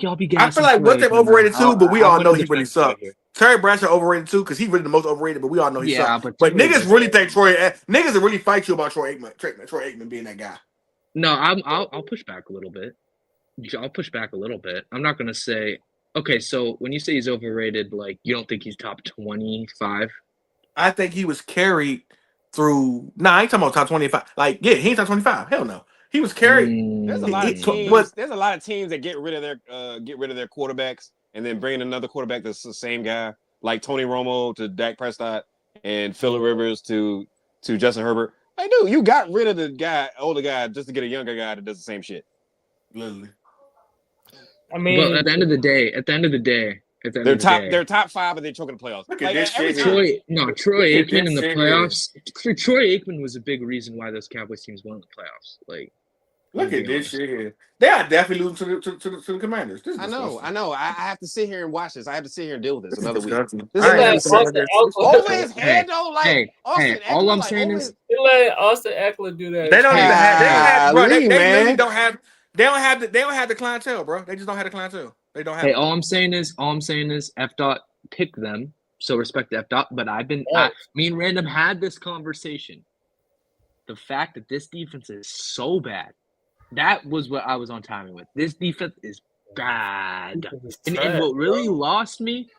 y'all be gassing. I feel like What's overrated too, but we all know he really sucks. Terry Bradshaw overrated too, because he's really the most overrated, but we all know he sucks. But niggas really think niggas will really fight you about Troy Aikman being that guy. No, I'll push back a little bit. I'm not gonna say okay, so when you say he's overrated, like you don't think he's top 25? I think he was carried through I ain't talking about top 25. Like, yeah, he ain't top 25. Hell no. He was carried. There's a lot of teams that get rid of their quarterbacks and then bring in another quarterback that's the same guy, like Tony Romo to Dak Prescott and Phillip Rivers to Justin Herbert. Like, dude, you got rid of the older guy just to get a younger guy that does the same shit. Literally. I mean, but at the end of the day, they're top 5, but they're choking the playoffs. Look at this shit. Troy Aikman in the playoffs. Troy Aikman was a big reason why those Cowboys teams won the playoffs. Like, look at this shit here. They are definitely losing to the Commanders. I know. I have to sit here and watch this. I have to sit here and deal with this another week. Over his head though. Like, hey, all I'm saying is they let Austin Eckler do that. They don't even have. They really don't have. They don't have the clientele, bro. They just don't have the clientele. They don't have. Hey, all I'm saying is, F. picked them, so respect F. But me and Random had this conversation. The fact that this defense is so bad, That was what I was on timing with. This defense is bad. And what really lost me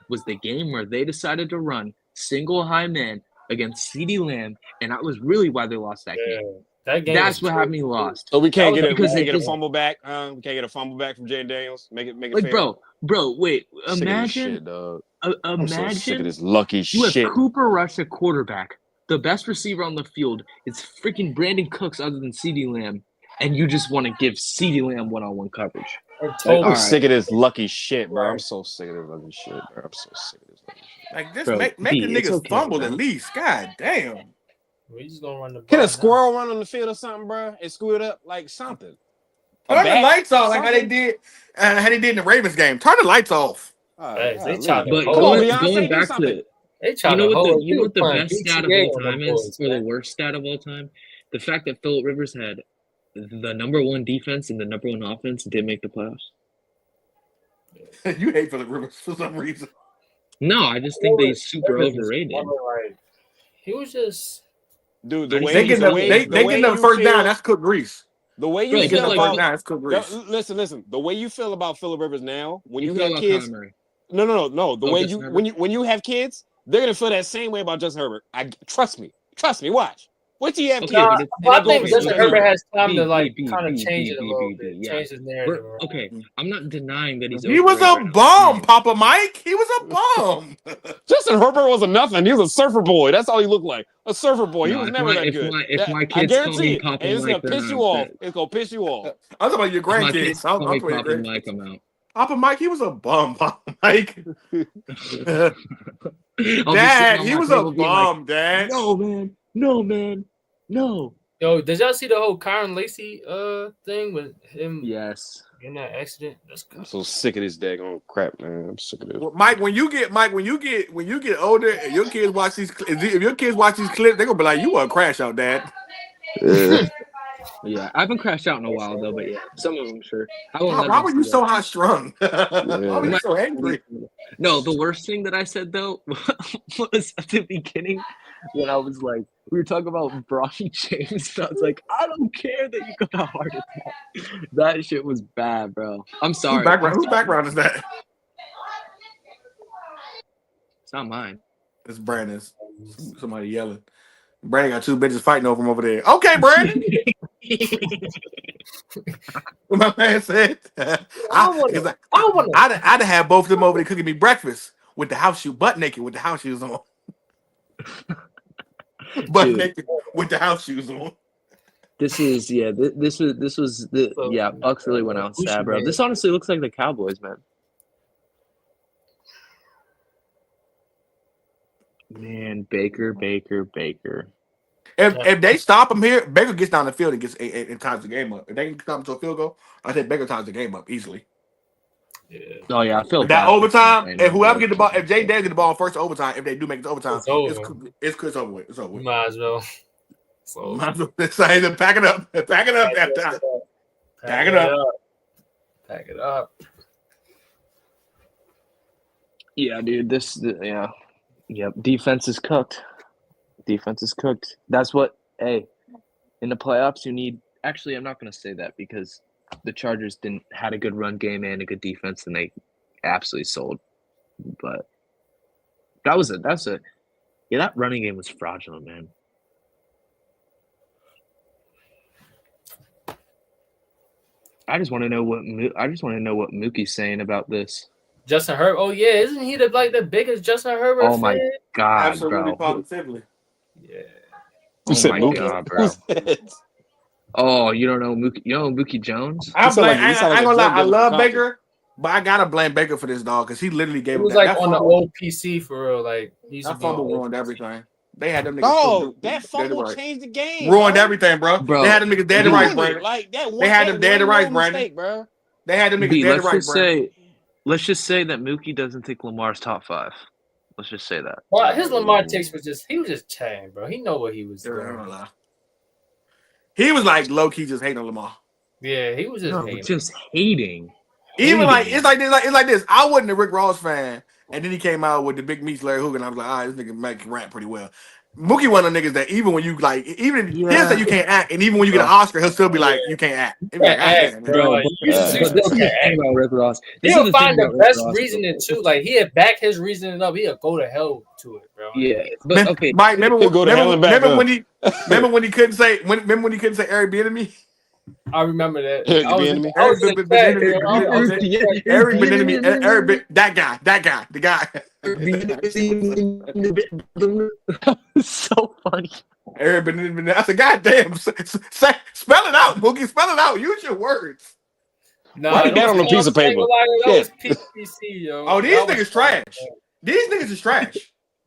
was the game where they decided to run single high man against CeeDee Lamb, and that was really why they lost that game. That game That's what had me lost. So we can't get a fumble back. We can't get a fumble back from Jaden Daniels. Make it like, fair. bro. Wait, imagine. Shit, dog. I'm so sick of Imagine this lucky you shit. have Cooper Rush at quarterback. The best receiver on the field is freaking Brandon Cooks other than CeeDee Lamb, and you just want to give CeeDee Lamb one-on-one coverage. I'm sick of this lucky shit, bro. I'm so sick of this lucky shit, bro. I'm so sick of this lucky shit. Like, just make the niggas fumble at least. God damn. We just gonna run the ball. Can a squirrel run on the field or something, bro, and screw it up like something? Turn the lights off like how they did in the Ravens game. Turn the lights off. They tried to going back to you know what the best stat of all time is, or the worst stat of all time? The fact that Phillip Rivers had the number one defense and the number one offense didn't make the playoffs. You hate Phillip Rivers for some reason. No, I just think they super overrated. He was just dude. They getting them first down. That's cooked grease. The way you feel about that's cooked grease. Listen. The way you feel about Phillip Rivers now, when you have kids. No. The way you when you have kids, they're gonna feel that same way about Justin Herbert. Trust me. Watch. Wait till you have kids. I think Justin Herbert has time to kind of change it a little bit, change his narrative. Okay, I'm not denying that he was a bum, Papa Mike. He was a bum. Justin Herbert was a nothing. He was a surfer boy. That's all he looked like. A surfer boy. He was never that good. If my kids I guarantee call me Papa it's Mike, gonna piss you off. It's gonna piss you off. I'm talking about your grandkids. Call me Papa Mike, I'm out. Papa Mike, he was a bum, Papa Mike. Dad, he was a bum, Dad. No, man. No. Yo, did y'all see the whole Kyron Lacey thing with him? Yes. In that accident? That's good. I'm so sick of this daggone crap, man. I'm sick of this. Well, Mike, when you get older, and your kids watch these. If your kids watch these clips, they're gonna be like, "You want to crash out, Dad." Yeah, I haven't crashed out in a while though, but yeah, some of them sure. Why were you so high strung? Why were you so angry? No, the worst thing that I said though was at the beginning when I was like, we were talking about Bronny James, and I was like, I don't care that you got a heart attack. That shit was bad, bro. I'm sorry. Whose background is that? It's not mine. It's Brandon's. Somebody yelling. Brandon got two bitches fighting over him over there. Okay, Brandon. What my man said. I'd have both of them over there cooking me breakfast with the house shoe, butt naked with the house shoes on. Butt naked with the house shoes on. This was Bucs really went out sad, bro. This honestly looks like the Cowboys, man. Man, Baker. If they stop him here, Baker gets down the field and ties the game up. If they can stop him to a field goal, I think Baker ties the game up easily. Yeah. Oh yeah, I feel that overtime. And whoever get the ball, if Jaden Daniels get the ball first overtime, if they do make it to overtime, it's over with. It's over with. Might as well. It's like pack it up. Pack it up after time. Pack it up. Pack it up. Yeah, dude. Yep. Defense is cooked. That's what. Hey, in the playoffs, you need. Actually, I'm not going to say that because the Chargers had a good run game and a good defense, and they absolutely sold. But that running game was fraudulent, man. I just want to know what Mookie's saying about this. Justin Herbert. Oh yeah, isn't he the biggest Justin Herbert fan? Oh my god, absolutely, bro. positively. Yeah. Oh my god, bro. Oh, you don't know Mookie? You know Mookie Jones? I ain't gonna lie. I love Baker, but I gotta blame Baker for this dog because he literally gave. It was like on the old PC for real. Like that fumble ruined everything. They had them niggas. Oh, that fumble changed the game. Ruined everything, bro. They had them niggas dead to rights, bro. They had them dead to rights, Brandon. Bro. They had them niggas dead to rights, bro. Let's just say that Mookie doesn't think Lamar's top 5. Let's just say that. Well, his Lamar takes was just chatting, bro. He know what he was doing. He was like low key just hating on Lamar. Yeah, he was just hating. Even like it's like this. I wasn't a Rick Ross fan, and then he came out with the big meats Larry Hogan. I was like, this nigga might rap pretty well. Mookie one of the niggas that even when you like, even he'll say you can't act, and even when you get an Oscar, he'll still be like, you can't act. He'll be like, act, bro. But this is the thing about Rick Ross. He'll find the best reasoning too. Like he'll back his reasoning up. He'll go to hell to it, bro. Yeah, but okay. Mike, remember when he couldn't say Eric Bieniemy? I remember that. Eric Bieniemy, that guy, the guy. So funny. Eric Bieniemy. I said, goddamn, spell it out, Boogie. Spell it out. Use your words. Write that on a piece of paper. Oh, these niggas trash. These niggas is trash.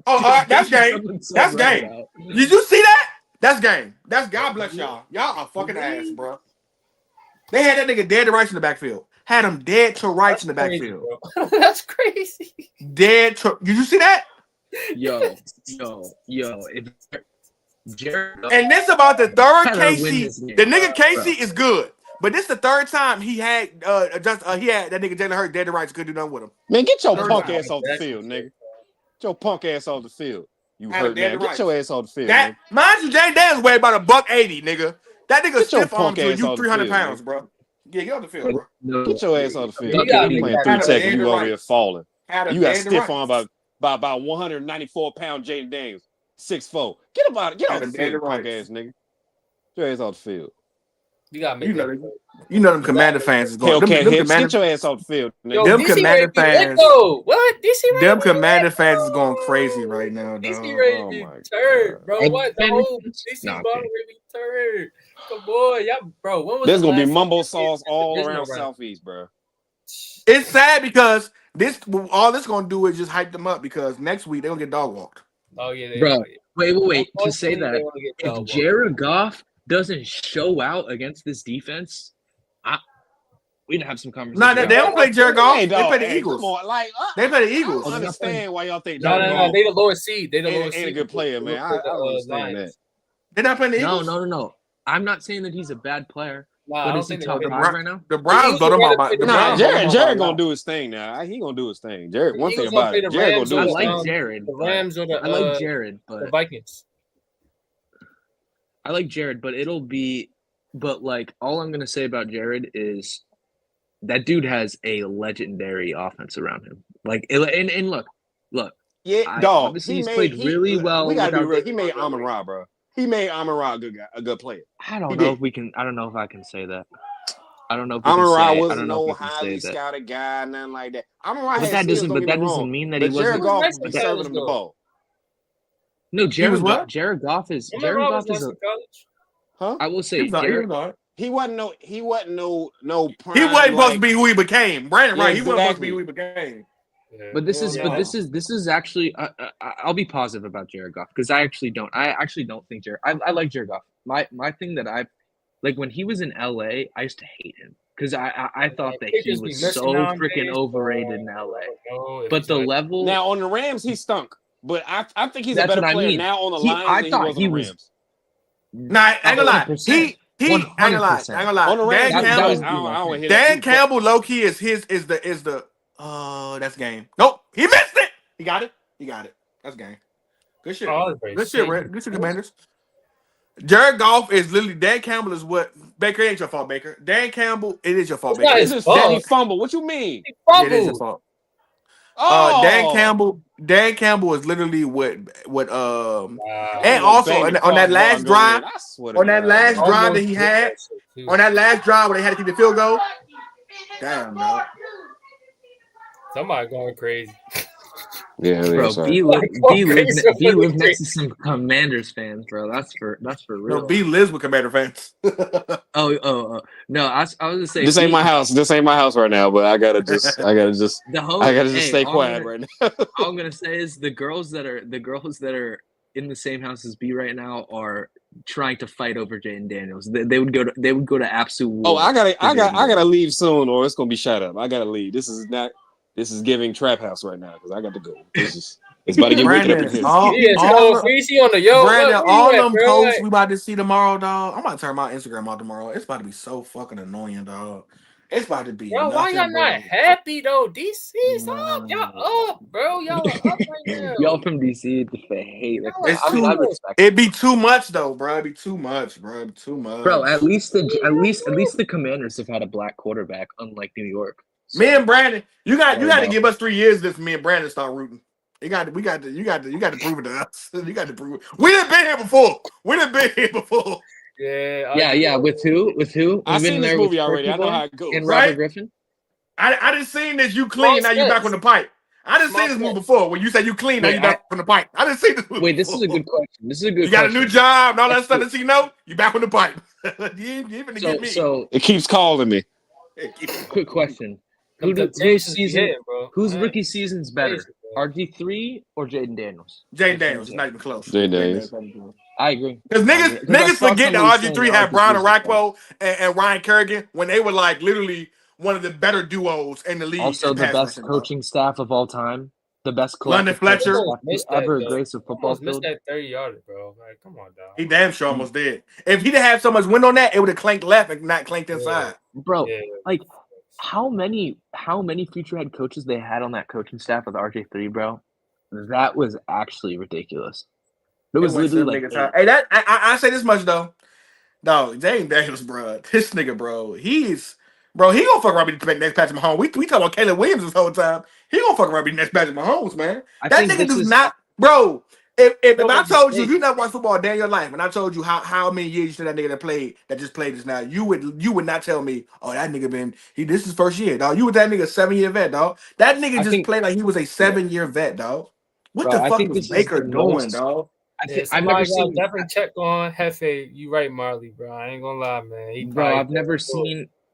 Oh, that's game. That's game. Did you see that? That's game. That's God bless y'all. Y'all are fucking ass, bro. They had that nigga dead to rights in the backfield. Had him dead to rights in the backfield. That's crazy. Dead to. Did you see that? Yo. If Jared, and this about the third KC. The nigga KC is good, but this the third time he had he had that nigga Jalen Hurts dead to rights. Couldn't do nothing with him. Man, get your punk ass off the field, nigga. Get your punk ass off the field. You hurt, man. Get your ass off the field. Mind you, Jaden Daniels weighed about $180, nigga. That nigga stiff arm to you 300 pounds, bro. Yeah, get off the field, bro. Get your ass off the field. You playing 3 seconds, you over here falling. You got stiff arm by about 194-pound Jaden Daniels, 6'4". Get off the field, punk ass nigga. Get your ass off the field. You got me. You know them Commander fans is going. Get your ass off the field, nigga. Them Commander fans. What? DC them Commander fans is going crazy right now, dog. DC ready to be turned, bro. What? The whole DC ball ready to be turned. Come on, y'all, bro. There's gonna be mumbo sauce all around Southeast, bro. It's sad because all this gonna do is just hype them up because next week they're gonna get dog walked. Oh yeah, bro. Wait. To say that if Jared Goff doesn't show out against this defense, we didn't have some conversation. No, they don't play Jared Goff. They play the Eagles. Come on, they play the Eagles. I understand why y'all think. No. They the lowest seed. They the lowest seed. Ain't a good player, man. I don't understand that. They're not playing the Eagles. No. I'm not saying that he's a bad player. But is he top 5 right now? The Browns don't know about. Jared gonna do his thing now. He gonna do his thing. Jared. One thing about it, Jared gonna do his thing. I like Jared. The Rams or I like Jared, but the Vikings. I like Jared, but all I'm gonna say about Jared is that dude has a legendary offense around him. Like, and look. Yeah, dog. Obviously, he's played really well. We gotta be real. He made Amon-Ra, bro. He made Amon-Ra a good player. I don't know if I can say that. I don't know. Amon-Ra wasn't no highly scouted guy, nothing like that. Amon-Ra that doesn't mean that he wasn't. Jared Goff was serving him the ball. No, Jared Goff is. Huh? I will say he wasn't no. He wasn't supposed to be who he became. Brandon, right? He wasn't supposed to be who he became. But this is actually. I'll be positive about Jared Goff because I actually don't think Jared. I like Jared Goff. My thing that like when he was in LA, I used to hate him because I thought that he was so freaking overrated in LA. But the level now on the Rams, he stunk. But I think he's a better player now on the Lions. I thought he was. Nah, I ain't gonna lie. He ain't gonna lie. On the Rams, Dan Campbell, low key is the. That's game. Nope, he missed it. He got it. That's game. Good shit. Good shit, Red. Good shit, Commanders. Jared Goff is literally Dan Campbell is what Baker ain't your fault, Baker. Dan Campbell, it is your fault, Baker. It's his fault. He fumbled. What you mean? It is his fault. Dan Campbell is literally what and also on that last drive that he had on that last drive where they had to keep the field goal. Damn, bro. Somebody going crazy. Yeah, bro. B live next to some Commanders fans, bro. That's for real. No, B lives with Commander fans. Oh. No, I was gonna say this ain't my house. This ain't my house right now. But I gotta just stay quiet right now. All I'm gonna say is the girls that are in the same house as B right now are trying to fight over Jaden Daniels. They would go to absolute war. Oh, I gotta leave soon, or it's gonna be shut up. I gotta leave. This is giving trap house right now because I got to go. It's about to get wicked up in here. Brandon, all them posts we about to see tomorrow, dog. I'm about to turn my Instagram out tomorrow. It's about to be so fucking annoying, dog. It's about to be. Yo, why y'all not happy though? DC's up. Y'all up, bro. Y'all are up right now. Y'all from DC hate it. It'd be too much though, bro. It'd be too much, bro. Too much. Bro, at least the Commanders have had a black quarterback, unlike New York. So, me and Brandon, you got to give us 3 years. This me and Brandon start rooting. You got to prove it to us. You got to prove it. We done been here before. Yeah. With who? I've seen this movie already. I know how it goes. And Robert Griffin. I done seen this. You clean, now you back on the pipe. I done seen this movie before. When you say you clean, now you back on the pipe. I done seen this movie. Wait, this is a good question. You got a new job and all that stuff. Does he know? You back on the pipe. you even get me. So it keeps calling me. Quick question. Whose rookie season's better? RG3 or Jaden Daniels? Jaden Daniels is not even close. Jaden Daniels. I agree. Because niggas forget that RG3 had Brian Orakpo and Ryan Kerrigan when they were like literally one of the better duos in the league. Also the best coaching staff of all time. The best London Fletcher ever graced of football. Missed that 30-yarder, bro. Like, come on, dog. He damn sure almost did. If he'd have so much wind on that, it would have clanked left and not clanked inside. Bro, like how many future head coaches they had on that coaching staff with RJ3, bro? That was actually ridiculous. It was literally like hey, that I say this much though. No, Jaden Daniels, bro. This nigga, bro. He gonna fuck around with the next Patrick Mahomes. We talking about Caleb Williams this whole time. He gonna fuck around with the next Patrick Mahomes, man. That nigga does not, bro. If I told you never watched football a day in your life, and I told you how many years you said that nigga that just played this now, you would not tell me, oh, that nigga this is his first year, dog. You with that nigga 7-year vet, dog. That nigga played like he was a 7-year vet, dog. What the fuck was Baker doing, dog? I've never seen definitely check on Hefe. You right, Marley, bro. I ain't gonna lie, man.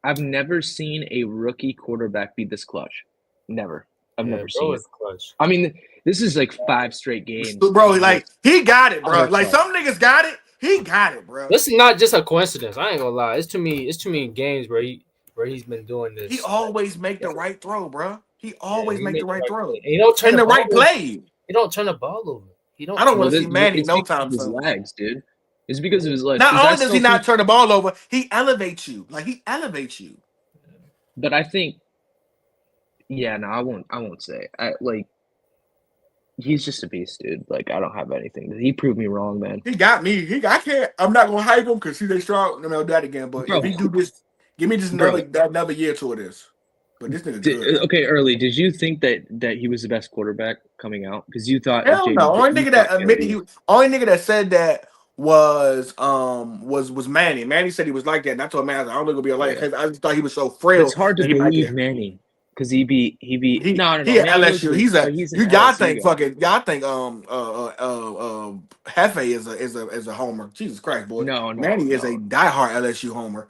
I've never seen a rookie quarterback be this clutch. Never. I've never seen it. Clutch. I mean, this is like 5 straight games. Bro, like he got it, bro. Like some niggas got it. He got it, bro. This is not just a coincidence. I ain't gonna lie. It's too many games where he's been doing this. He always make the right throw, bro. He always make the right throw. He don't turn the right play. He don't turn the ball over. I don't want to see Manny no time soon. Legs, dude. It's because of his legs. Not only does he not turn the ball over, he elevates you. Like he elevates you. But I think, I won't say it. He's just a beast, dude. Like I don't have anything. He proved me wrong, man. He got me. I'm not gonna hype him because he's a strong. I'm gonna do that again. But if he do this, give me just another year to this. But this nigga good. Okay, early. Did you think that he was the best quarterback coming out? Because you thought hell no. Only nigga that said that was Manny. Manny said he was like that, and I told Manny I don't think it'll be like because I just thought he was so frail. It's hard to believe Manny because he beat no. He at LSU. Y'all think Hefe is a homer. Jesus Christ, boy. No. Manny is a diehard LSU homer.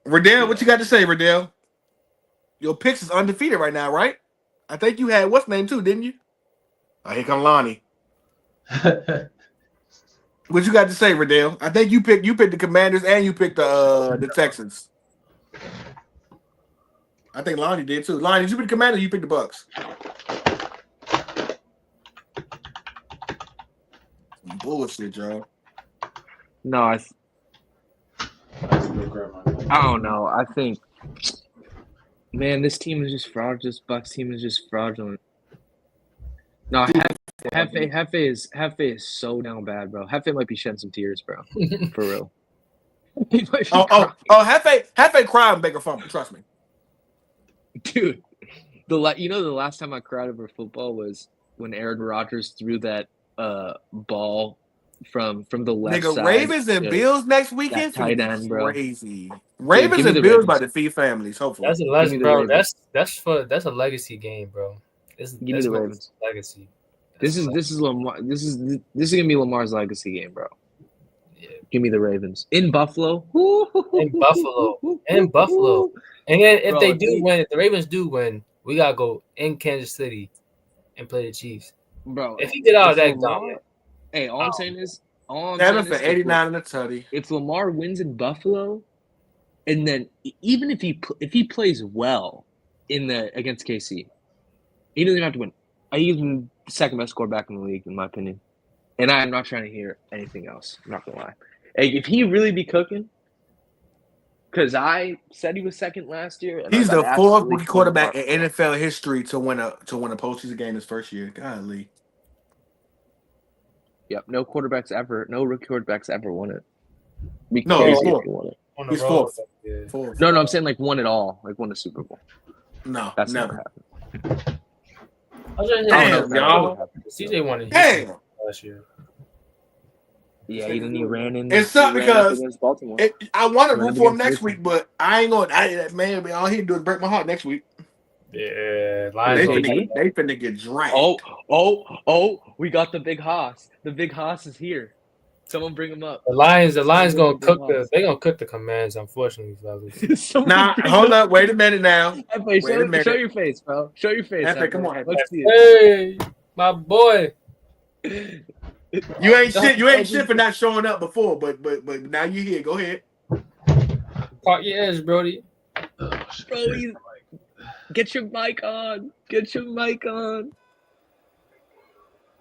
Riddell, what you got to say, Riddell? Your picks is undefeated right now, right? I think you had what's name too, didn't you? Oh, here come Lonnie. What you got to say, Riddell? I think you picked the Commanders and you picked the Texans. I think Lonnie did too. Lonnie, did you pick the Commanders or you picked the Bucs? Bullshit, y'all. No, I don't know. I think man, this team is just fraudulent. This Bucs team is just fraudulent. No, Hefe is so down bad, bro. Hefe might be shedding some tears, bro. For real. Hefe cried Baker fumble. Trust me, dude. The last time I cried over football was when Aaron Rodgers threw that ball from the left side. Ravens and Bills next weekend. Tight end, bro. Crazy. Ravens and Bills by the defeat families. Hopefully, that's a lesson, bro. That's a legacy game, bro. Give me the Ravens. Legacy. This is Lamar. This is gonna be Lamar's legacy game, bro. Yeah. Give me the Ravens in Buffalo. In Buffalo. And then if if the Ravens do win, we gotta go in Kansas City and play the Chiefs, bro. If he get out of that dominant. Hey, all I'm saying is, 89 in the tutty. If Lamar wins in Buffalo, and then even if he plays well against KC, he doesn't even have to win. He's the second best quarterback in the league, in my opinion. And I'm not trying to hear anything else. I'm not gonna lie. Hey, if he really be cooking, Because I said he was second last year. And he's the fourth rookie quarterback in NFL history to win a postseason game his first year. Golly. Yep, no rookie quarterbacks ever won it. No, he's fourth. Won it. He's fourth. No, I'm saying like won it all, like won a Super Bowl. No, that's never happened. Damn, y'all. CJ won it last year. Yeah, he ran in. It's not because I want to root for him next week, but I ain't going. Man, all he do is break my heart next week. Yeah, they finna get dragged. Oh! We got the big Haas. The big Haas is here. Someone bring him up. The Lions gonna cook They're gonna cook the Commands, unfortunately, fellas. Nah, hold up. Wait a minute now. Show your face, bro. Show your face. Come on. Let's see it. Hey, my boy. You ain't shit. You ain't shit for not showing up before, but now you here. Go ahead. Park your edge, Brody. Brody, get your mic on. Get your mic on.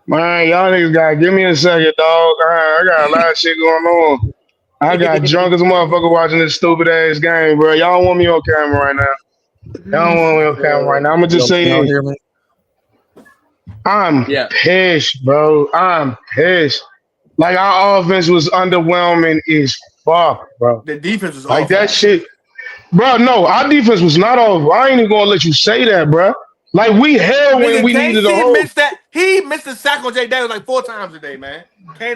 Man, y'all niggas gotta give me a second, dog. I got a lot of shit going on. I got drunk as a motherfucker watching this stupid ass game, bro. Y'all don't want me on camera right now. Y'all don't want me on camera right now. I'm gonna just say this. I'm pissed, bro. I'm pissed. Like, our offense was underwhelming as fuck, bro. The defense was like awful. that shit. Bro, no, our defense was not awful. I ain't even gonna let you say that, bro. Like, we held when we needed a hold. He missed the sack on Jaden Daniels like 4 times today, man.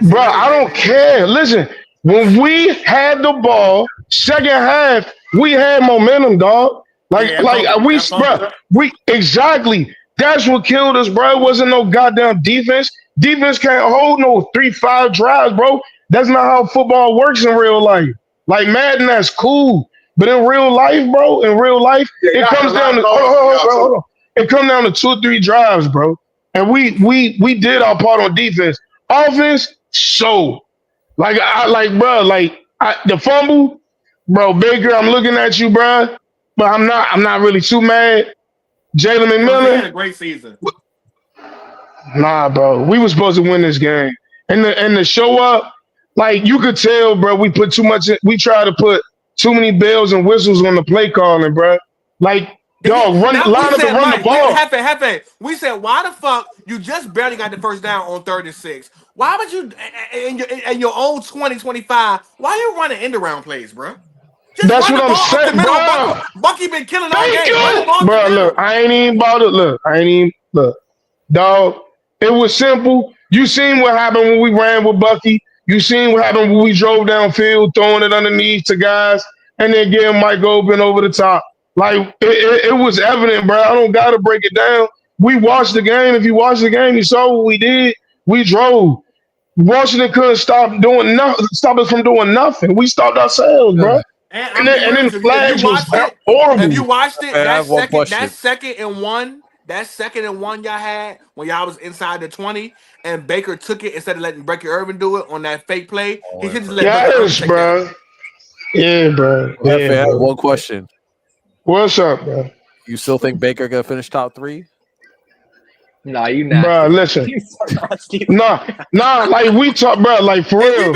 Bro, I don't care. Listen, when we had the ball, second half, we had momentum, dog. Exactly. That's what killed us, bro. It wasn't no goddamn defense. Defense can't hold no 3-5 drives, bro. That's not how football works in real life. Like, Madden, that's cool. But in real life, bro, it comes down to it comes down to 2 or 3 drives, bro. And we did our part on defense. Offense, the fumble, bro, Baker, I'm looking at you, bro. But I'm not really too mad. Jalen McMillan. He had a great season. Nah, bro. We were supposed to win this game. And the show up, like, you could tell, bro, we put too much we tried to put too many bells and whistles on the play calling, bro. Like, dog, line up to run the ball. Hefe. We said, why the fuck you just barely got the first down on 3rd and 6? Why would you in your own 20-25? Why you running end around plays, bro? That's what I'm saying, bro. Bucky been killing all game. Bro, look, I ain't even bothered. Look. Dog, it was simple. You seen what happened when we ran with Bucky. You seen what happened when we drove downfield, throwing it underneath to guys, and then getting Mike open over the top. Like, it was evident, bro. I don't got to break it down. We watched the game. If you watched the game, you saw what we did. We drove. Washington couldn't stop us from doing nothing. We stopped ourselves, bro. And then flags was horrible. Have you watched it? That second and one y'all had when y'all was inside the 20 and Baker took it instead of letting Baker Irvin do it on that fake play. He should just let Baker Irvin take bro. Yeah, bro. I have one question. What's up, bro? You still think Baker gonna finish top 3? Nah, you nasty. Bro, listen. Nah, like we talk, bro, like for real.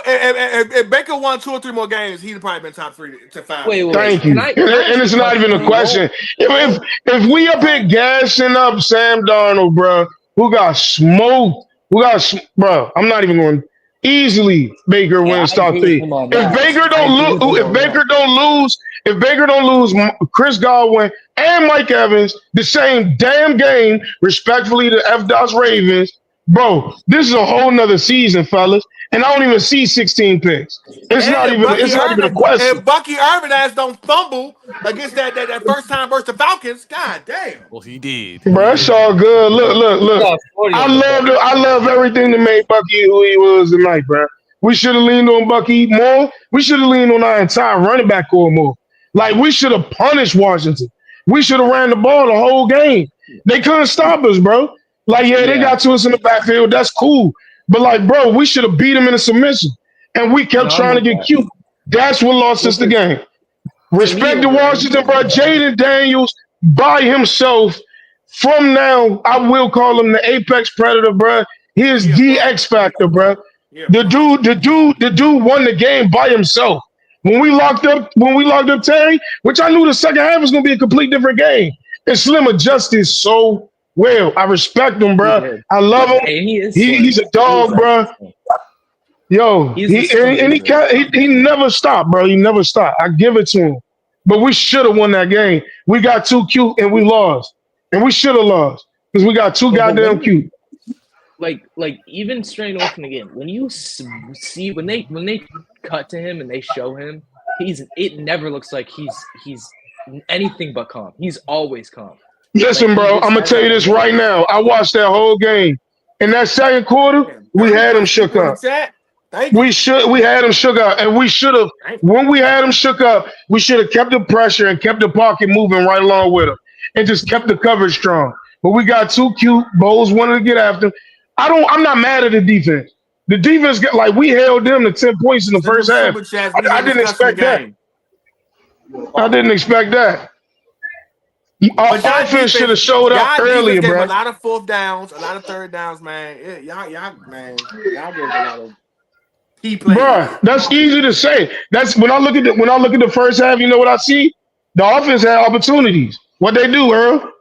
If Baker won 2 or 3 more games, he'd probably been top 3 to 5. Thank you. And it's not even a question. If we up here gassing up Sam Darnold, bro, who got smoked, bro, I'm not even going easily Baker wins top 3. If Baker don't lose Chris Godwin and Mike Evans the same damn game, respectfully to F-Dot's Ravens, bro, this is a whole nother season, fellas. And I don't even see 16 picks. It's not even a question. If Bucky Irvin ass don't fumble against that first time versus the Falcons, god damn. Well, he did. Bro, it's all good. Look. I love everything that made Bucky who he was tonight, bro. We should have leaned on Bucky more. We should have leaned on our entire running back core more. Like, we should have punished Washington. We should have ran the ball the whole game. They couldn't stop us, bro. Like, they got to us in the backfield. That's cool. But, like, bro, we should have beat them in a submission. And we kept trying to get cute. That's what lost us the game. Respect to Washington, bro. Jaden Daniels by himself. From now, I will call him the apex predator, bro. He is the X factor, bro. The dude won the game by himself. when we locked up Terry, which I knew the second half was gonna be a complete different game. And Slim adjusted so well. I respect him, bro. I love him. He's a dog, bro. Yo, he never stopped, bro. He never stopped. I give it to him. But we should have won that game. We got too cute and we lost. And we should have lost because we got too goddamn cute. Like even straight off in the game, when you see when they cut to him and they show him, it never looks like he's anything but calm. He's always calm. Listen, bro, I'm gonna tell you this right now. I watched that whole game. In that second quarter, we had him shook up. We had him shook up, and we should have. When we had him shook up, we should have kept the pressure and kept the pocket moving right along with him, and just kept the coverage strong. But we got too cute. Bowles wanted to get after him. I'm not mad at the defense. The defense we held them to 10 points in the first half. I didn't expect that. I didn't expect that. Our offense should have showed up earlier, bro. A lot of fourth downs, a lot of third downs, man. Y'all get a lot of key plays. Bro, that's easy to say. That's when I look at the first half. You know what I see? The offense had opportunities. What they do, Earl?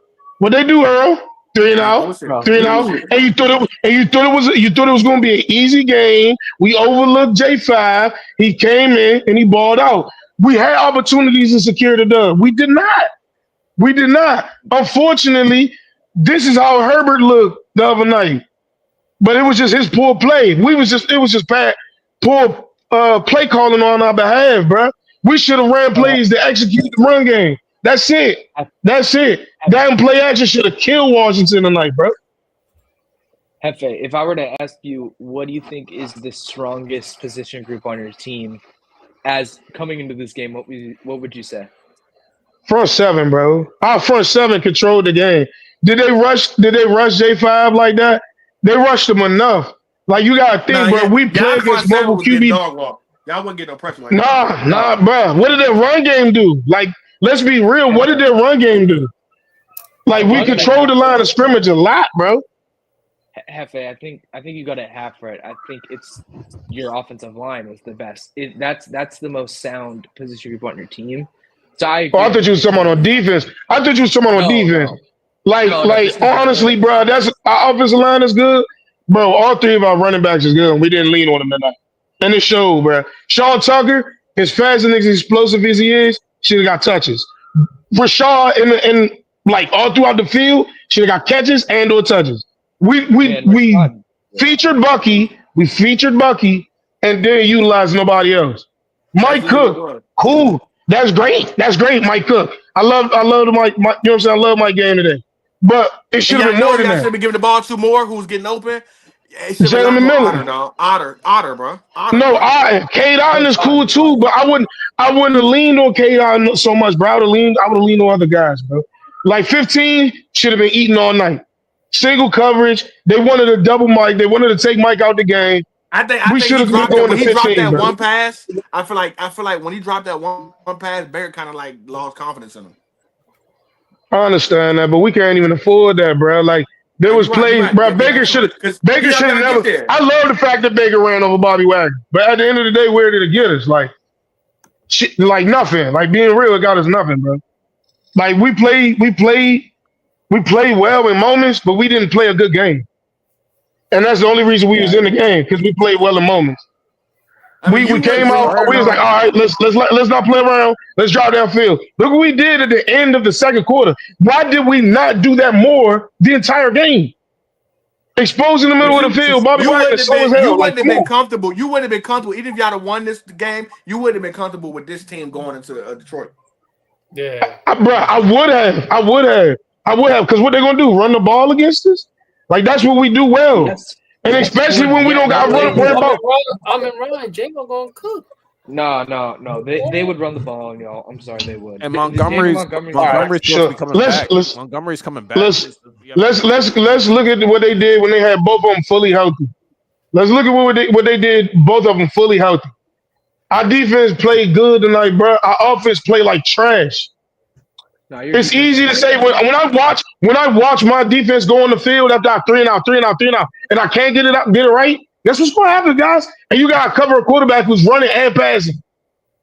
3 and out. And you thought it was going to be an easy game. We overlooked J5. He came in and he balled out. We had opportunities to secure the dub. We did not. Unfortunately, this is how Herbert looked the other night. But it was just his poor play. It was just bad, poor play calling on our behalf, bro. We should have ran plays to execute the run game. That's it. That play action should have killed Washington tonight, bro. Hefe, if I were to ask you, what do you think is the strongest position group on your team as coming into this game? What would you say? Front seven, bro. Our front seven controlled the game. Did they rush J5 like that? They rushed him enough. Like, you gotta think, bro. We play against mobile QB. Y'all wouldn't get no pressure like that. Nah, bro. What did their run game do? Like, let's be real. What did their run game do? Like, we controlled the line of scrimmage a lot, bro. Hefe, I think you got it half right. I think it's your offensive line was the best. That's the most sound position group on your team. So I thought you were someone on defense. No. Like honestly, bro, that's our offensive line is good. Bro, all three of our running backs is good. We didn't lean on them tonight. And it showed, bro. Sean Tucker, as fast and as explosive as he is, should have got touches. Rashad and like all throughout the field, should have got catches and or touches. We featured Bucky, and then utilized nobody else. Mike Cook, cool. That's great, Mike Cook. I love the Mike. You know what I'm saying? I love my game today. But it should have been more than that. Should be giving the ball to more who's getting open. Jalen Miller. Otter, bro. No, Cade Otten is cool too, but I wouldn't have leaned on Cade Otten so much, bro. I would have leaned on other guys, bro. Like 15 should have been eaten all night. Single coverage. They wanted to double Mike. They wanted to take Mike out the game. I think we should have been going to 15. He dropped that one pass. I feel like when he dropped that one pass, Baker kind of like lost confidence in him. I understand that, but we can't even afford that, bro. Like there was plays, bro. Baker should have never. I love the fact that Baker ran over Bobby Wagner, but at the end of the day, where did it get us? Like nothing. Like being real, it got us nothing, bro. Like we played well in moments, but we didn't play a good game. And that's the only reason we was in the game, because we played well in moments. We came out, we was like, all right, let's not play around. Let's drive downfield. Look what we did at the end of the second quarter. Why did we not do that more the entire game? Exposing the middle of the field. Bobby Wagner slow as hell. You wouldn't have been comfortable. You wouldn't have been comfortable. Even if y'all had won this game, you wouldn't have been comfortable with this team going into Detroit. Yeah. Bro, I would have. Because what they going to do? Run the ball against us? Like, that's what we do well. Yes. And especially when we don't got to worry about. I'm in Ryan. Django going to cook. No. They would run the ball on y'all. I'm sorry, they would. And Montgomery's coming back. Montgomery's coming back. Let's look at what they did when they had both of them fully healthy. Let's look at what they did, both of them fully healthy. Our defense played good tonight, bro. Our offense played like trash. It's easy to say when I watch my defense go on the field after I 3 and out, and I can't get it right. That's what's going to happen, guys. And you got to cover a quarterback who's running and passing.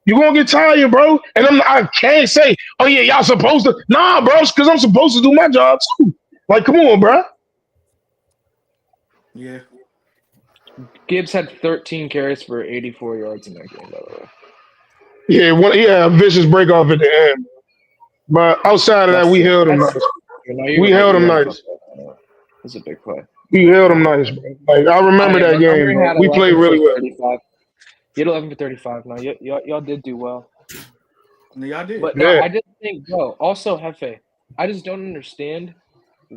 You're gonna get tired, bro. And I can't say, oh yeah, y'all supposed to. Nah, bro, because I'm supposed to do my job too. Like, come on, bro. Yeah. Gibbs had 13 carries for 84 yards in that game, by the way. Yeah, a vicious break off at the end. But outside of that, we held them nice. We held them nice. It's a big play. We held them nice, bro. Like, I remember that game, bro. We played really well. 35. You had 11 for 35. No, y'all did do well. Y'all did. But no, I just think, bro, also, Hefe, I just don't understand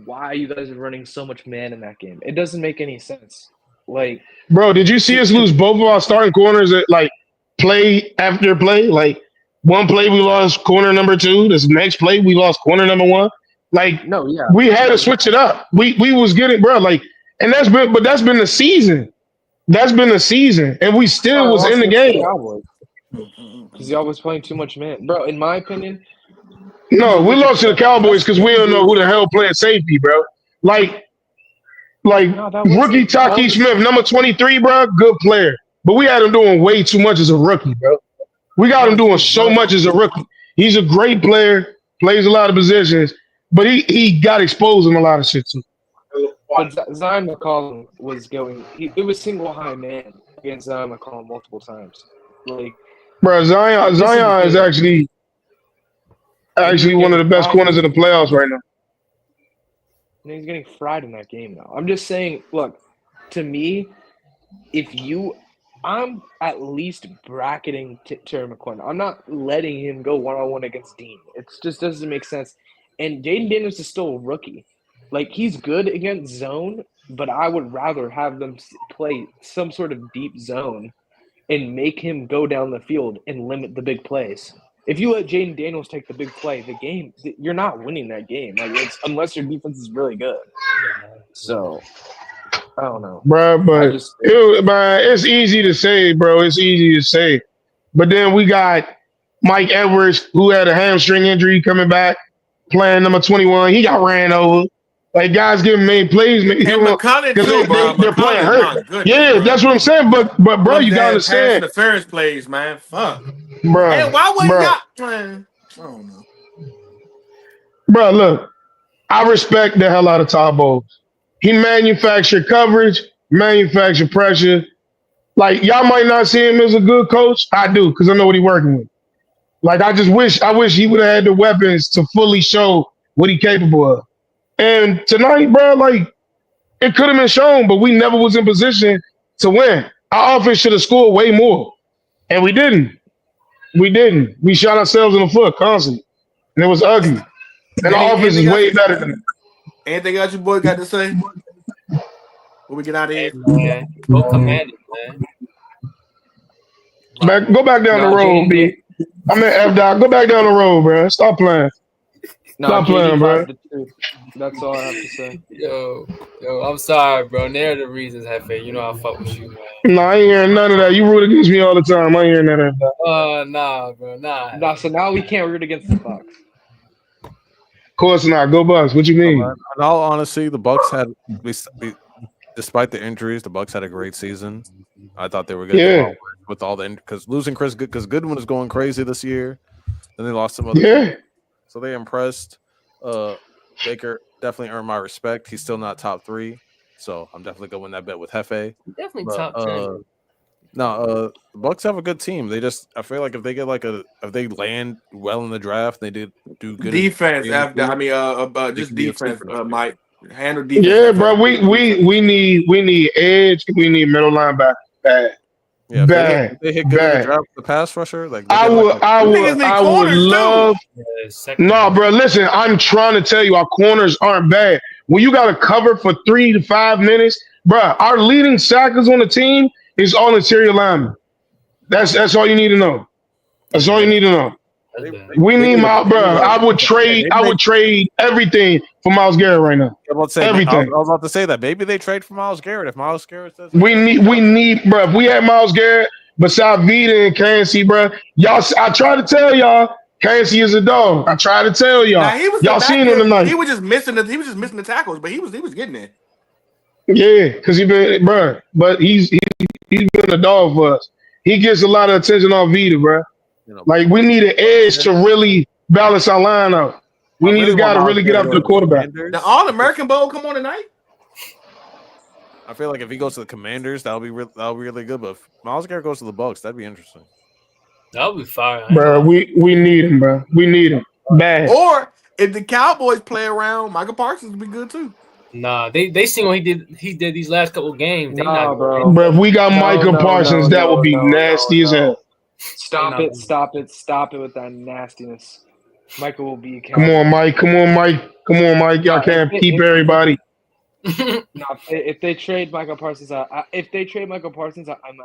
why you guys are running so much man in that game. It doesn't make any sense. Like, bro, did you see us lose both of our starting corners at, like, play after play? Like, one play we lost corner number 2. This next play we lost corner number 1. Like, no, yeah, we had to switch it up. We was getting, bro, like, and that's been the season. That's been the season, and we still was in the game. Because y'all was playing too much man, bro. In my opinion, no, we lost to the Cowboys because we don't know who the hell playing safety, bro. Like rookie Taki Smith, number 23, bro, good player, but we had him doing way too much as a rookie, bro. We got him doing so much as a rookie. He's a great player, plays a lot of positions, but he got exposed in a lot of shit too. But Zion McCollum was going. It was single high man against Zion McCollum multiple times. Like, bro, Zion is actually one of the best corners in the playoffs right now. And he's getting fried in that game now. I'm just saying, look, to me, I'm at least bracketing Terry McLaurin. I'm not letting him go one-on-one against Dean. It just doesn't make sense. And Jaden Daniels is still a rookie. Like, he's good against zone, but I would rather have them play some sort of deep zone and make him go down the field and limit the big plays. If you let Jaden Daniels take the big play, you're not winning that game. Like, unless your defense is really good. So, I don't know. Bro, but it's easy to say, bro. It's easy to say. But then we got Mike Edwards, who had a hamstring injury coming back, playing number 21. He got ran over. Like, guys getting made plays. And McCollum too, bro. They're playing hurt. Good, yeah, bro. That's what I'm saying. But bro, you gotta understand. The Ferris plays, man. Fuck. Bro. Hey, why wasn't y'all playing? I don't know. Bro, look. I respect the hell out of Todd Bowles. He manufactured coverage, manufactured pressure. Like, y'all might not see him as a good coach. I do, because I know what he's working with. Like, I wish he would have had the weapons to fully show what he's capable of. And tonight, bro, like, it could have been shown, but we never was in position to win. Our offense should have scored way more. And we didn't. We shot ourselves in the foot constantly. And it was ugly. And our offense is way better than that. Anything else you boys got to say? When we get out of here? Yeah, go Commanders, man. Go back down the road, B. I'm in F-Dot. Go back down the road, bro. Stop playing. Stop playing, bro. That's all I have to say. Yo, I'm sorry, bro. There are the reasons, Hefe. You know I fuck with you, man. No, I ain't hearing none of that. You root against me all the time. I ain't hearing none of that. Nah, bro. Nah. Nah, so now we can't root against the Bucs. Of course not. Go Bucs. What you mean? In all honesty, the Bucs had, despite the injuries, the Bucs had a great season. I thought they were good. Yeah. With all the because losing because Goodwin is going crazy this year. Then they lost some other. So they impressed. Baker definitely earned my respect. He's still not top 3, so I'm definitely going to win that bet with Hefe. Definitely top 10. The Bucs have a good team. I feel like if they get if they land well in the draft, they do good defense. Just defense. Might handle defense. Yeah, bro. We need edge. We need middle linebacker. Bad. Yeah, if they hit good in the draft, the pass rusher. Like I would love. No, bro. Listen, I'm trying to tell you, our corners aren't bad. When you got to cover for 3 to 5 minutes, bro, our leading sackers on the team is all interior linemen. That's all you need to know. That's all you need to know. We need Miles, bro. I would trade everything for Myles Garrett right now. Everything. I was about to say that. Maybe they trade for Myles Garrett if Myles Garrett says we need, bro. If we had Myles Garrett beside Vita and Kansas, bro, I try to tell y'all, Kansas is a dog. I try to tell y'all. Y'all seen him tonight. He was just missing the tackles, but he was getting it. Yeah, because but he's been a dog for us. He gets a lot of attention on Vita, bro. Like we need an edge to really balance our line out. We need a guy to really get after the quarterback. The All-American Bowl come on tonight. I feel like if he goes to the Commanders, that'll be really good. But if Myles Garrett goes to the Bucs, that'd be interesting. That'll be fire, bro. We need him, bro. We need him bad. Or if the Cowboys play around, Michael Parsons would be good too. Nah, they seen what he did these last couple games. They not bro. If we got Michael Parsons, that would be nasty as hell. Stop it with that nastiness. Michael will be. Come on, Mike. Y'all can't keep everybody. No, if they trade Michael Parsons, I'm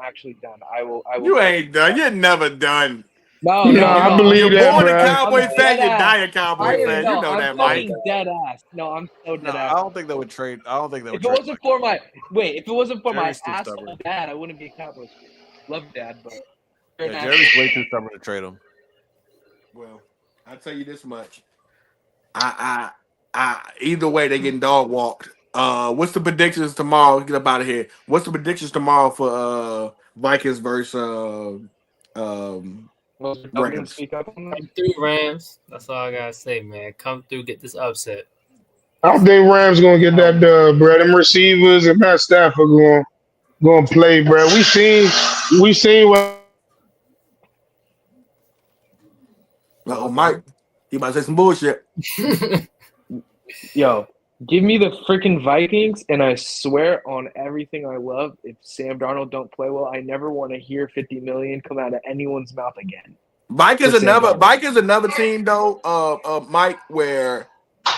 actually done. I will. You ain't done. You're never done. No, I believe you're that, born bro. a Cowboy fan. You die a Cowboy fan. You know that, Mike. Dead ass. No, I'm so dead ass. I don't think they would trade. If it wasn't for my asshole dad, I wouldn't be a Cowboys fan. Love Dad, but Jerry's way too stubborn to trade him. Well, I'll tell you this much. I either way they getting dog walked. What's the predictions tomorrow? Get up out of here. What's the predictions tomorrow for Vikings versus Rams? Come through, Rams. That's all I gotta say, man. Come through, get this upset. I think Rams gonna get that dub, bro. Them receivers and Matt Stafford going play, bro. We seen what. Oh, Mike, you about to say some bullshit. Yo, give me the freaking Vikings, and I swear on everything I love, if Sam Darnold don't play well, I never want to hear $50 million come out of anyone's mouth again. Vikings another team though, Mike, where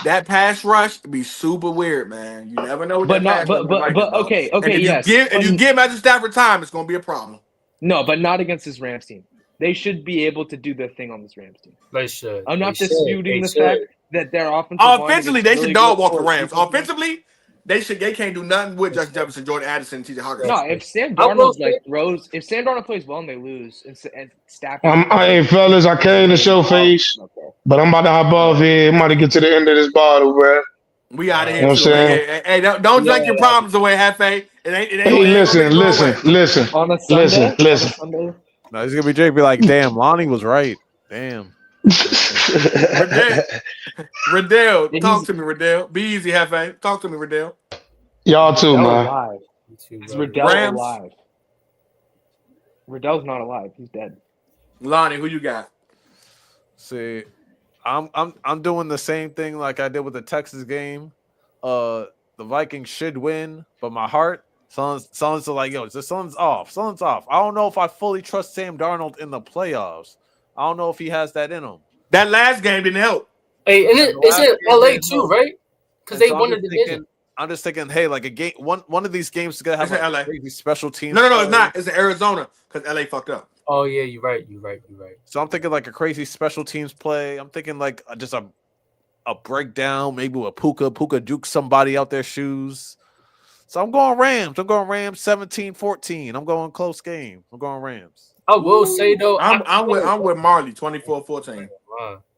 that pass rush be super weird, man. You never know what But that not, but okay, yes. If you give Matthew Stafford time, it's gonna be a problem. No, but not against this Rams team. They should be able to do their thing on this Rams team. They should. I'm not disputing the fact that their offensively they should dog walk the Rams. Offensively, they can't do nothing with Justin Jefferson, Jordan Addison, and TJ Hawkins. No, if Sam Darnold if Sam Darnold plays well and they lose, and Stafford. Hey fellas, I came to show face, but I'm about to hop off here. I'm about to get to the end of this bottle, bro. We out of here. You know what I'm saying? Hey, don't drink your problems away, Hefe. It ain't. Hey, listen. On a Sunday. Listen. No, he's gonna be Jake. Be like, damn, Lonnie was right. Damn. Riddell, talk to me, Riddell. Be easy, Hefe. Talk to me, Riddell. Y'all too, man. Is Riddell alive? Riddell's not alive. He's dead. Lonnie, who you got? See, I'm doing the same thing like I did with the Texas game. The Vikings should win, but my heart, someone's like, yo, someone's off. I don't know if I fully trust Sam Darnold in the playoffs. I don't know if he has that in him. That last game didn't help. Hey, and it's in LA too, right? Because they won the division. I'm just thinking, hey, like a game, one of these games is gonna have like crazy special teams. No, it's not. It's in Arizona because LA fucked up. Oh yeah, you're right. So I'm thinking like a crazy special teams play. I'm thinking like just a breakdown, maybe with Puka Duke somebody out their shoes. So I'm going Rams. 17-14. I'm going close game. I'm going Rams. I will say though, I'm with Marley, 24-14.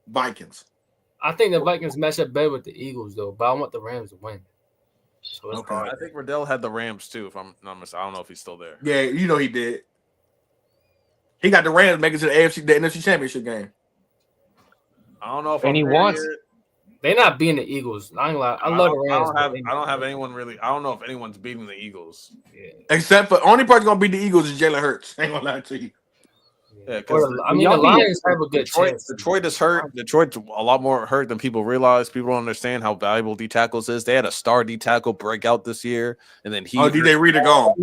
Vikings. I think the Vikings match up better with the Eagles though, but I want the Rams to win. So okay. I think Riddell had the Rams too. If I'm not mistaken, I don't know if he's still there. Yeah, you know he did. He got the Rams making to the NFC Championship game. I don't know if he wants. They're not beating the Eagles. I love the Rams. I don't have anyone really. I don't know if anyone's beating the Eagles. Yeah. Except for only person gonna beat the Eagles is Jalen Hurts. I ain't gonna lie to you. Yeah, because the Lions have a good chance. Detroit is hurt. Detroit's a lot more hurt than people realize. People don't understand how valuable D tackles is. They had a star D tackle breakout this year, and then DJ Reader gone.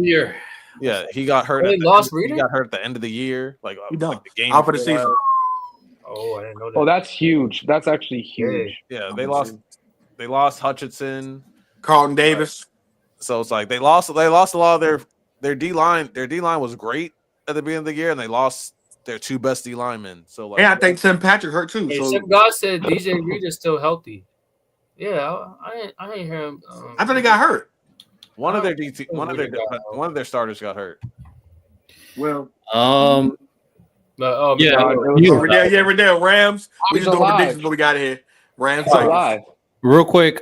Yeah, he got hurt. He got hurt at the end of the year, like the game out for the season. Oh, I didn't know that. Oh, that's huge. That's actually huge. Yeah, they lost Hutchinson, Carlton Davis. So it's like they lost a lot of their D line. Their D line was great at the beginning of the year, and they lost their two best D linemen. So like, I think Tim Patrick hurt too. So Tim God said DJ Reed is still healthy. Yeah, I ain't hear him. I thought he got hurt. One of their starters got hurt. Well, Riddell, Rams. We just doing predictions, but we got it here. Rams alive. Real quick,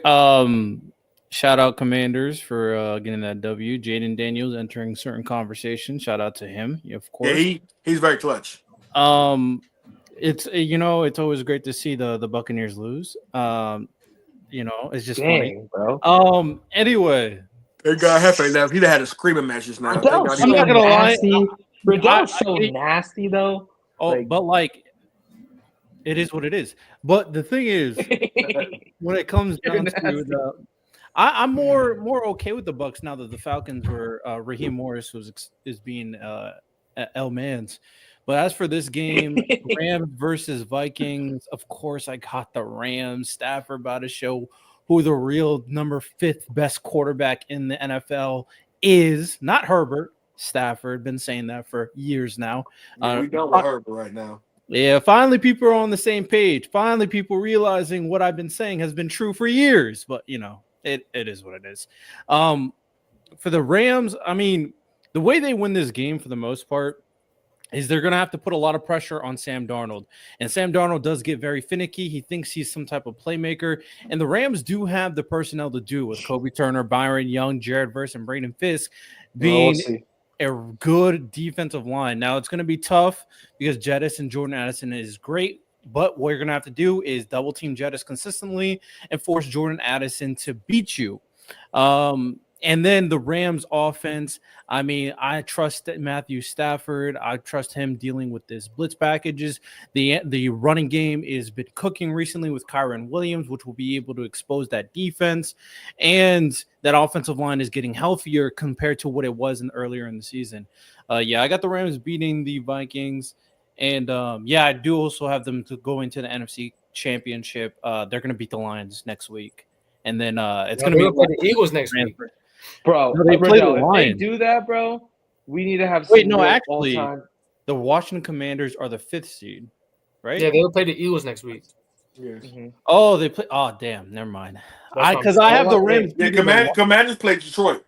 shout out Commanders for getting that W. Jaden Daniels entering certain conversations. Shout out to him, of course. Yeah, he's very clutch. It's it's always great to see the Buccaneers lose. It's just funny, bro. Anyway, thank God Hefe left. He'd have had a screaming match just now. Riddell's God so not gonna lie. nasty. Riddell's so nasty though. But it is what it is. But the thing is, when it comes down to I'm more okay with the Bucs now that the Falcons were Raheem Morris is being L-Mans. But as for this game, Rams versus Vikings, of course I got the Rams. Stafford about to show who the real number 5th best quarterback in the NFL is. Not Herbert, Stafford. Been saying that for years now. Yeah, we done with Herbert right now. Yeah, finally people are on the same page. Finally people realizing what I've been saying has been true for years. But, it is what it is. For the Rams, I mean, the way they win this game for the most part is they're going to have to put a lot of pressure on Sam Darnold. And Sam Darnold does get very finicky. He thinks he's some type of playmaker. And the Rams do have the personnel to do with Kobe Turner, Byron Young, Jared Verse, and Braden Fisk being a good defensive line. Now, it's going to be tough because Jettis and Jordan Addison is great. But what you're going to have to do is double team Jettis consistently and force Jordan Addison to beat you. And then the Rams offense, I mean, I trust Matthew Stafford. I trust him dealing with this blitz packages. The running game has been cooking recently with Kyron Williams, which will be able to expose that defense. And that offensive line is getting healthier compared to what it was earlier in the season. I got the Rams beating the Vikings. And, I do also have them to go into the NFC Championship. They're going to beat the Lions next week. And then it's going to be play the Eagles next week. Bro, no, they play the Lions. If they do that, bro, we need to have some actually, the Washington Commanders are the 5th seed, right? Yeah, they'll play the Eagles next week. Yes. Mm-hmm. Oh, they play. Oh, damn. Never mind. Because I have the Rams. Commanders play Detroit.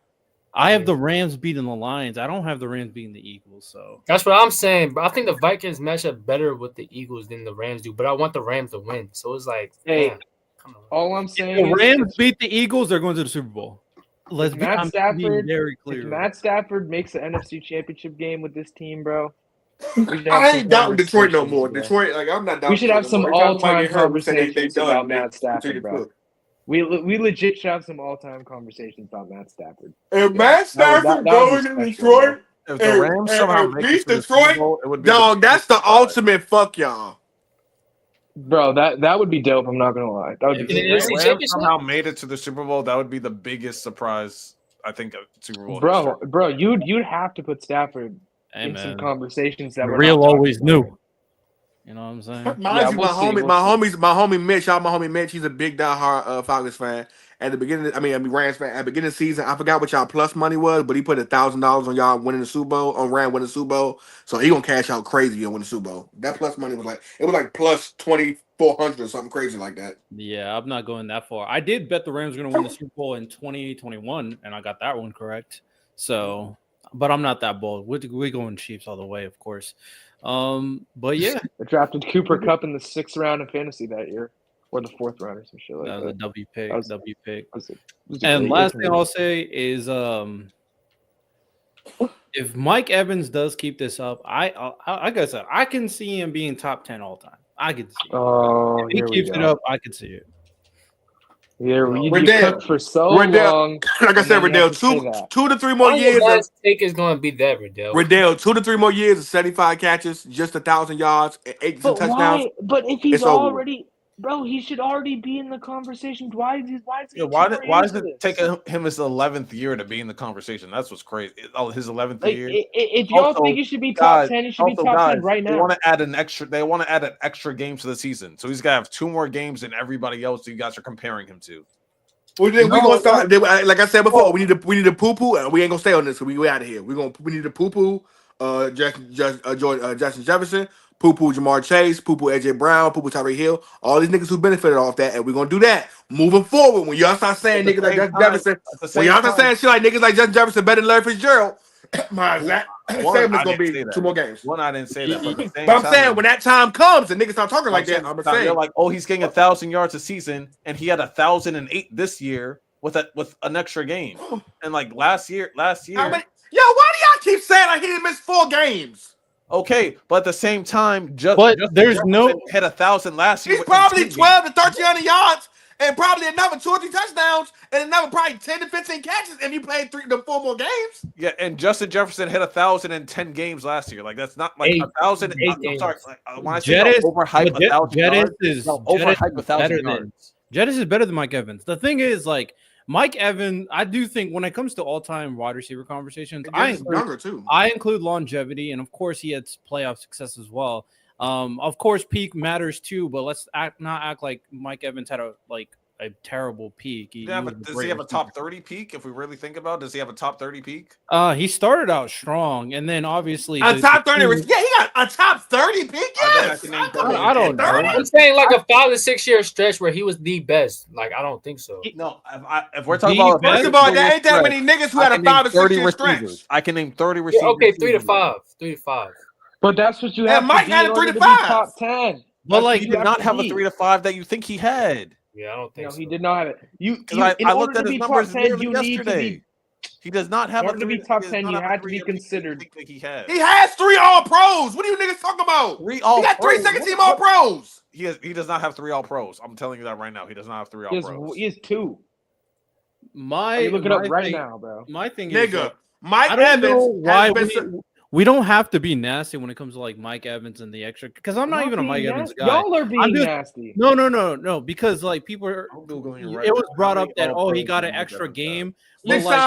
I have the Rams beating the Lions. I don't have the Rams beating the Eagles. So that's what I'm saying. But I think the Vikings match up better with the Eagles than the Rams do. But I want the Rams to win. So it's like, hey, all I'm saying if the Rams beat the Eagles, they're going to the Super Bowl. Let's be very clear. If Matt Stafford makes the NFC Championship game with this team, bro. I ain't doubting Detroit no more. Detroit, I'm not doubting. We should have some all-time conversations about Matt Stafford, bro. We legit should have some all-time conversations about Matt Stafford. If Matt Stafford going to Detroit, if the Rams somehow make Detroit, it would be dog, that's the ultimate fuck y'all. Bro, that would be dope. I'm not gonna lie. That would be if the Rams somehow made it to the Super Bowl, that would be the biggest surprise, I think, of Super Bowl. Bro, you'd have to put Stafford in some conversations that real always knew. You know what I'm saying? Mind you, my homie Mitch, my homie Mitch, he's a big diehard Falcons fan. At the beginning, Rams fan. At the beginning of the season, I forgot what y'all plus money was, but he put $1,000 on y'all winning the Super Bowl, on Rams winning the Super Bowl. So he gonna cash out crazy and win the Super Bowl. That plus money was like plus 2,400 or something crazy like that. Yeah, I'm not going that far. I did bet the Rams were gonna win the Super Bowl in 2021, and I got that one correct. So, but I'm not that bold. We're going Chiefs all the way, of course. But yeah, I drafted Cooper Kupp in the 6th round of fantasy that year. Or the 4th round or some shit like that. That was a W pick. Was and last thing I'll say is if Mike Evans does keep this up, like I said, I can see him being top 10 all time. I can see it. Oh, if he keeps it up, I can see it. Yeah, you cooked for so long. Like I said, Riddell, 2 to 3 more years. Last take is going to be that, Riddell. 2 to 3 more years of 75 catches, just 1,000 yards, and 8 touchdowns. But if he's already... Bro, he should already be in the conversation. Why is it taking him his 11th year to be in the conversation? That's what's crazy. His 11th year. If y'all think he should be top 10, he should be top 10 right now. They want to add an extra game to the season, so he's got to have 2 more games than everybody else you guys are comparing him to. We gonna start. Like I said before, we need to poo poo, and we ain't gonna stay on this. So we out of here. We need to poo poo. Justin Jefferson. Poo-poo Jamar Chase, poo-poo AJ Brown, poo-poo Tyreek Hill, all these niggas who benefited off that, and we're gonna do that moving forward. When y'all start saying niggas like Justin Jefferson, when y'all start saying shit like niggas like Justin Jefferson better than Larry Fitzgerald, it's gonna be 2 more games. I didn't say that. But I'm saying when that time comes and niggas start talking like that, I'm gonna say you're like, oh, he's getting 1,000 yards a season, and he had 1,008 this year with an extra game, and like last year. Why do y'all keep saying like he didn't miss 4 games? Okay, but at the same time, there's no hit 1,000 last year. He's probably 12 to 1,300 yards and probably another 2 or 3 touchdowns and another probably 10 to 15 catches if you played 3 to 4 more games. Yeah, and Justin Jefferson hit 1,000 in 10 games last year. Like that's not like 1,000. I'm sorry. When I say overhype 1,000 yards, overhype 1,000 yards. Jettis is better than Mike Evans. The thing is, like Mike Evans, I do think when it comes to all-time wide receiver conversations, I include longevity, and of course he had playoff success as well. Of course, peak matters too, but let's not act like Mike Evans had a terrible peak. Does he have a top 30 peak? If we really think about it, does he have a top 30 peak? He started out strong, and then obviously a top 30. Yeah, he got a top 30 peak. Yes, I don't know. I'm saying like a 5 to 6 year stretch where he was the best. Like I don't think so. No, if we're talking about first of all, there ain't that many niggas who had a 5 to 6 year stretch. I can name 30 receivers. Yeah, okay, 3 to 5. 3 to 5. But that's what you have. And Mike had a 3 to 5. Top 10. But like, he did not have a 3 to 5 that you think he had. Yeah, I don't think so. He did not have it. I looked at his numbers yesterday. He does not have to be top 10. You had to be considered. He has 3 All Pros. What are you niggas talking about? 3 All. He got 3 second team All Pros. He does not have 3 All Pros. I'm telling you that right now. He does not have 3 All Pros. He has 2. Look it up right now, bro. My thing is, Mike I don't Evans know why we don't have to be nasty when it comes to like Mike Evans and the extra, because I'm not even a Mike Evans guy. Y'all are being nasty. No, because like people are. It was brought up that he got an extra game. In less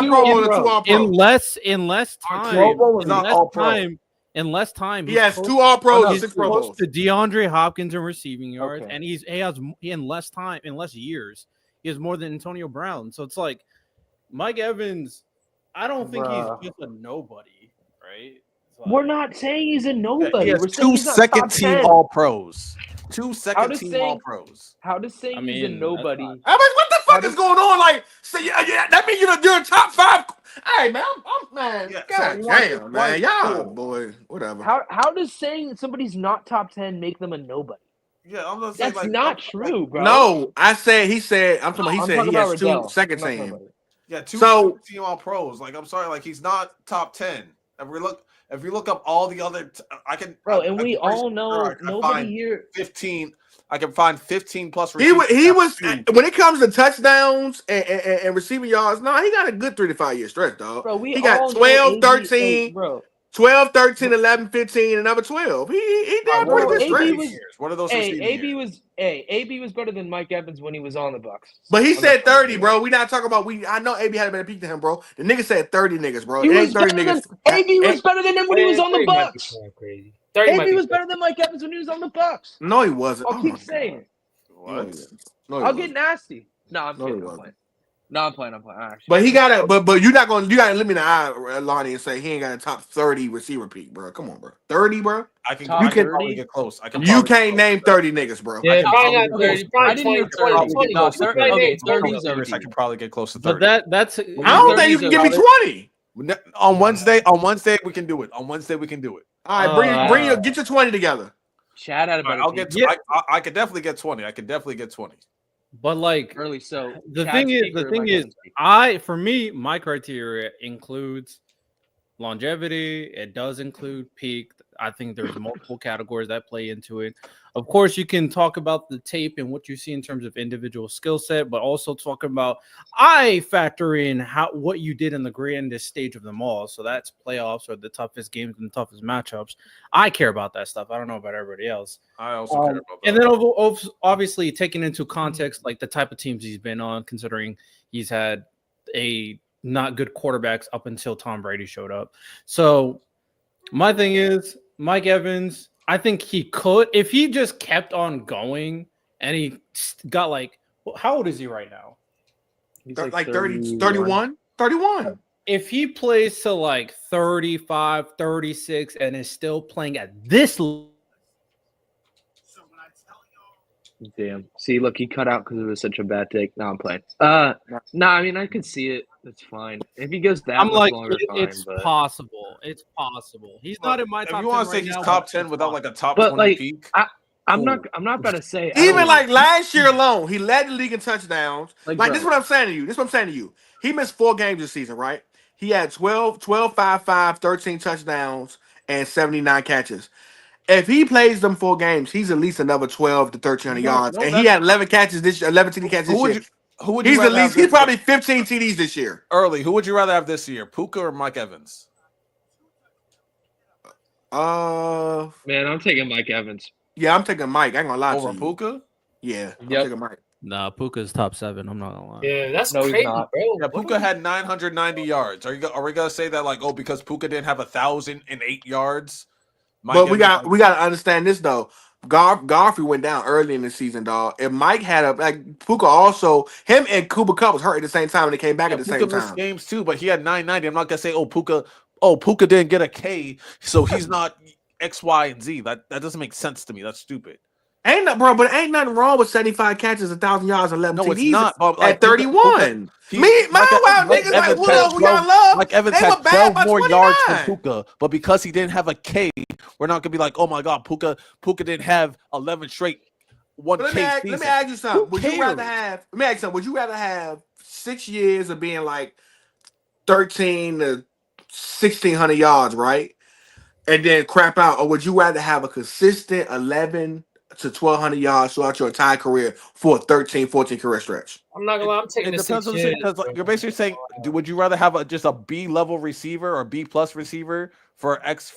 time, he has 2 All Pros and 6 Pro Bowls. To DeAndre Hopkins in receiving yards, and he has in less years, he has more than Antonio Brown. So it's like Mike Evans. I don't think he's just a nobody, right? We're not saying he's a nobody. He has We're 2 second team All Pros. 2 second team All Pros. How to say he's a nobody? What the fuck is going on? Like, that means you're a top 5. Hey man, I'm man. Yeah, God damn, man, y'all boy, whatever. How does saying somebody's not top 10 make them a nobody? Yeah, I'm gonna say that's not true, bro. No, I'm talking about. He said he has 2 second team. Yeah, 2 second team All Pros. Like, I'm sorry, like he's not top 10. If you look up all the other, we all know nobody here. 15. I can find 15 plus. He was when it comes to touchdowns and receiving yards. No, he got a good 3 to 5 year stretch, dog. Bro, he got 12, 13, 12, 13, 11, 15, and another 12. He did pretty good stretch. What are those? AB was better than Mike Evans when he was on the Bucs. But he said 30, bro. We not talking about I know AB had a better peak than him, bro. The nigga said 30 niggas, bro. It ain't 30 niggas. AB was better than him when he was on the Bucs. AB was better than Mike Evans when he was on the Bucs. No, he wasn't. I'll keep saying. What? No, I'll get nasty. No, I'm kidding. I'm playing. Actually. But he got it. But you gotta let me in the eye, Lonnie, and say he ain't got a top 30 receiver peak, bro. Come on, bro. 30, bro. I can probably get close. You can't name 30 niggas, bro. Yeah, probably not 30. Probably 20. 30. I can probably get close to 30. But that's. I don't think you can give me 20. On Wednesday we can do it. All right, get your 20 together. Chad had about. I'll get. I could definitely get 20. I could definitely get 20. But like early, so the thing is, for me, my criteria includes longevity. It does include peak. I think there's multiple categories that play into it. Of course, you can talk about the tape and what you see in terms of individual skill set, but also talking about I factor in what you did in the grandest stage of them all. So that's playoffs or the toughest games and the toughest matchups. I care about that stuff. I don't know about everybody else. I also care about that. And then obviously taking into context like the type of teams he's been on, considering he's had a not good quarterbacks up until Tom Brady showed up. So my thing is Mike Evans. I think he could, if he just kept on going and he got how old is he right now? He's like 30, 31. If he plays to 35, 36 and is still playing at this level. Damn. See, look, he cut out because it was such a bad take. No, I'm playing. I mean, I could see it. That's fine. If he goes that much longer, it's possible. It's possible. He's not in my top 10. If you want to say he's top 10 without a top 20 peak. I'm not about to say even last year alone, he led the league in touchdowns. This is what I'm saying to you. He missed 4 games this season, right? He had 12, 5, 13 touchdowns and 79 catches. If he plays them 4 games, he's at least another 12 to 1,300 yards. And he had 11 catches this year, 11 TD catches this year. Who would you rather have he's probably 15 TDs this year. Early, who would you rather have this year, Puka or Mike Evans? Man, I'm taking Mike Evans. Yeah, I'm taking Mike. I ain't gonna lie over to you. Puka. Yeah, I'm taking Mike. Nah, Puka's top 7. I'm not gonna lie. Yeah, that's No, he's crazy, not. bro. Yeah, Puka had 990 yards. Are we gonna say that like, oh, because Puka didn't have 1,008 yards? But we got to understand this though. Godfrey went down early in the season, dog. If Mike had Puka also, him and Cooper Kupp was hurt at the same time and they came back at the same time. Games too, but he had 990. I'm not gonna say, Puka didn't get a K, so he's not X, Y, and Z. That doesn't make sense to me. That's stupid. Ain't nothing wrong with 75 catches, 1,000 yards, 11 TDs. It's not. Like, at 31. Niggas like who y'all love. Like Evans had 12 more yards than Puka, but because he didn't have a K, we're not gonna be like, oh my god, Puka didn't have 11 straight 1K seasons. Let me ask you something. Would you rather have 6 years of being like 13 to 1,600 yards, right? And then crap out, or would you rather have a consistent 11 to 1,200 yards throughout your entire career for a 13, 14 career stretch? I'm not gonna lie, I'm taking the 6 years. Because you're basically saying, would you rather have just a B level receiver or B plus receiver for X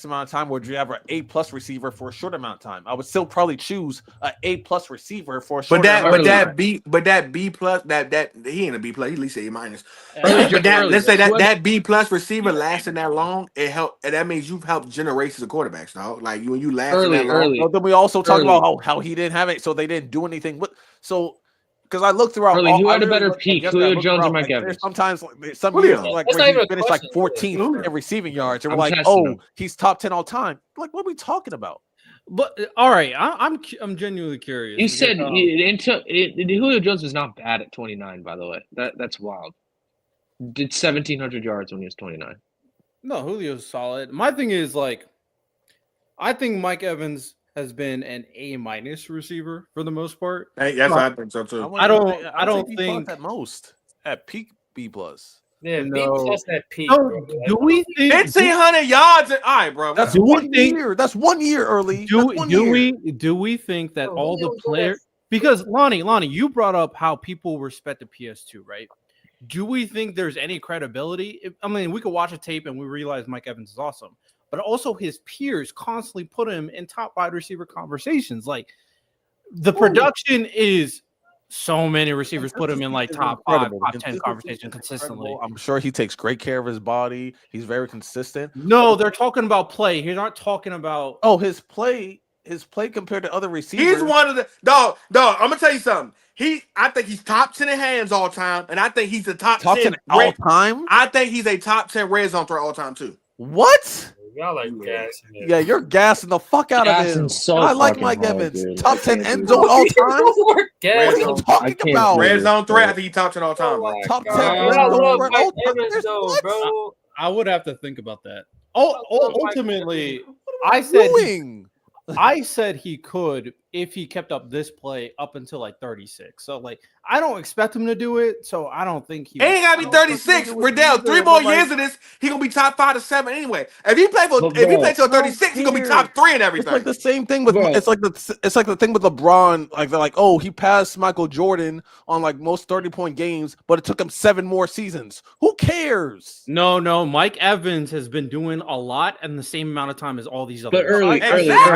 amount of time, or would you have an A plus receiver for a short amount of time? I would still probably choose an A plus receiver for a short amount of time. But that B plus that he ain't a B plus, he at least A minus. But let's say that B plus receiver lasting that long, that means you've helped generations of quarterbacks, dog. Like when you last that long. Well, then we also talk about how he didn't have it, so they didn't do anything. Because I looked throughout. Who had a better peak, Julio Jones or Mike Evans? Sometimes some years like where he finished like 14th in receiving yards, and we're like, he's top 10 all time. Like, what are we talking about? But all right, I'm genuinely curious. You said Julio Jones was not bad at 29. By the way, that's wild. Did 1,700 yards when he was 29. No, Julio's solid. My thing is like, I think Mike Evans has been an A minus receiver for the most part. Hey, yes, I think so too. I don't think at most at peak B plus. Yeah, B plus at peak. Do we think 1,500 yards? All right, bro. That's 1 year. That's 1 year early. Do we think that all the players? Because Lonnie, you brought up how people respect the PS2, right? Do we think there's any credibility? I mean, we could watch a tape and we realize Mike Evans is awesome, but also his peers constantly put him in top wide receiver conversations. Like the production is so many receivers put him in like top 5, top 10 conversation consistently. I'm sure he takes great care of his body. He's very consistent. No, they're talking about play. He's not talking about his play compared to other receivers. He's one of the dog. I'm gonna tell you something. I think he's top 10 in hands all time, and I think he's the top 10 all time. I think he's a top 10 red zone threat all time too. What? Y'all like gassing. Yeah, you're gassing the fuck out of him. So I like Mike Evans. Top 10 end zone all time. What are you talking about? Red zone threat. I think he's top 10 all time. Top 10 red zone threat all time. Bro. I would have to think about that. Ultimately, I said he could if he kept up this play up until like 36. So like I don't expect him to do it. So I don't think he ain't gotta be 36. Riddell, 3 more years of this, he gonna be top 5 to 7 anyway. If he play till 36, he gonna be top 3 and everything. It's like the same thing with it's like the thing with LeBron. Like they're like, oh, he passed Michael Jordan on like most 30-point games, but it took him 7 more seasons. Who cares? No. Mike Evans has been doing a lot in the same amount of time as all these other. But early. Mike Evans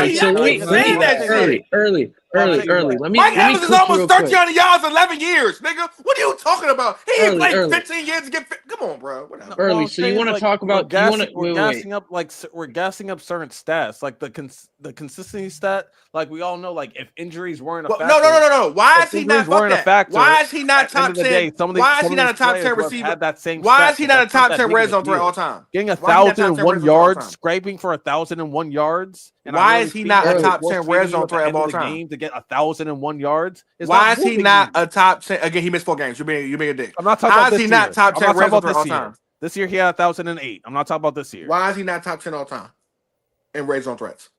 is almost 1,300 yards in 11 years, nigga. What are you talking about? He ain't played 15 years to get fit. Come on, bro. Whatever. Early. So you want to talk about? We're gassing up certain stats, like the consistency stat. Like we all know, like if injuries weren't a factor. No. Why is he not a factor? Why is he not top 10? Why is he not a top 10 receiver? Why is he not a top 10 red zone threat all time? Getting 1,001 yards, scraping for 1,001 yards. Why is he not a top 10 red zone threat of all time? To get 1,001 yards. Why is he not a top 10? Again, he missed 4 games. You're being a dick. I'm not talking about this year. How is he not top 10 red zone threat all time? This year he had 1,008. I'm not talking about this year. Why is he not top 10 all time in red zone threats?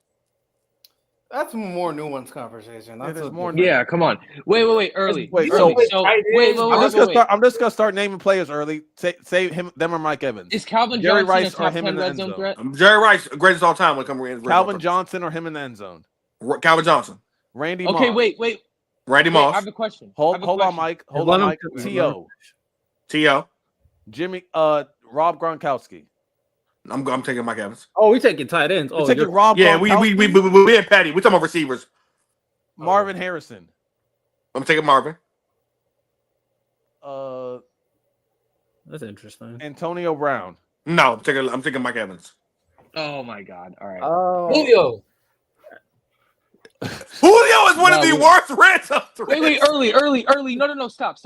That's more nuanced conversation. That's more. Yeah, come on. Wait. Early. Wait. I'm just gonna start naming players early. Say him, them, or Mike Evans. Is Calvin Jerry Johnson Rice a top or him 10 in the red end zone zone? threat? Jerry Rice, greatest of all time when it comes to Calvin Johnson or him in the end zone? Calvin Johnson. Randy Okay, Moss. wait. Randy Moss. I have a question. Hold on, Mike. Hold on, Mike. T.O. Jimmy. Rob Gronkowski. I'm taking Mike Evans. Oh, we taking tight ends. Oh, you're taking Rob. Yeah, Gronkowski? we and Patty. We talking about receivers. Marvin Harrison. I'm taking Marvin. That's interesting. Antonio Brown. No, I'm taking Mike Evans. Oh my God! All right. Julio. Julio is one of the worst red zone threats. Wait, early. No, stop.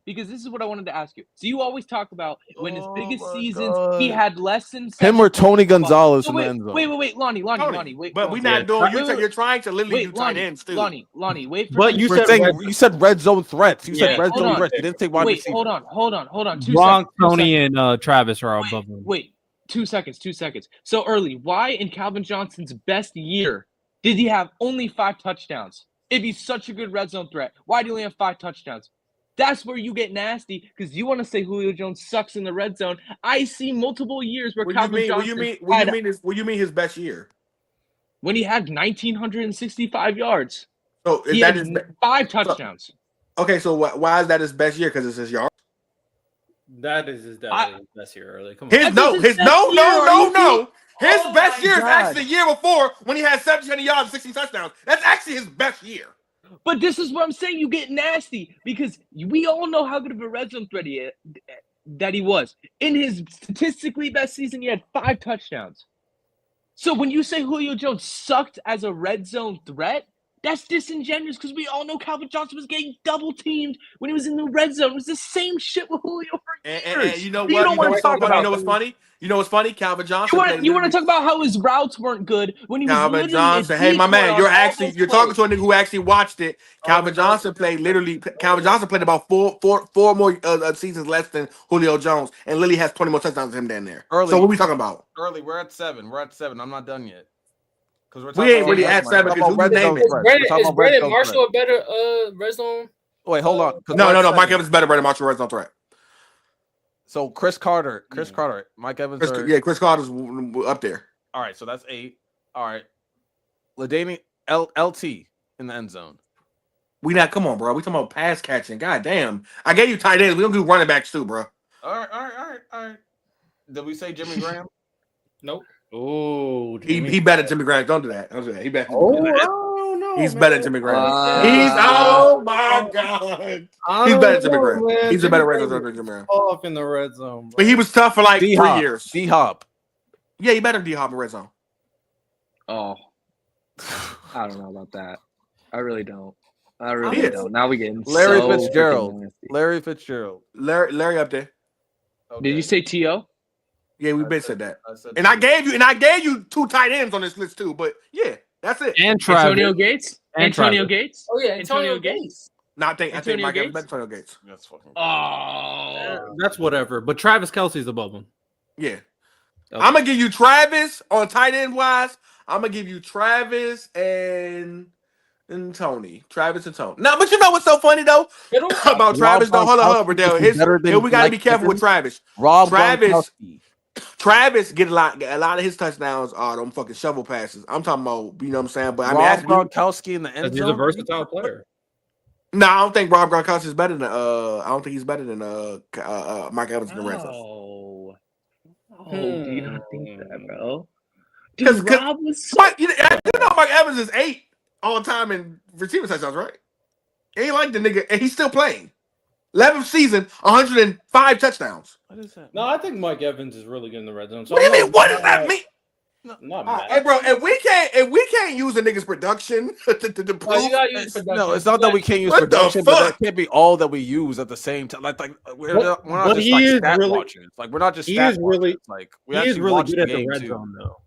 Because this is what I wanted to ask you. So you always talk about when his biggest seasons, he had less than him or Tony Gonzalez in the end zone. Wait, Lonnie, wait. But we're not doing. You're trying to literally do tight ends too. Lonnie, wait for. But you said red zone threats. You said red zone threats. You didn't say wide receiver. Hold on. Gronk, Tony, and Travis are above him. Wait. 2 seconds. So early, why in Calvin Johnson's best year did he have only 5 touchdowns? If he's such a good red zone threat, why do you only have 5 touchdowns? That's where you get nasty because you want to say Julio Jones sucks in the red zone. I see multiple years where Calvin Johnson. What you mean his best year? When he had 1,965 yards. So he had 5 touchdowns. So why is that his best year? Because it's his yards. That is definitely his best year early. Come on. No. His best year is actually the year before when he had 1,700 yards and 16 touchdowns. That's actually his best year. But this is what I'm saying. You get nasty because we all know how good of a red zone threat that he was. In his statistically best season, he had 5 touchdowns. So when you say Julio Jones sucked as a red zone threat, that's disingenuous because we all know Calvin Johnson was getting double teamed when he was in the red zone. It was the same shit with Julio for years. And you know what? You know what's funny? You know what's funny? Calvin Johnson. You want to talk about how his routes weren't good when he was Calvin Johnson. Hey, my man, you're talking to a nigga who actually watched it. Calvin Johnson played about four more seasons less than Julio Jones, and Lily has 20 more touchdowns than him down there. So what are we talking about? Early, we're at 7. I'm not done yet. We ain't really at 7 because who name it? Is Brandon Marshall a better red zone? Wait, hold on. No. Mike Evans is better. Brandon Marshall red zone threat. So Chris Carter, Mike Evans. Chris Carter's up there. All right, so that's 8. All right, LaDainian LT in the end zone. Come on, bro. We talking about pass catching. God damn. I gave you tight ends. We don't do running backs too, bro. All right. Did we say Jimmy Graham? Nope. Oh, he better than Jimmy Graham. Don't do that. He better. No, he's better than Jimmy Graham. Oh my God. He's better than Jimmy Graham. Man. He's a better red zone than Jimmy Graham. Off in the red zone, bro. But he was tough for like D-Hop. 3 years. D-Hop. Yeah, he better than D-Hop in red zone. Oh, I don't know about that. I really don't. Now we getting Larry so Fitzgerald. Larry Fitzgerald. Larry up there. Okay. Did you say T.O.? Yeah, we've been said that. And I gave you 2 tight ends on this list too. But yeah, that's it. And Travis. Antonio Gates. Antonio Gates. Oh yeah, Antonio Gates. I think Mike Evans better than Antonio Gates. That's fucking. Oh, that's whatever. But Travis Kelce's above him. Yeah. Okay. I'm gonna give you Travis on tight end wise. I'm gonna give you Travis and Tony. Travis and Tony. Now, but you know what's so funny though about Travis? Though, hold on, Riddell. We gotta be careful with Travis. Travis get a lot of his touchdowns are them fucking shovel passes. I'm talking about, you know what I'm saying? But I mean, Gronkowski in the end zone. He's a versatile player. No, I don't think Rob Gronkowski is better than I don't think he's better than Mike Evans in the red zone. Do you not think that, bro? Because Rob was you know Mike Evans is 8 all time in receiving touchdowns, right? Ain't like the nigga, and he's still playing. 11th season, 105 touchdowns. What is that? No, I think Mike Evans is really good in the red zone. So what do you mean? What does that mean? Not hey, bro, if we can't use a nigga's production to prove, no, it's not that we can't use production, but that can't be all that we use at the same time. Like we're not just like stat watchers. Like we're not just stat watchers. Like we actually really good at the red zone, though.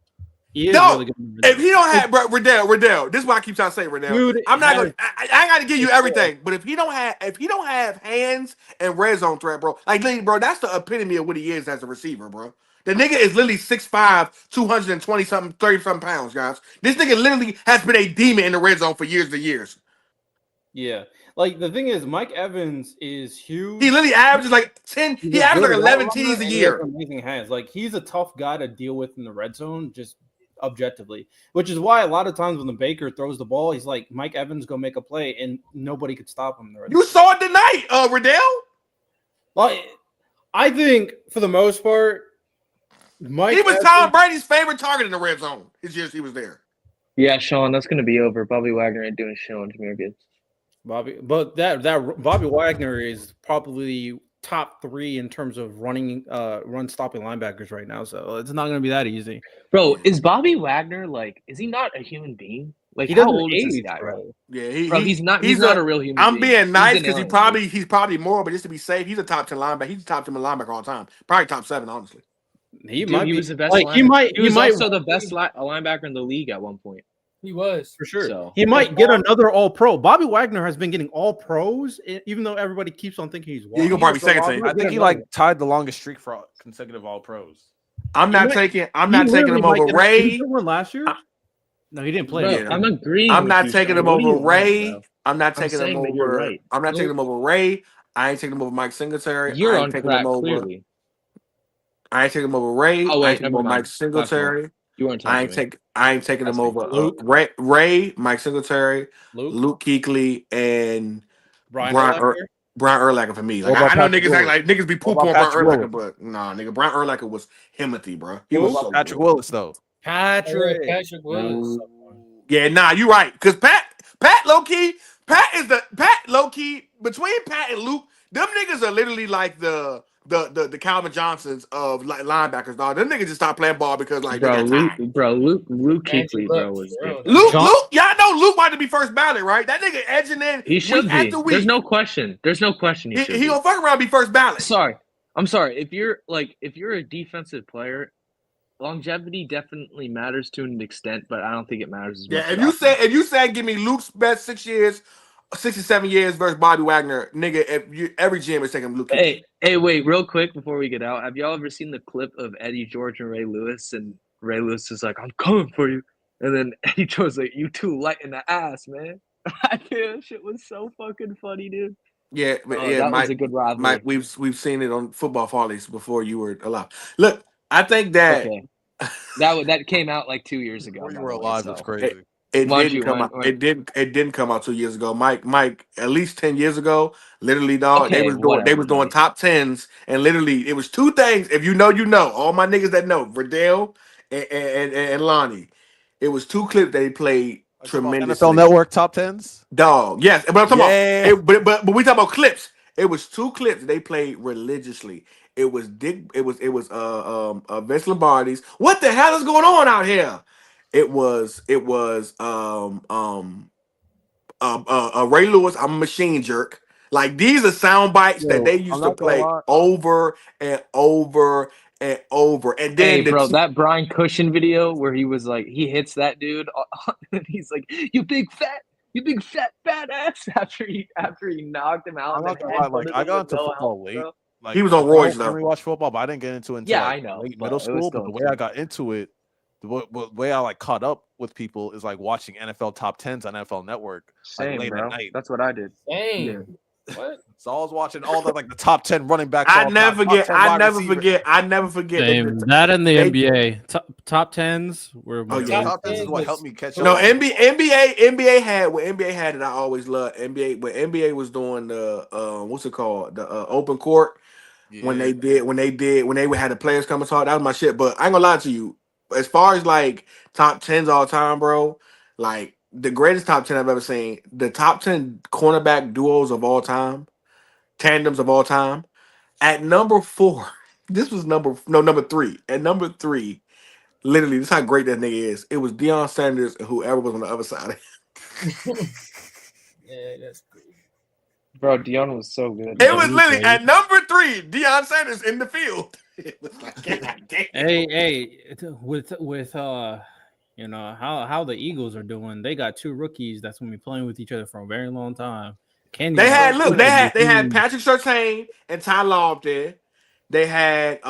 He is really good. If he don't have, bro, Riddell, this is what I keep trying to say, Riddell. Dude, I'm not gonna. I ain't got to give you everything, but if he don't have hands and red zone threat, bro, like, bro, that's the epitome of what he is as a receiver, bro. The nigga is literally 6'5", 220 something, 30 something pounds, guys. This nigga literally has been a demon in the red zone for years and years. Yeah, like the thing is, Mike Evans is huge. He literally averages like 10. He averages like 11 TDs a year. Amazing hands. Like he's a tough guy to deal with in the red zone, just objectively. Which is why a lot of times when the Baker throws the ball, he's like, Mike Evans go make a play, and nobody could stop him. You saw it tonight, Riddell. Like, I think for the most part, he was Tom Brady's favorite target in the red zone. His years he was there. Yeah, Sean, that's going to be over. Bobby Wagner ain't doing shit on Jahmyr Gibbs. But Bobby Wagner is probably top 3 in terms of run stopping linebackers right now. So it's not going to be that easy. Bro, is Bobby Wagner is he not a human being? Like, he how doesn't old is this age, guy, bro? Yeah, he's not a real human being. I'm being nice because he's he's probably more, but just to be safe, he's a top 10 linebacker. He's a top 10 linebacker all the time. Probably top 7, honestly. He was the best. He was also the best linebacker in the league at one point. He was for sure. So. He might get another All-Pro. Bobby Wagner has been getting All-Pros, even though everybody keeps on thinking he's one. Yeah, you can probably second team. I think he tied the longest streak for consecutive All-Pros. I'm not taking him over Ray. Did he win last year? No, he didn't play. Bro, I'm agreeing. I'm not taking him over Ray. I'm not taking him over. Right. I'm not taking him over Ray. I ain't taking him over Mike Singletary. You're I ain't on taking crack, him over. clearly. I ain't taking him over Ray. Oh, wait, I ain't taking him over Mike Singletary. You weren't I ain't taking him over Ray, Mike Singletary, Luke Kuechly, and Brian Urlacher for me. Like I know niggas act like niggas be poo poo on Brian Urlacher, but nah, nigga, Brian Urlacher was Himothy, bro. He was so Patrick Willis though. Patrick Willis. Yeah, nah, you right. Cause Pat low key between Pat and Luke, them niggas are literally like the Calvin Johnsons of linebackers, dog. Them niggas just stopped playing ball because Luke Kuechly, bro, was Luke, y'all know Luke wanted to be first ballot, right? That nigga edging in. He should be. There's no question. He gonna fuck around and be first ballot. I'm sorry. If you're a defensive player, longevity definitely matters to an extent, but I don't think it matters as much. Yeah, if you said give me Luke's best 6 years, 67 years versus Bobby Wagner, nigga, every GM is taking Luke. Hey, wait, real quick before we get out, have y'all ever seen the clip of Eddie George and Ray Lewis? And Ray Lewis is like, "I'm coming for you," and then Eddie George's like, "You too light in the ass, man." I think that shit was so fucking funny, dude. Yeah, but that was a good rivalry. Mike, we've seen it on Football Follies before you were alive. Look, I think that that came out like 2 years ago. You were alive. That's crazy. It didn't come out 2 years ago. Mike, at least 10 years ago, literally, dog. They was doing top 10s, and literally it was two things. If you know, you know. All my niggas that know, Verdell and Lonnie. It was two clips they played tremendously. NFL Network top 10s, dog. Yes, but I'm talking about. But we talking about clips. It was two clips they played religiously. It was Vince Lombardi's. What the hell is going on out here? It was Ray Lewis. I'm a machine jerk. Like these are sound bites that they used to play over and over and over. And then that Brian Cushion video where he was like, he hits that dude and he's like, you big fat ass after he knocked him out. I got into football late. He was on roids though. I watched football, but I didn't get into it until I know, late middle school. But the way I got into it, the way I caught up with people is watching NFL top 10s on NFL Network. Same, late bro. at night. That's what I did. Same. Yeah. What? So I was watching all the top 10 running backs. I never forget. Same. That in the NBA top 10s were. Top 10s is what helped me catch up. No, NBA had what NBA had that I always loved. NBA was doing the what's it called, the open court. Yeah. When they had the players come and talk, that was my shit. But I ain't gonna lie to you. As far as top 10s all time, bro, the greatest top 10 I've ever seen, the top 10 cornerback duos of all time, tandems of all time. At number 4, this was number 3. At number 3, literally, this is how great that nigga is. It was Deion Sanders and whoever was on the other side of him. Yeah, that's great. Bro, Deion was so good. It was literally at number 3, Deion Sanders in the field. It was like, God damn. Hey, with how the Eagles are doing, they got 2 rookies that's gonna be playing with each other for a very long time. They had Patrick Surtain and Ty Law up there. They had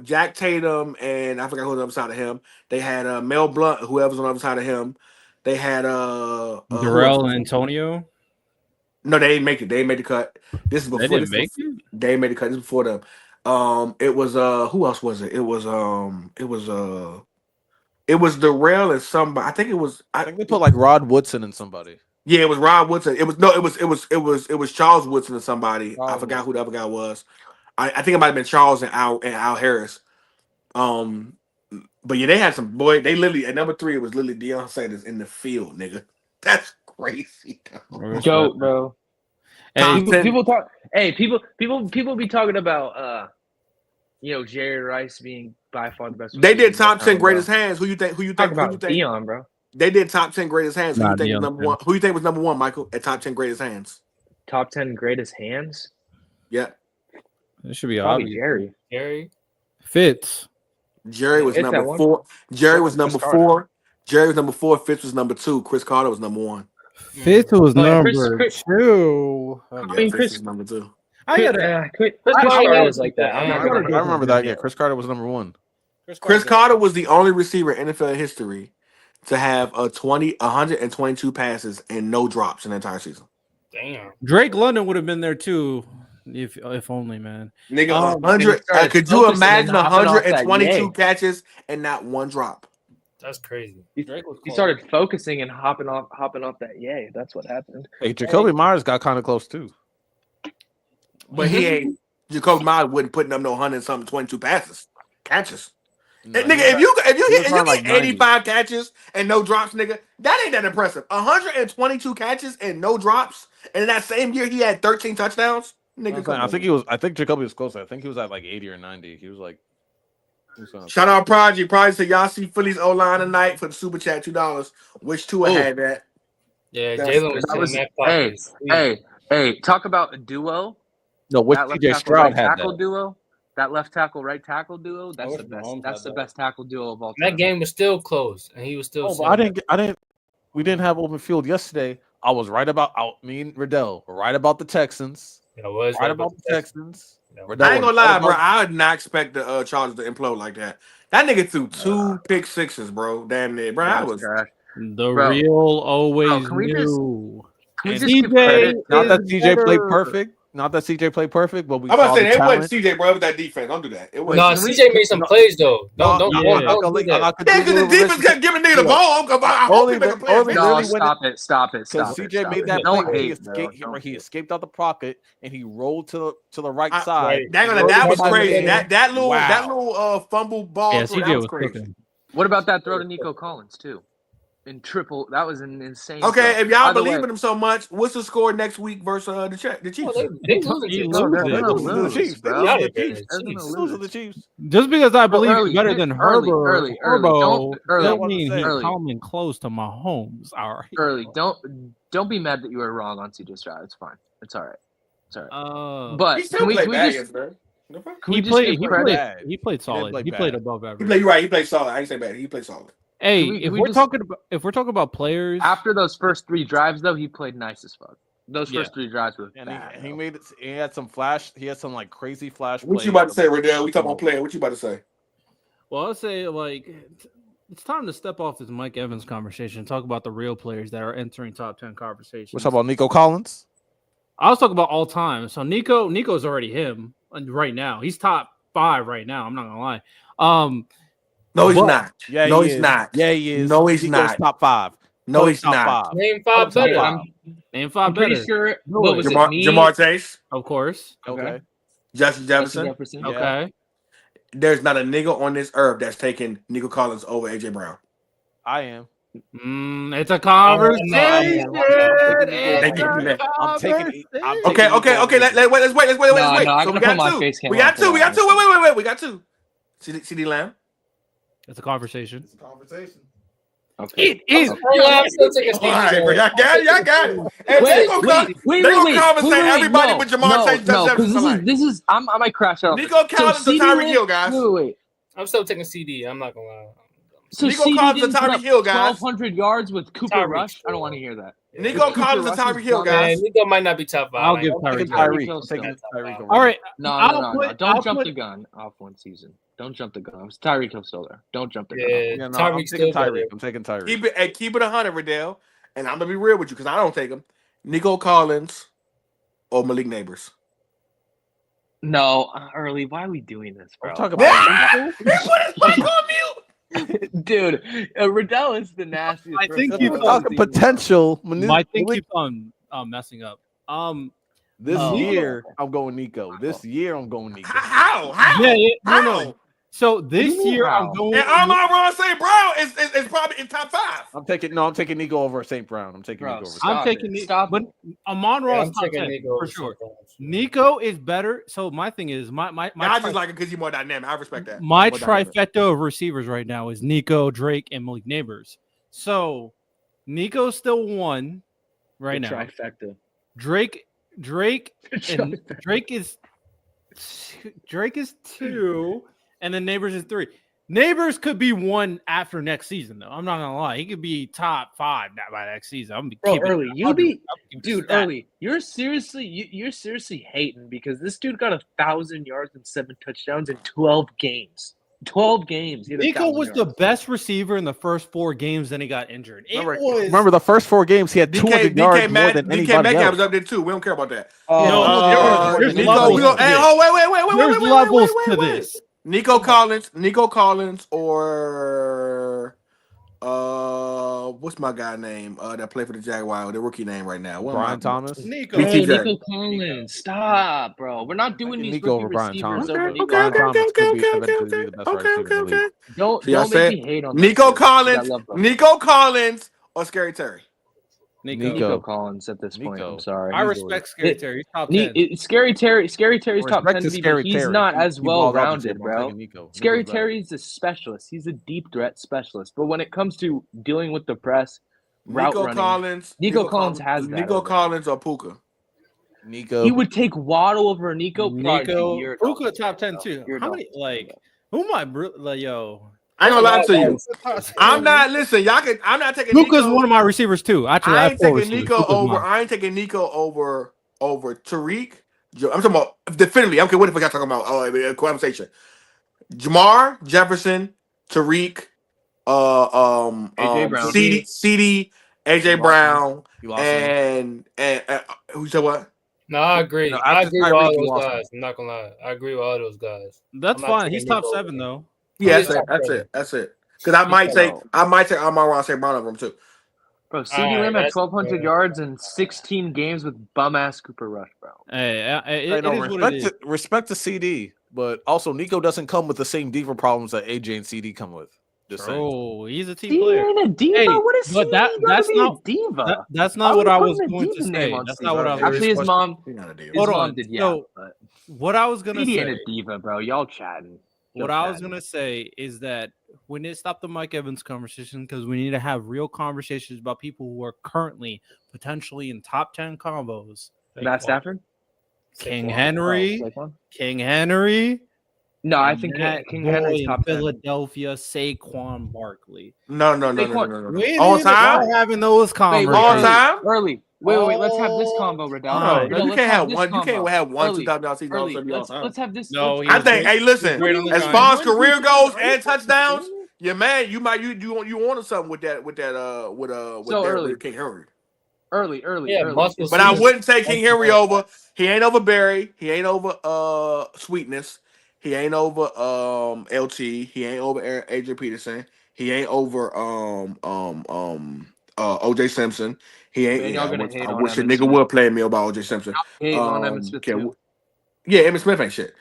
Jack Tatum and I forgot who was on the other side of him. They had Mel Blunt, whoever's on the other side of him. They had Darrell and Antonio. No, they didn't make it. They didn't make the cut. This is before. They didn't make it. They made the cut. This is before them. It was who else was it? It was Darrell and somebody. I think it was. I think they put like Rod Woodson and somebody. Yeah, it was Rod Woodson. It was Charles Woodson and somebody. I forgot who the other guy was. I think it might have been Charles and Al Harris. But yeah, they had some boy. They literally at number 3 it was literally Deion Sanders in the field, nigga. That's crazy. Goat, bro. Hey, people talk. Hey, people be talking about Jerry Rice being by far the best. They did top 10 greatest hands. Who you think? Deion, bro. They did top 10 greatest hands. Who you think was number 1? Who you think was number 1, Michael? At top 10 greatest hands. Top 10 greatest hands. Yeah. It should be probably obvious. Jerry. Fitz. Jerry was number 4. Jerry was number 4. Jerry was number 4. Fitz was number 2. Chris Carter was number 1. Fitz was number 2. Chris was number 2. Chris Carter was like that. I remember that. Yeah, Chris Carter was number 1. Chris Carter was the only receiver in NFL history to have 122 passes and no drops in the entire season. Damn. Drake London would have been there too, if only, man. Nigga, 100. Could you imagine 122 catches and not one drop? That's crazy. He started focusing and hopping off that yay. That's what happened. Hey, Jacoby Myers got kind of close too. But he ain't. Jacoby Myers wouldn't put up no 100-something 22 catches. No, nigga, if you get 85 catches and no drops, nigga, that ain't that impressive. 122 catches and no drops, and in that same year he had 13 touchdowns. Nigga, I think Jacoby was closer. I think he was at like 80 or 90. He was like. Shout out Prodigy. Prodigy said y'all see Philly's O-line tonight for the super chat $2. Wish Tua had that. Yeah, Jalen was in that. Hey, talk about a duo. No, which TJ Stroud had that duo. That left tackle, right tackle duo. That's the best. That's the best tackle duo of all time. That game was still close, and he was still. We didn't have open field yesterday. I was right about me and Riddell were right about the Texans. I was right about the Texans. I ain't gonna lie, bro. I would not expect the Chargers to implode like that. That nigga threw 2 pick sixes, bro. Damn near, bro. That was the real always knew. Not that CJ played perfect. Not that CJ played perfect, but we. I'm about to say it wasn't CJ, bro. It was that defense. Don't do that. It was. No, CJ made some plays though. Don't do that. Yeah, because the defense kept giving nigga the ball. Stop it. Because CJ made that play. He escaped out the pocket and he rolled to the right side. That was crazy. That little fumble ball. Yeah, CJ was crazy. What about that throw to Nico Collins too? In triple, that was an insane. Okay, if y'all believe in him so much, what's the score next week versus the Chiefs? They lose the Chiefs. Just because I believe better than Herbo, don't mean he's coming close to Mahomes. All right. Early, don't be mad that you were wrong on CJ Stroud. It's fine. It's all right. It's all right. But he still played bad, man. He played solid. He played above average. He played solid. I ain't say bad. He played solid. Hey, if we're talking about players, after those first 3 drives, though, he played nice as fuck. Those first 3 drives were bad. He made it. He had some flash. He had some like crazy flash. What you about to say, Riddell? We talking about playing. What you about to say? Well, I'll say like it's time to step off this Mike Evans conversation and talk about the real players that are entering top 10 conversations. Let's talk about Nico Collins. I was talking about all time. So Nico's already him right now. He's top 5 right now. I'm not gonna lie. No, he's not. Yeah, no, he's not. Yeah, he is. No, he's Nico's not. Top 5. No, he's not. Name 5 better. Name 5 better. Pretty sure. What was it? Me? Jamar Chase. Of course. Okay. Justin Jefferson. Yeah. Okay. There's not a nigga on this earth that's taking Nico Collins over AJ Brown. I am. It's a conversation. I'm taking. Okay. Let's wait. So we got 2. We got 2. Wait. We got 2. CD Lamb. It's a conversation. Okay. It is. All right, bro. Y'all got it. And they're gonna compensate everybody with Jamar Chase. No, this is. I might crash out. Nico Collins to Tyreek Hill, guys. Wait. I'm still taking CD. I'm not gonna lie. So Nico Collins to Tyreek Hill, guys. 1,200 yards with Cooper Rush. I don't want to hear that. Nico Collins and Tyreek Hill, guys. Nico might not be top 5. I'll give Tyreek. All right. No. Don't jump the gun off one season. Don't jump the gun. Tyreek Hill still there. Don't jump the gun. Yeah, no, I'm taking Tyreek. I'm taking Tyreek. Keep it 100, Riddell. And I'm gonna be real with you because I don't take him. Nico Collins or Malik Neighbors. No, early. Why are we doing this, bro? Talk about dude. Riddell is the nastiest. I think you're talking potential. I think keep on messing up. This year I'm going Nico. This year I'm going Nico. How? Yeah, How? No. So this year I'm going. And Amon-Ra St. Brown is probably in top 5. I'm taking Nico over St. Brown. I'm taking Nico over. I'm taking Nico, but Amon-Ra is top 10 for sure. Nico is better. So my thing is my I just like it because he's more dynamic. I respect that. My trifecta of receivers right now is Nico, Drake, and Malik Neighbors. So Nico's still 1 right now. Trifecta. Drake is 2, and then Neighbors is 3. Neighbors could be 1 after next season, though. I'm not gonna lie; he could be top 5 by next season. I'm gonna be early. Early. You're seriously hating because this dude got 1,000 yards and 7 touchdowns in 12 games. 12 games. Nico was the best receiver in the first 4 games. Then he got injured. Remember the first 4 games he had 200 yards more than anybody else. Metcalf was up there too. We don't care about that. There's levels to this. Nico Collins, or what's my guy name? That played for the Jaguars, the rookie name right now. Brian Thomas. Nico Collins. Stop, bro. We're not doing these Nico over Brian Thomas. Okay. Don't make me hate on Nico Collins or Scary Terry. Nico Collins at this point. I'm sorry. I respect Scary Terry. He's top 10. Scary Terry's top 10. He's not as well rounded, bro. Scary Terry's a specialist. He's a deep threat specialist. But when it comes to dealing with the press, Nico Collins has that. Nico Collins or Puka. Nico. He would take Waddle over Nico. Puka top 10 too. How many who am I? Yo. I ain't gonna lie to you. I'm not taking Luka's one of my receivers too. Actually, I ain't taking Nico over Tariq. I'm talking about definitively. Okay, what if I got talking about conversation? Jamar, Jefferson, Tariq, AJ Brown. CD, AJ Brown, and who said what? No, I agree. I agree with all those guys. I'm not gonna lie. I agree with all those guys. That's fine. He's top 7 though. Yeah, that's it. Because I might take Amon-Ra St. Brown over him too. Bro, CD Lamb had 1,200 yards in 16 games with bum ass Cooper Rush, bro. Respect to CD, but also Nico doesn't come with the same diva problems that AJ and CD come with. He's a team player. Ain't a diva. What is but that's not diva. That's not what I was going to say. That's not what I was. Actually, his mom. Hold on. What I was gonna say. Ain't a diva, bro. Y'all chatting. What I was gonna say is that we need to stop the Mike Evans conversation because we need to have real conversations about people who are currently potentially in top 10 combos. Matt Stafford, King Henry. No, I think King Henry's top 10. Philadelphia, Saquon Barkley. No. All time having those conversations. All time early. Wait. Let's have this combo, Riddell. You can't have one. You can't have one 2,000 season. Let's have this. No, I think. Hey, listen. As far as career goes and touchdowns, yeah, man, you wanted something with King Henry. Early. But I wouldn't take King Henry over. He ain't over Barry. He ain't over Sweetness. He ain't over LT. He ain't over Adrian Peterson. He ain't over OJ Simpson. He ain't. I wish a nigga would play me about OJ Simpson. Yeah, Emmitt Smith ain't shit.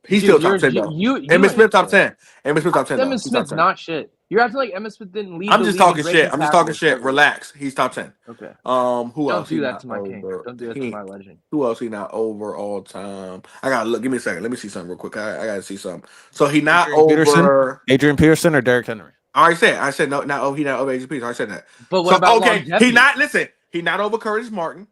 He's still top 10 though. Emmitt Smith top 10. Emmitt Smith top 10. Emmitt Smith's not shit. You're acting like Emmitt Smith didn't lead. I'm just talking shit. Relax. He's top 10. Okay. Who else? Don't do that to my king. Don't do that to my legend. Who else he not over all time? I gotta look. Give me a second. Let me see something real quick. I gotta see something. So he not over Adrian Peterson or Derrick Henry? I said no. Not he not over Adrian Peterson. I said that. But what about longevity? He not. Listen. He not over Curtis Martin.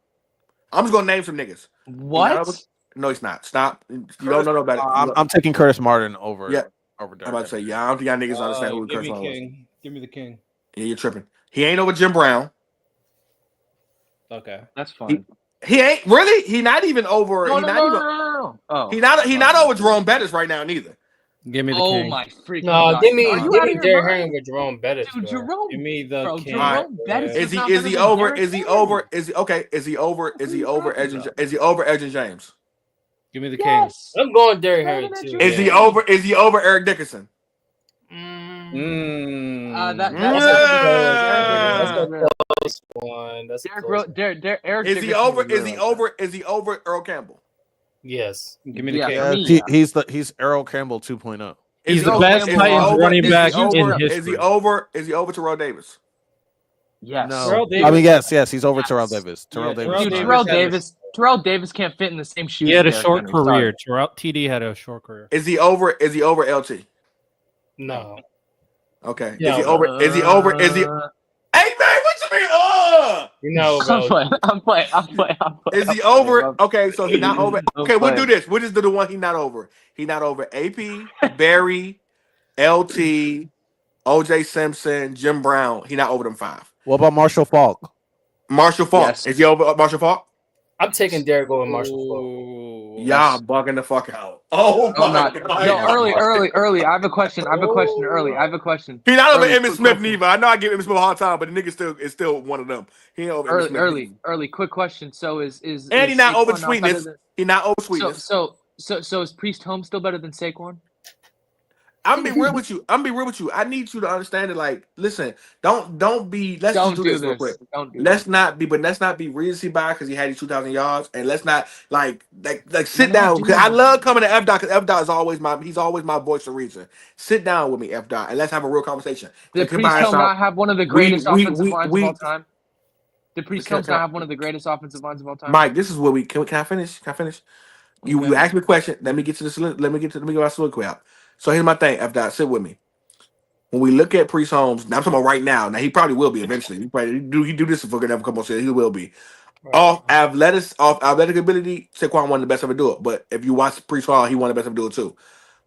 I'm just gonna name some niggas. What? No, he's not. Stop. You don't know about it. I'm taking Curtis Martin over. Yeah. Over Derrick. I'm about to say, yeah, I don't think y'all niggas understand who Curtis Martin was. Give me the king. Yeah, you're tripping. He ain't over Jim Brown. Okay, that's fine. He ain't really. He not even over. No. Oh, he not over Jerome Bettis right now neither. Give me the oh king. my freaking No, God. give me Derrick mind? Henry with Jerome Bettis. Dude, Jerome. Give me the Bro, king. Jerome Bettis Is not he better than over? Derrick Is he Henry. over? Is he okay? Is he over? Is he over? Is he over Edge James? Give me the Yes. I'm going Derrick Henry too. Is he over? Is he over Eric Dickerson? That's a close one. That's Eric is he over? Is he over? Is he over Earl Campbell? Yes. Give me the king. Yeah, he's Earl Campbell 2.0. He's the best Titans running back in history. Is he over? Is he over Terrell Davis? Yes. No. I mean, yes, he's over Terrell Davis. Terrell Davis can't fit in the same shoes. He had a short career. TD had a short career. Is he over? Is he over LT? No. Okay. Yeah, is he over? Is he over? Is he? Hey man, what you mean? I'm playing. Is he over? Okay, so he's not over. Okay, we'll do this. We'll just do the one he's not over. He's not over AP, Barry, LT, OJ Simpson, Jim Brown. He's not over them 5. What about Marshall Faulk? Marshall Faulk. Yes. Is he over Marshall Faulk? I'm taking Derrick over Marshall Faulk. Y'all bugging the fuck out. Oh my God. Yo, early. I have a question. Early. I have a question. He's not over Emmitt Smith neither. I know I give Emmitt Smith a hard time, but the nigga is still one of them. He ain't over Emmitt Smith. Early. Quick question. So is and he's not over Sweetness. He's not over Sweetness. So is Priest Holmes still better than Saquon? I'm gonna be real with you. I need you to understand it. Like, listen, don't be. Let's just do this real quick. Let's not be recency biased because he had these 2,000 yards, and let's not like sit down. Because I love coming to F Dot because F Dot is always my voice of reason. Sit down with me, F Dot, and let's have a real conversation. Did Priest Holmes not have one of the greatest offensive lines of all time? Did Priest Holmes not have one of the greatest offensive lines of all time? Mike, this is what we can I finish? Can I finish? You asked me a question. Let me get to this. Let me get my soliloquy out. So here's my thing, F Dot, sit with me. When we look at Priest Holmes, now I'm talking about right now. Now he probably will be eventually. He do this for another couple of years. He will be. Right. Off athletic ability, Saquon one of the best ever do it. But if you watch Priest Hall, he one of the best ever do it too.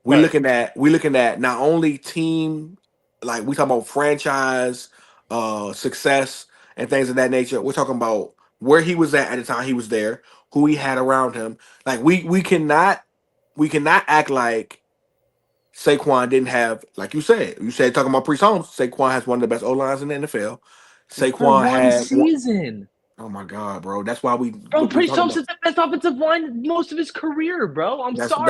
We're looking at not only team, like we talking about franchise, success and things of that nature. We're talking about where he was at the time he was there, who he had around him. Like we cannot act like Saquon didn't have, like you said talking about Priest Holmes, Saquon has one of the best O-lines in the NFL. Saquon had season. Oh my God, bro. That's why Priest Holmes is the best offensive line most of his career, bro. That's not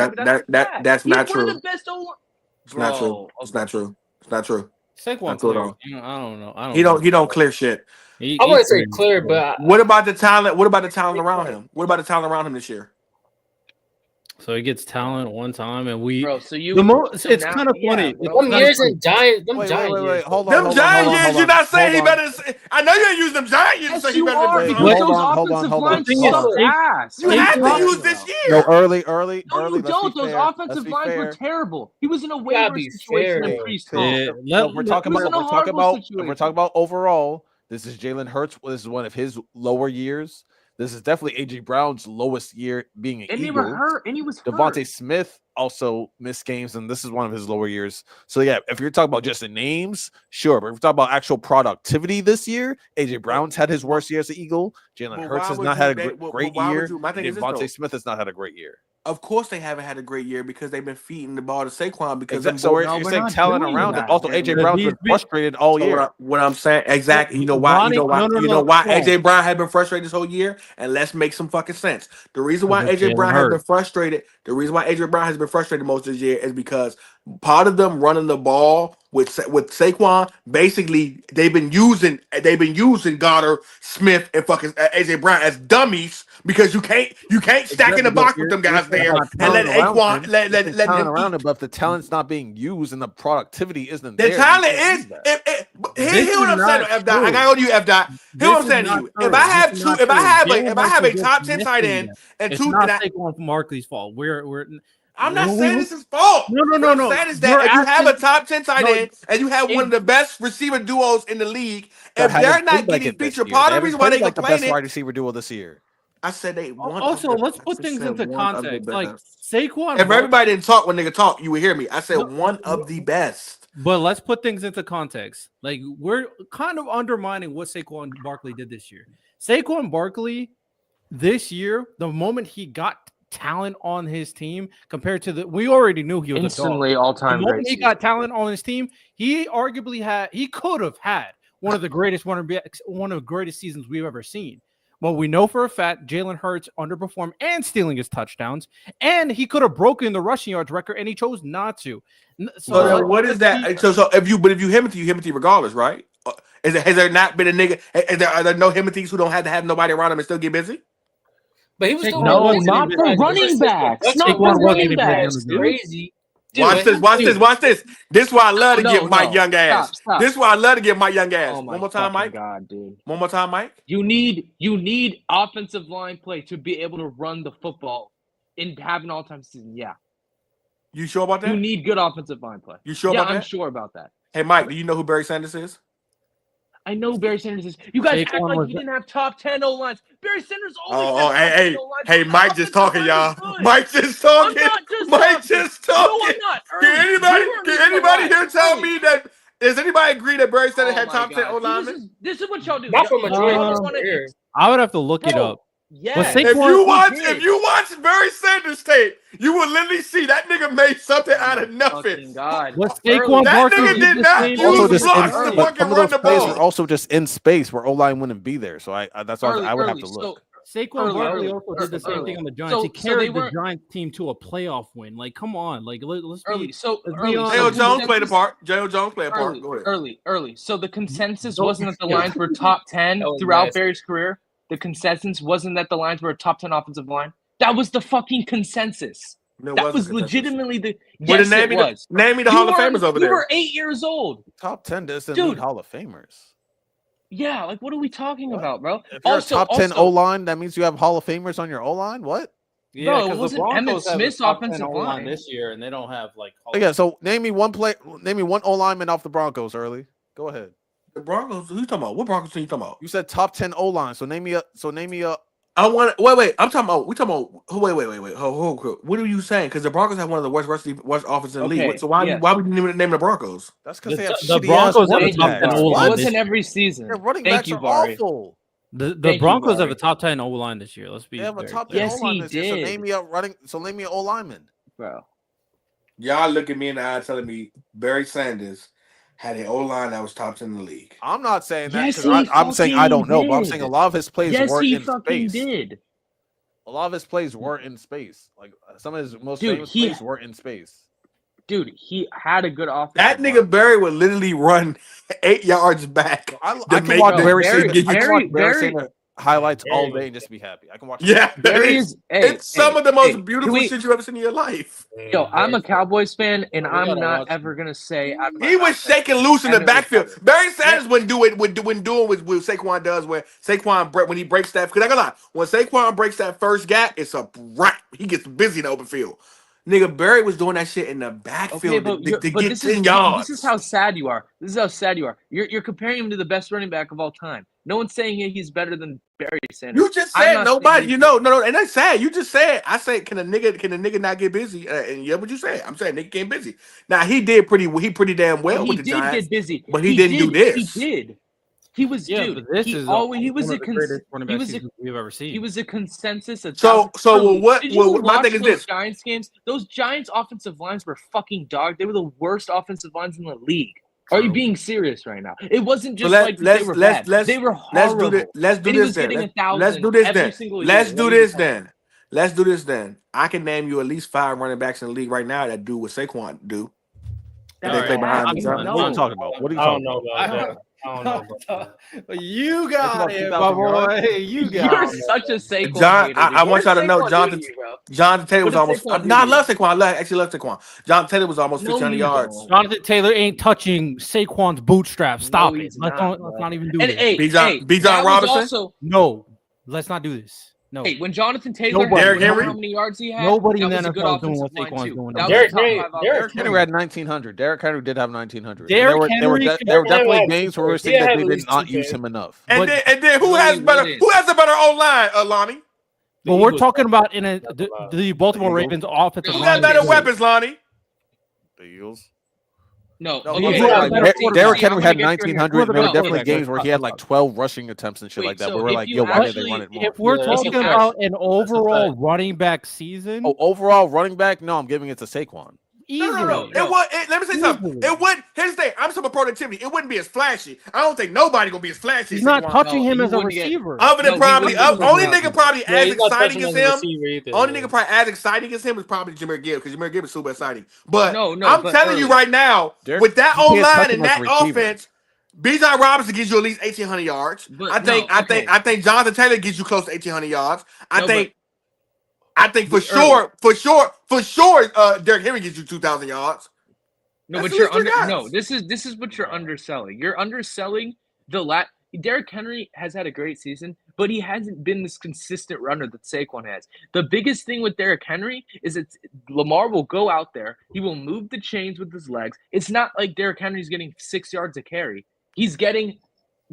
true. One of the best It's not true. It's not true. It's not true. Saquon clear. I don't know. He don't clear shit. I wouldn't say clear, but what about the talent? What about the talent around him? What about the talent around him this year? So he gets talent one time, and we. Bro, so you. It's kind of funny. Them years in Giants. Wait, hold on. Them Giant years, you're not saying he better. I know you ain't use them Giant years to say he better. Hold on. You have to use this year. No, early. No, you don't. Those offensive lines were terrible. He was in a way worse situation than Priest Holmes. We're talking about overall. This is Jalen Hurts. This is one of his lower years. This is definitely A.J. Brown's lowest year being an Eagle. And they were hurt, and he was hurt. Devontae Smith also missed games, and this is one of his lower years. So, yeah, if you're talking about just the names, sure. But if we're talking about actual productivity this year, A.J. Brown's had his worst year as an Eagle. Jalen Hurts has not had a great year. Devontae Smith has not had a great year. Of course they haven't had a great year because they've been feeding the ball to Saquon because so you're saying talent around it. Also, AJ Brown's been frustrated all year. What I'm saying, exactly. You know why AJ Brown had been frustrated this whole year, and let's make some fucking sense. The reason why AJ Brown has been frustrated, most this year is because part of them running the ball with Saquon, basically they've been using Goddard, Smith, and fucking AJ Brown as dummies because you can't stack in the box with them guys there and let Saquon let talent around it. But if the talent's not being used and the productivity isn't there, the talent is. Here's what I'm saying, F Dot. I gotta go to you, F Dot. Here's what I'm saying to you. If I have a top 10 tight end and it's two, not Saquon Markley's fault. I'm not saying this is fault. No. What I'm saying is that if you have a top 10 tight end and you have one of the best receiver duos in the league, if they're not getting featured, part of the reason why they complaining, the best wide receiver duo this year. I said they one. Also, let's put things into context. Like Saquon. If everybody didn't talk when nigga talk, you would hear me. I said one of the best. But let's put things into context. Like we're kind of undermining what Saquon Barkley did this year. Saquon Barkley this year, the moment he got talent on his team compared to we already knew he was instantly all-time. The moment he got talent on his team, he could have had one of the greatest seasons we've ever seen. Well, we know for a fact Jalen Hurts underperformed and stealing his touchdowns, and he could have broken the rushing yards record, and he chose not to. So what is that? So if you Himothy regardless, right? Has there not been a nigga? Are there no Himothys who don't have to have nobody around them and still get busy? But he was still not for running backs. Not for running backs. Crazy. Dude, watch this. This is why I love to get my young ass. Stop. This is why I love to get my young ass. Oh my One more time, Mike. God, dude. One more time, Mike. You need offensive line play to be able to run the football and have an all-time season. Yeah. You sure about that? You need good offensive line play. You sure about that? I'm sure about that. Hey, Mike, do you know who Barry Sanders is? I know who Barry Sanders is. You guys act like he didn't have top 10 O-lines. Barry Sanders always hey, Mike just talking, y'all. Mike just talking. Mike just talking. No, I'm not. Can anybody here tell me that? Does anybody agree that Barry Sanders had top 10 O-linemen? This is what y'all do. Not for majority. I would have to look it up. Yeah. If you watch Barry Sanders tape, you will literally see that nigga made something out of nothing. God. What Saquon That Barkley nigga did not use blocks to fucking run the plays ball. were also just in space where O-line wouldn't be there. So that's why I would have to look. Saquon Barkley also did the same thing on the Giants. He carried the Giants team to a playoff win. Like, come on. Like, let's be J.O. Jones played a part. J.O. Jones played a part. Go ahead. Early. So the consensus wasn't that the lines were top 10 throughout Barry's career. The consensus wasn't that the lines were a top 10 offensive line. That was the fucking consensus. That was legitimately the. Yes, it was. Name me the Hall of Famers over there. You were 8 years old. Top 10 doesn't need Hall of Famers. Yeah, like what are we talking about, bro? If you're top 10 O-line, that means you have Hall of Famers on your O-line? What? Yeah, bro, it wasn't Emmitt Smith's offensive line this year, and they don't have like. So name me one O-lineman off the Broncos early. Go ahead. The Broncos? Who you talking about? What Broncos are you talking about? You said top 10 O-line. So name me a. I want. Wait. I'm talking about. We talking about. Wait. Hold. What are you saying? Because the Broncos have one of the worst offenses in the league. So why would you name the Broncos? That's because they have the Broncos have a top 10 O-line. It wasn't every season. Their running backs are awful. The Broncos have a top 10 O-line this year. Let's be. They have a top 10 O-line this year. So name me an O-lineman, bro. Y'all look at me in the eye telling me Barry Sanders had an O-line that was top 10 in the league. I'm not saying that because I'm saying I don't know, but I'm saying a lot of his plays weren't in space. Did. A lot of his plays weren't in space. Like some of his most famous plays weren't in space. Dude, he had a good offense. That nigga Barry would literally run 8 yards back. I can watch Barry Sanders highlights all day and just be happy. I can watch. Yeah, it's some of the most beautiful shit you ever seen in your life. Yo, I'm a Cowboys fan, and I'm not ever gonna say he was shaking loose in the backfield. Barry Sanders wouldn't do it. When doing what Saquon does, where Saquon when he breaks that. Because I gotta lie, when Saquon breaks that first gap, it's a wrap. He gets busy in the open field. Nigga, Barry was doing that shit in the backfield to get 10 yards. This is how sad you are. You're comparing him to the best running back of all time. No one's saying he's better than Barry Sanders. You just said nobody. No, and that's sad. You just said. I said, can a nigga not get busy? And yeah, what you said. I'm saying nigga getting busy. Now he pretty damn well with the Giants. He did get busy, but he didn't do this. He did. He was dude. This is one of the greatest running back seasons we've ever seen. He was a consensus. My thing is this: Giants games. Those Giants offensive lines were fucking dog. They were the worst offensive lines in the league. Are you being serious right now? It wasn't just they were bad. They were horrible. Let's do this then. I can name you at least 5 running backs in the league right now that do what Saquon do. What are you talking about? What are you talking about? I don't know. You got it, my boy. You're such a Saquon. John, I want y'all to know, Jonathan Taylor was almost. I love Saquon. I actually love Saquon. Jonathan Taylor was almost 1,500 yards. Jonathan Taylor ain't touching Saquon's bootstraps. Stop it. Let's not even do this. Bijan Robinson. No, let's not do this. No. Hey, when Jonathan Taylor had how many yards he had, nobody in the NFL is doing what Saquon's doing. Derrick Henry had 1,900. Derrick Henry did have 1,900. There were definitely games where we were saying that they did not use him enough. And then who has a better O-line, Lonnie? But we're talking about the Baltimore Ravens offensive line. Who got better weapons, Lonnie? The Eagles. No, Derrick Henry had 1,900. There were definitely games where he had like 12 rushing attempts and shit like that. Where we're like, yo, why did they run it more? If we're talking about an overall running back season, overall running back, no, I'm giving it to Saquon. No. Let me say something. It wouldn't. Here's the thing. I'm talking about productivity. It wouldn't be as flashy. I don't think nobody gonna be as flashy. He's not touching him as a receiver. Other than only nigga probably as exciting as him. Only nigga probably as exciting as him is probably Jahmyr Gibbs because Jahmyr Gibbs is super exciting. But I'm telling you right now, with that O line and that offense, Bijan Robinson gives you at least 1,800 yards. I think Jonathan Taylor gives you close to 1,800 yards. I think for sure, Derrick Henry gives you 2,000 yards. No, but you're this is what you're underselling. You're underselling Derrick Henry has had a great season, but he hasn't been this consistent runner that Saquon has. The biggest thing with Derrick Henry is that Lamar will go out there, he will move the chains with his legs. It's not like Derrick Henry's getting 6 yards a carry. He's getting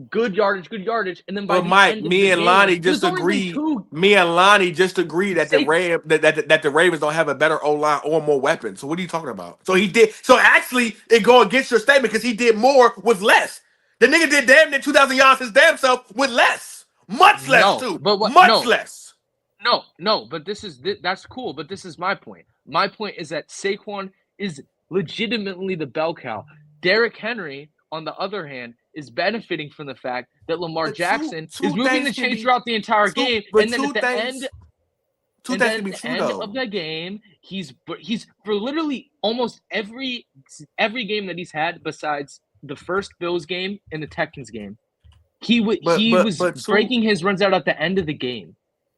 good yardage, and then by me and Lonnie just agree that the Ravens don't have a better O-line or more weapons. So what are you talking about? So actually it go against your statement because he did more with less. The nigga did damn near 2,000 yards his damn self with less. Much less less. No, but that's cool, but this is my point. My point is that Saquon is legitimately the bell cow. Derrick Henry, on the other hand, is benefiting from the fact that Lamar Jackson is moving the chains throughout the entire game, and then at the end of the game, he's for literally almost every game that he's had besides the first Bills game and the Texans game, he was breaking his runs out at the end of the game.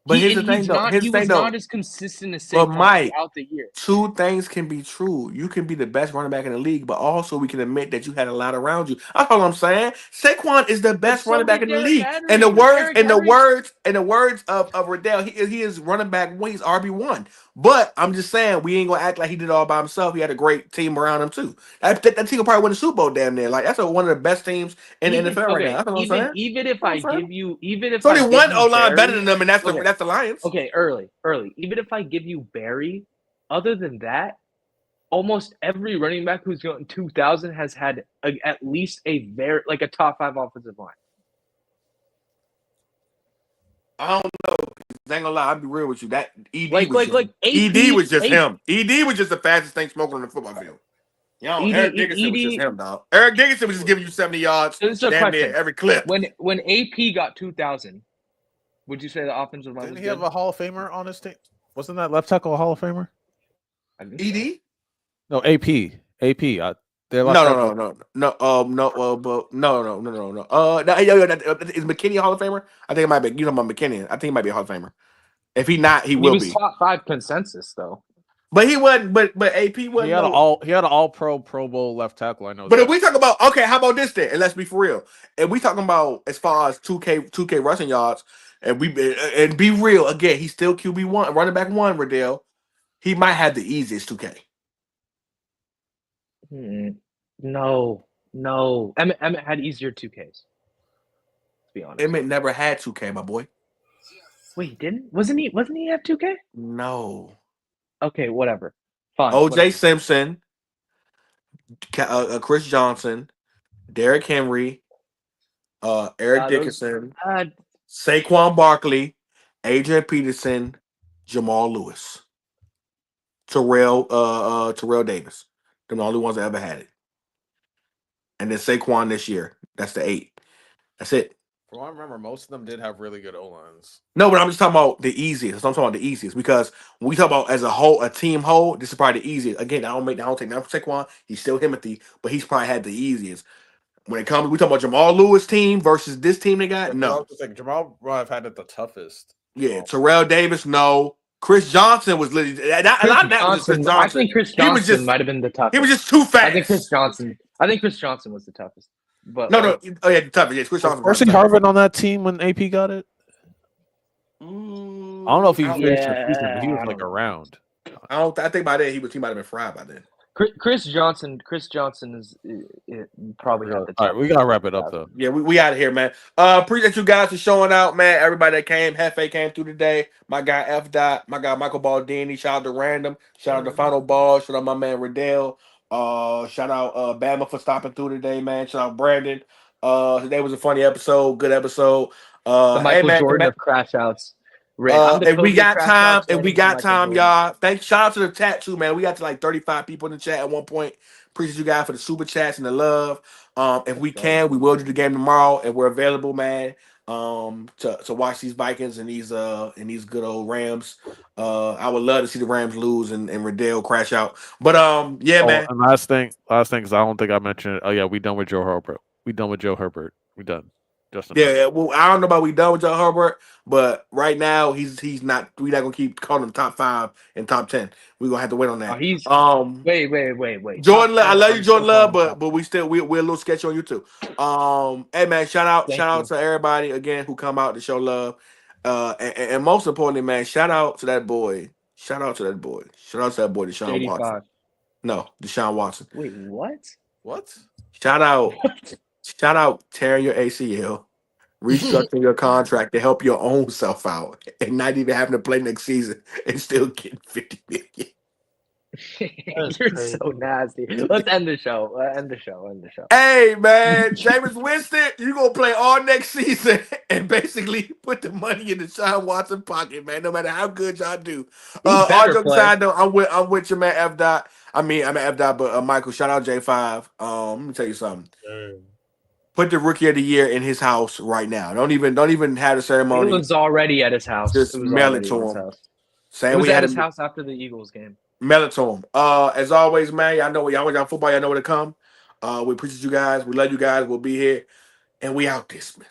But here's the thing, though. He was not as consistent as Saquon throughout the year. Two things can be true. You can be the best running back in the league, but also we can admit that you had a lot around you. That's all I'm saying. Saquon is the best running back in the league. And the words of Riddell, he is running back one. He's RB1. But I'm just saying, we ain't gonna act like he did it all by himself. He had a great team around him too. That team will probably win the Super Bowl damn near. Like that's one of the best teams in the NFL right now. That's what I'm saying. Even if I give you, only one O-line better than them, and that's the Lions. Okay, early. Even if I give you Barry, other than that, almost every running back who's gotten 2,000 has had at least a top 5 offensive line. I don't know. I ain't gonna lie, I'll be real with you. That ED was just him. ED was just the fastest thing smoking on the football field. Eric Dickerson was just him, dog. Eric Dickerson was just giving you 70 yards damn near every clip. When AP got 2,000, would you say the offensive line? Didn't he have a Hall of Famer on his team? Wasn't that left tackle a Hall of Famer? ED? No, AP. No. Is McKinney a Hall of Famer? I think it might be. You know about McKinney? I think he might be a Hall of Famer. If he not, he will be. He was top 5 consensus though. But he wasn't. But AP wasn't. He had an All Pro Bowl left tackle. I know. But if we talk about how about this then? And let's be for real. If we talking about as far as 2K rushing yards, and be real again, he's still QB1, running back 1. Riddell, he might have the easiest 2K. No. Emmett had easier 2Ks. To be honest, Emmett never had 2K, my boy. Wait, he didn't? Wasn't he have 2K? No. Okay, whatever. Fine. OJ Simpson, Chris Johnson, Derrick Henry, Eric Dickerson, Saquon Barkley, Adrian Peterson, Jamal Lewis, Terrell Davis. They're the only ones that ever had it. And then Saquon this year. That's the 8. That's it. Well, I remember most of them did have really good O-lines. No, but I'm just talking about the easiest. I'm talking about the easiest because when we talk about as a whole, a team whole, this is probably the easiest. Again, I don't take that from Saquon. He's still Timothy, but he's probably had the easiest. When it comes, we talk about Jamal Lewis team versus this team they got. No, Jamal have had it the toughest. Yeah, Terrell Davis. No, Chris Johnson was literally a lot of that was Chris Johnson. I think Chris Johnson might have been the toughest. He was just too fast. I think Chris Johnson was the toughest. But no. Oh yeah, the toughest. Yes, Chris Johnson. Was Harvin on that team when AP got it? I don't know if he finished the season, but he was around. I think by then he might have been fried by then. Chris Johnson is probably at the top. All right, we gotta wrap it up though. Yeah, we out of here, man. Appreciate you guys for showing out, man. Everybody that came, Hefe came through today. My guy F Dot, my guy Michael Baldini. Shout out to Random. Shout out to Final Ball. Shout out my man Riddell. Shout out Bama for stopping through today, man. Shout out Brandon. Today was a funny episode, good episode. The Michael Jordan of crash outs. If we got time, y'all. Shout out to the chat too, man. We got to like 35 people in the chat at one point. Appreciate you guys for the super chats and the love. If we can, we will do the game tomorrow, and we're available, man. To watch these Vikings and these good old Rams. I would love to see the Rams lose and Riddell crash out. But man. And last thing, because I don't think I mentioned it. Oh yeah, we done with Joe Herbert. We done. Justin. Yeah, well, I don't know about we done with Joe Herbert, but right now he's not. We're not gonna keep calling him top 5 and top 10. We're gonna have to wait on that. Wait. Jordan, I love you, Jordan Love, but we're a little sketchy on you too. Hey man, shout out to everybody again who come out to show love. And most importantly, man, shout out to that boy. Shout out to that boy, Deshaun Watson. No, Deshaun Watson. Wait, what? What? Shout out tearing your ACL, restructuring your contract to help your own self out, and not even having to play next season and still getting $50 million. You're crazy. So nasty. Let's end the show. End the show. Hey man, Jameis Winston, you gonna play all next season and basically put the money in the Deshaun Watson pocket, man. No matter how good y'all do. All jokes aside, though, I'm with your man F Dot. I'm F Dot, but Michael, shout out J5. Let me tell you something. Put the rookie of the year in his house right now. Don't even have the ceremony. It was already at his house. Just mail it to him. It was at his house after the Eagles game. Mail it to him. As always, man, y'all know y'all football. Y'all know where to come. We appreciate you guys. We love you guys. We'll be here, and we out this, man.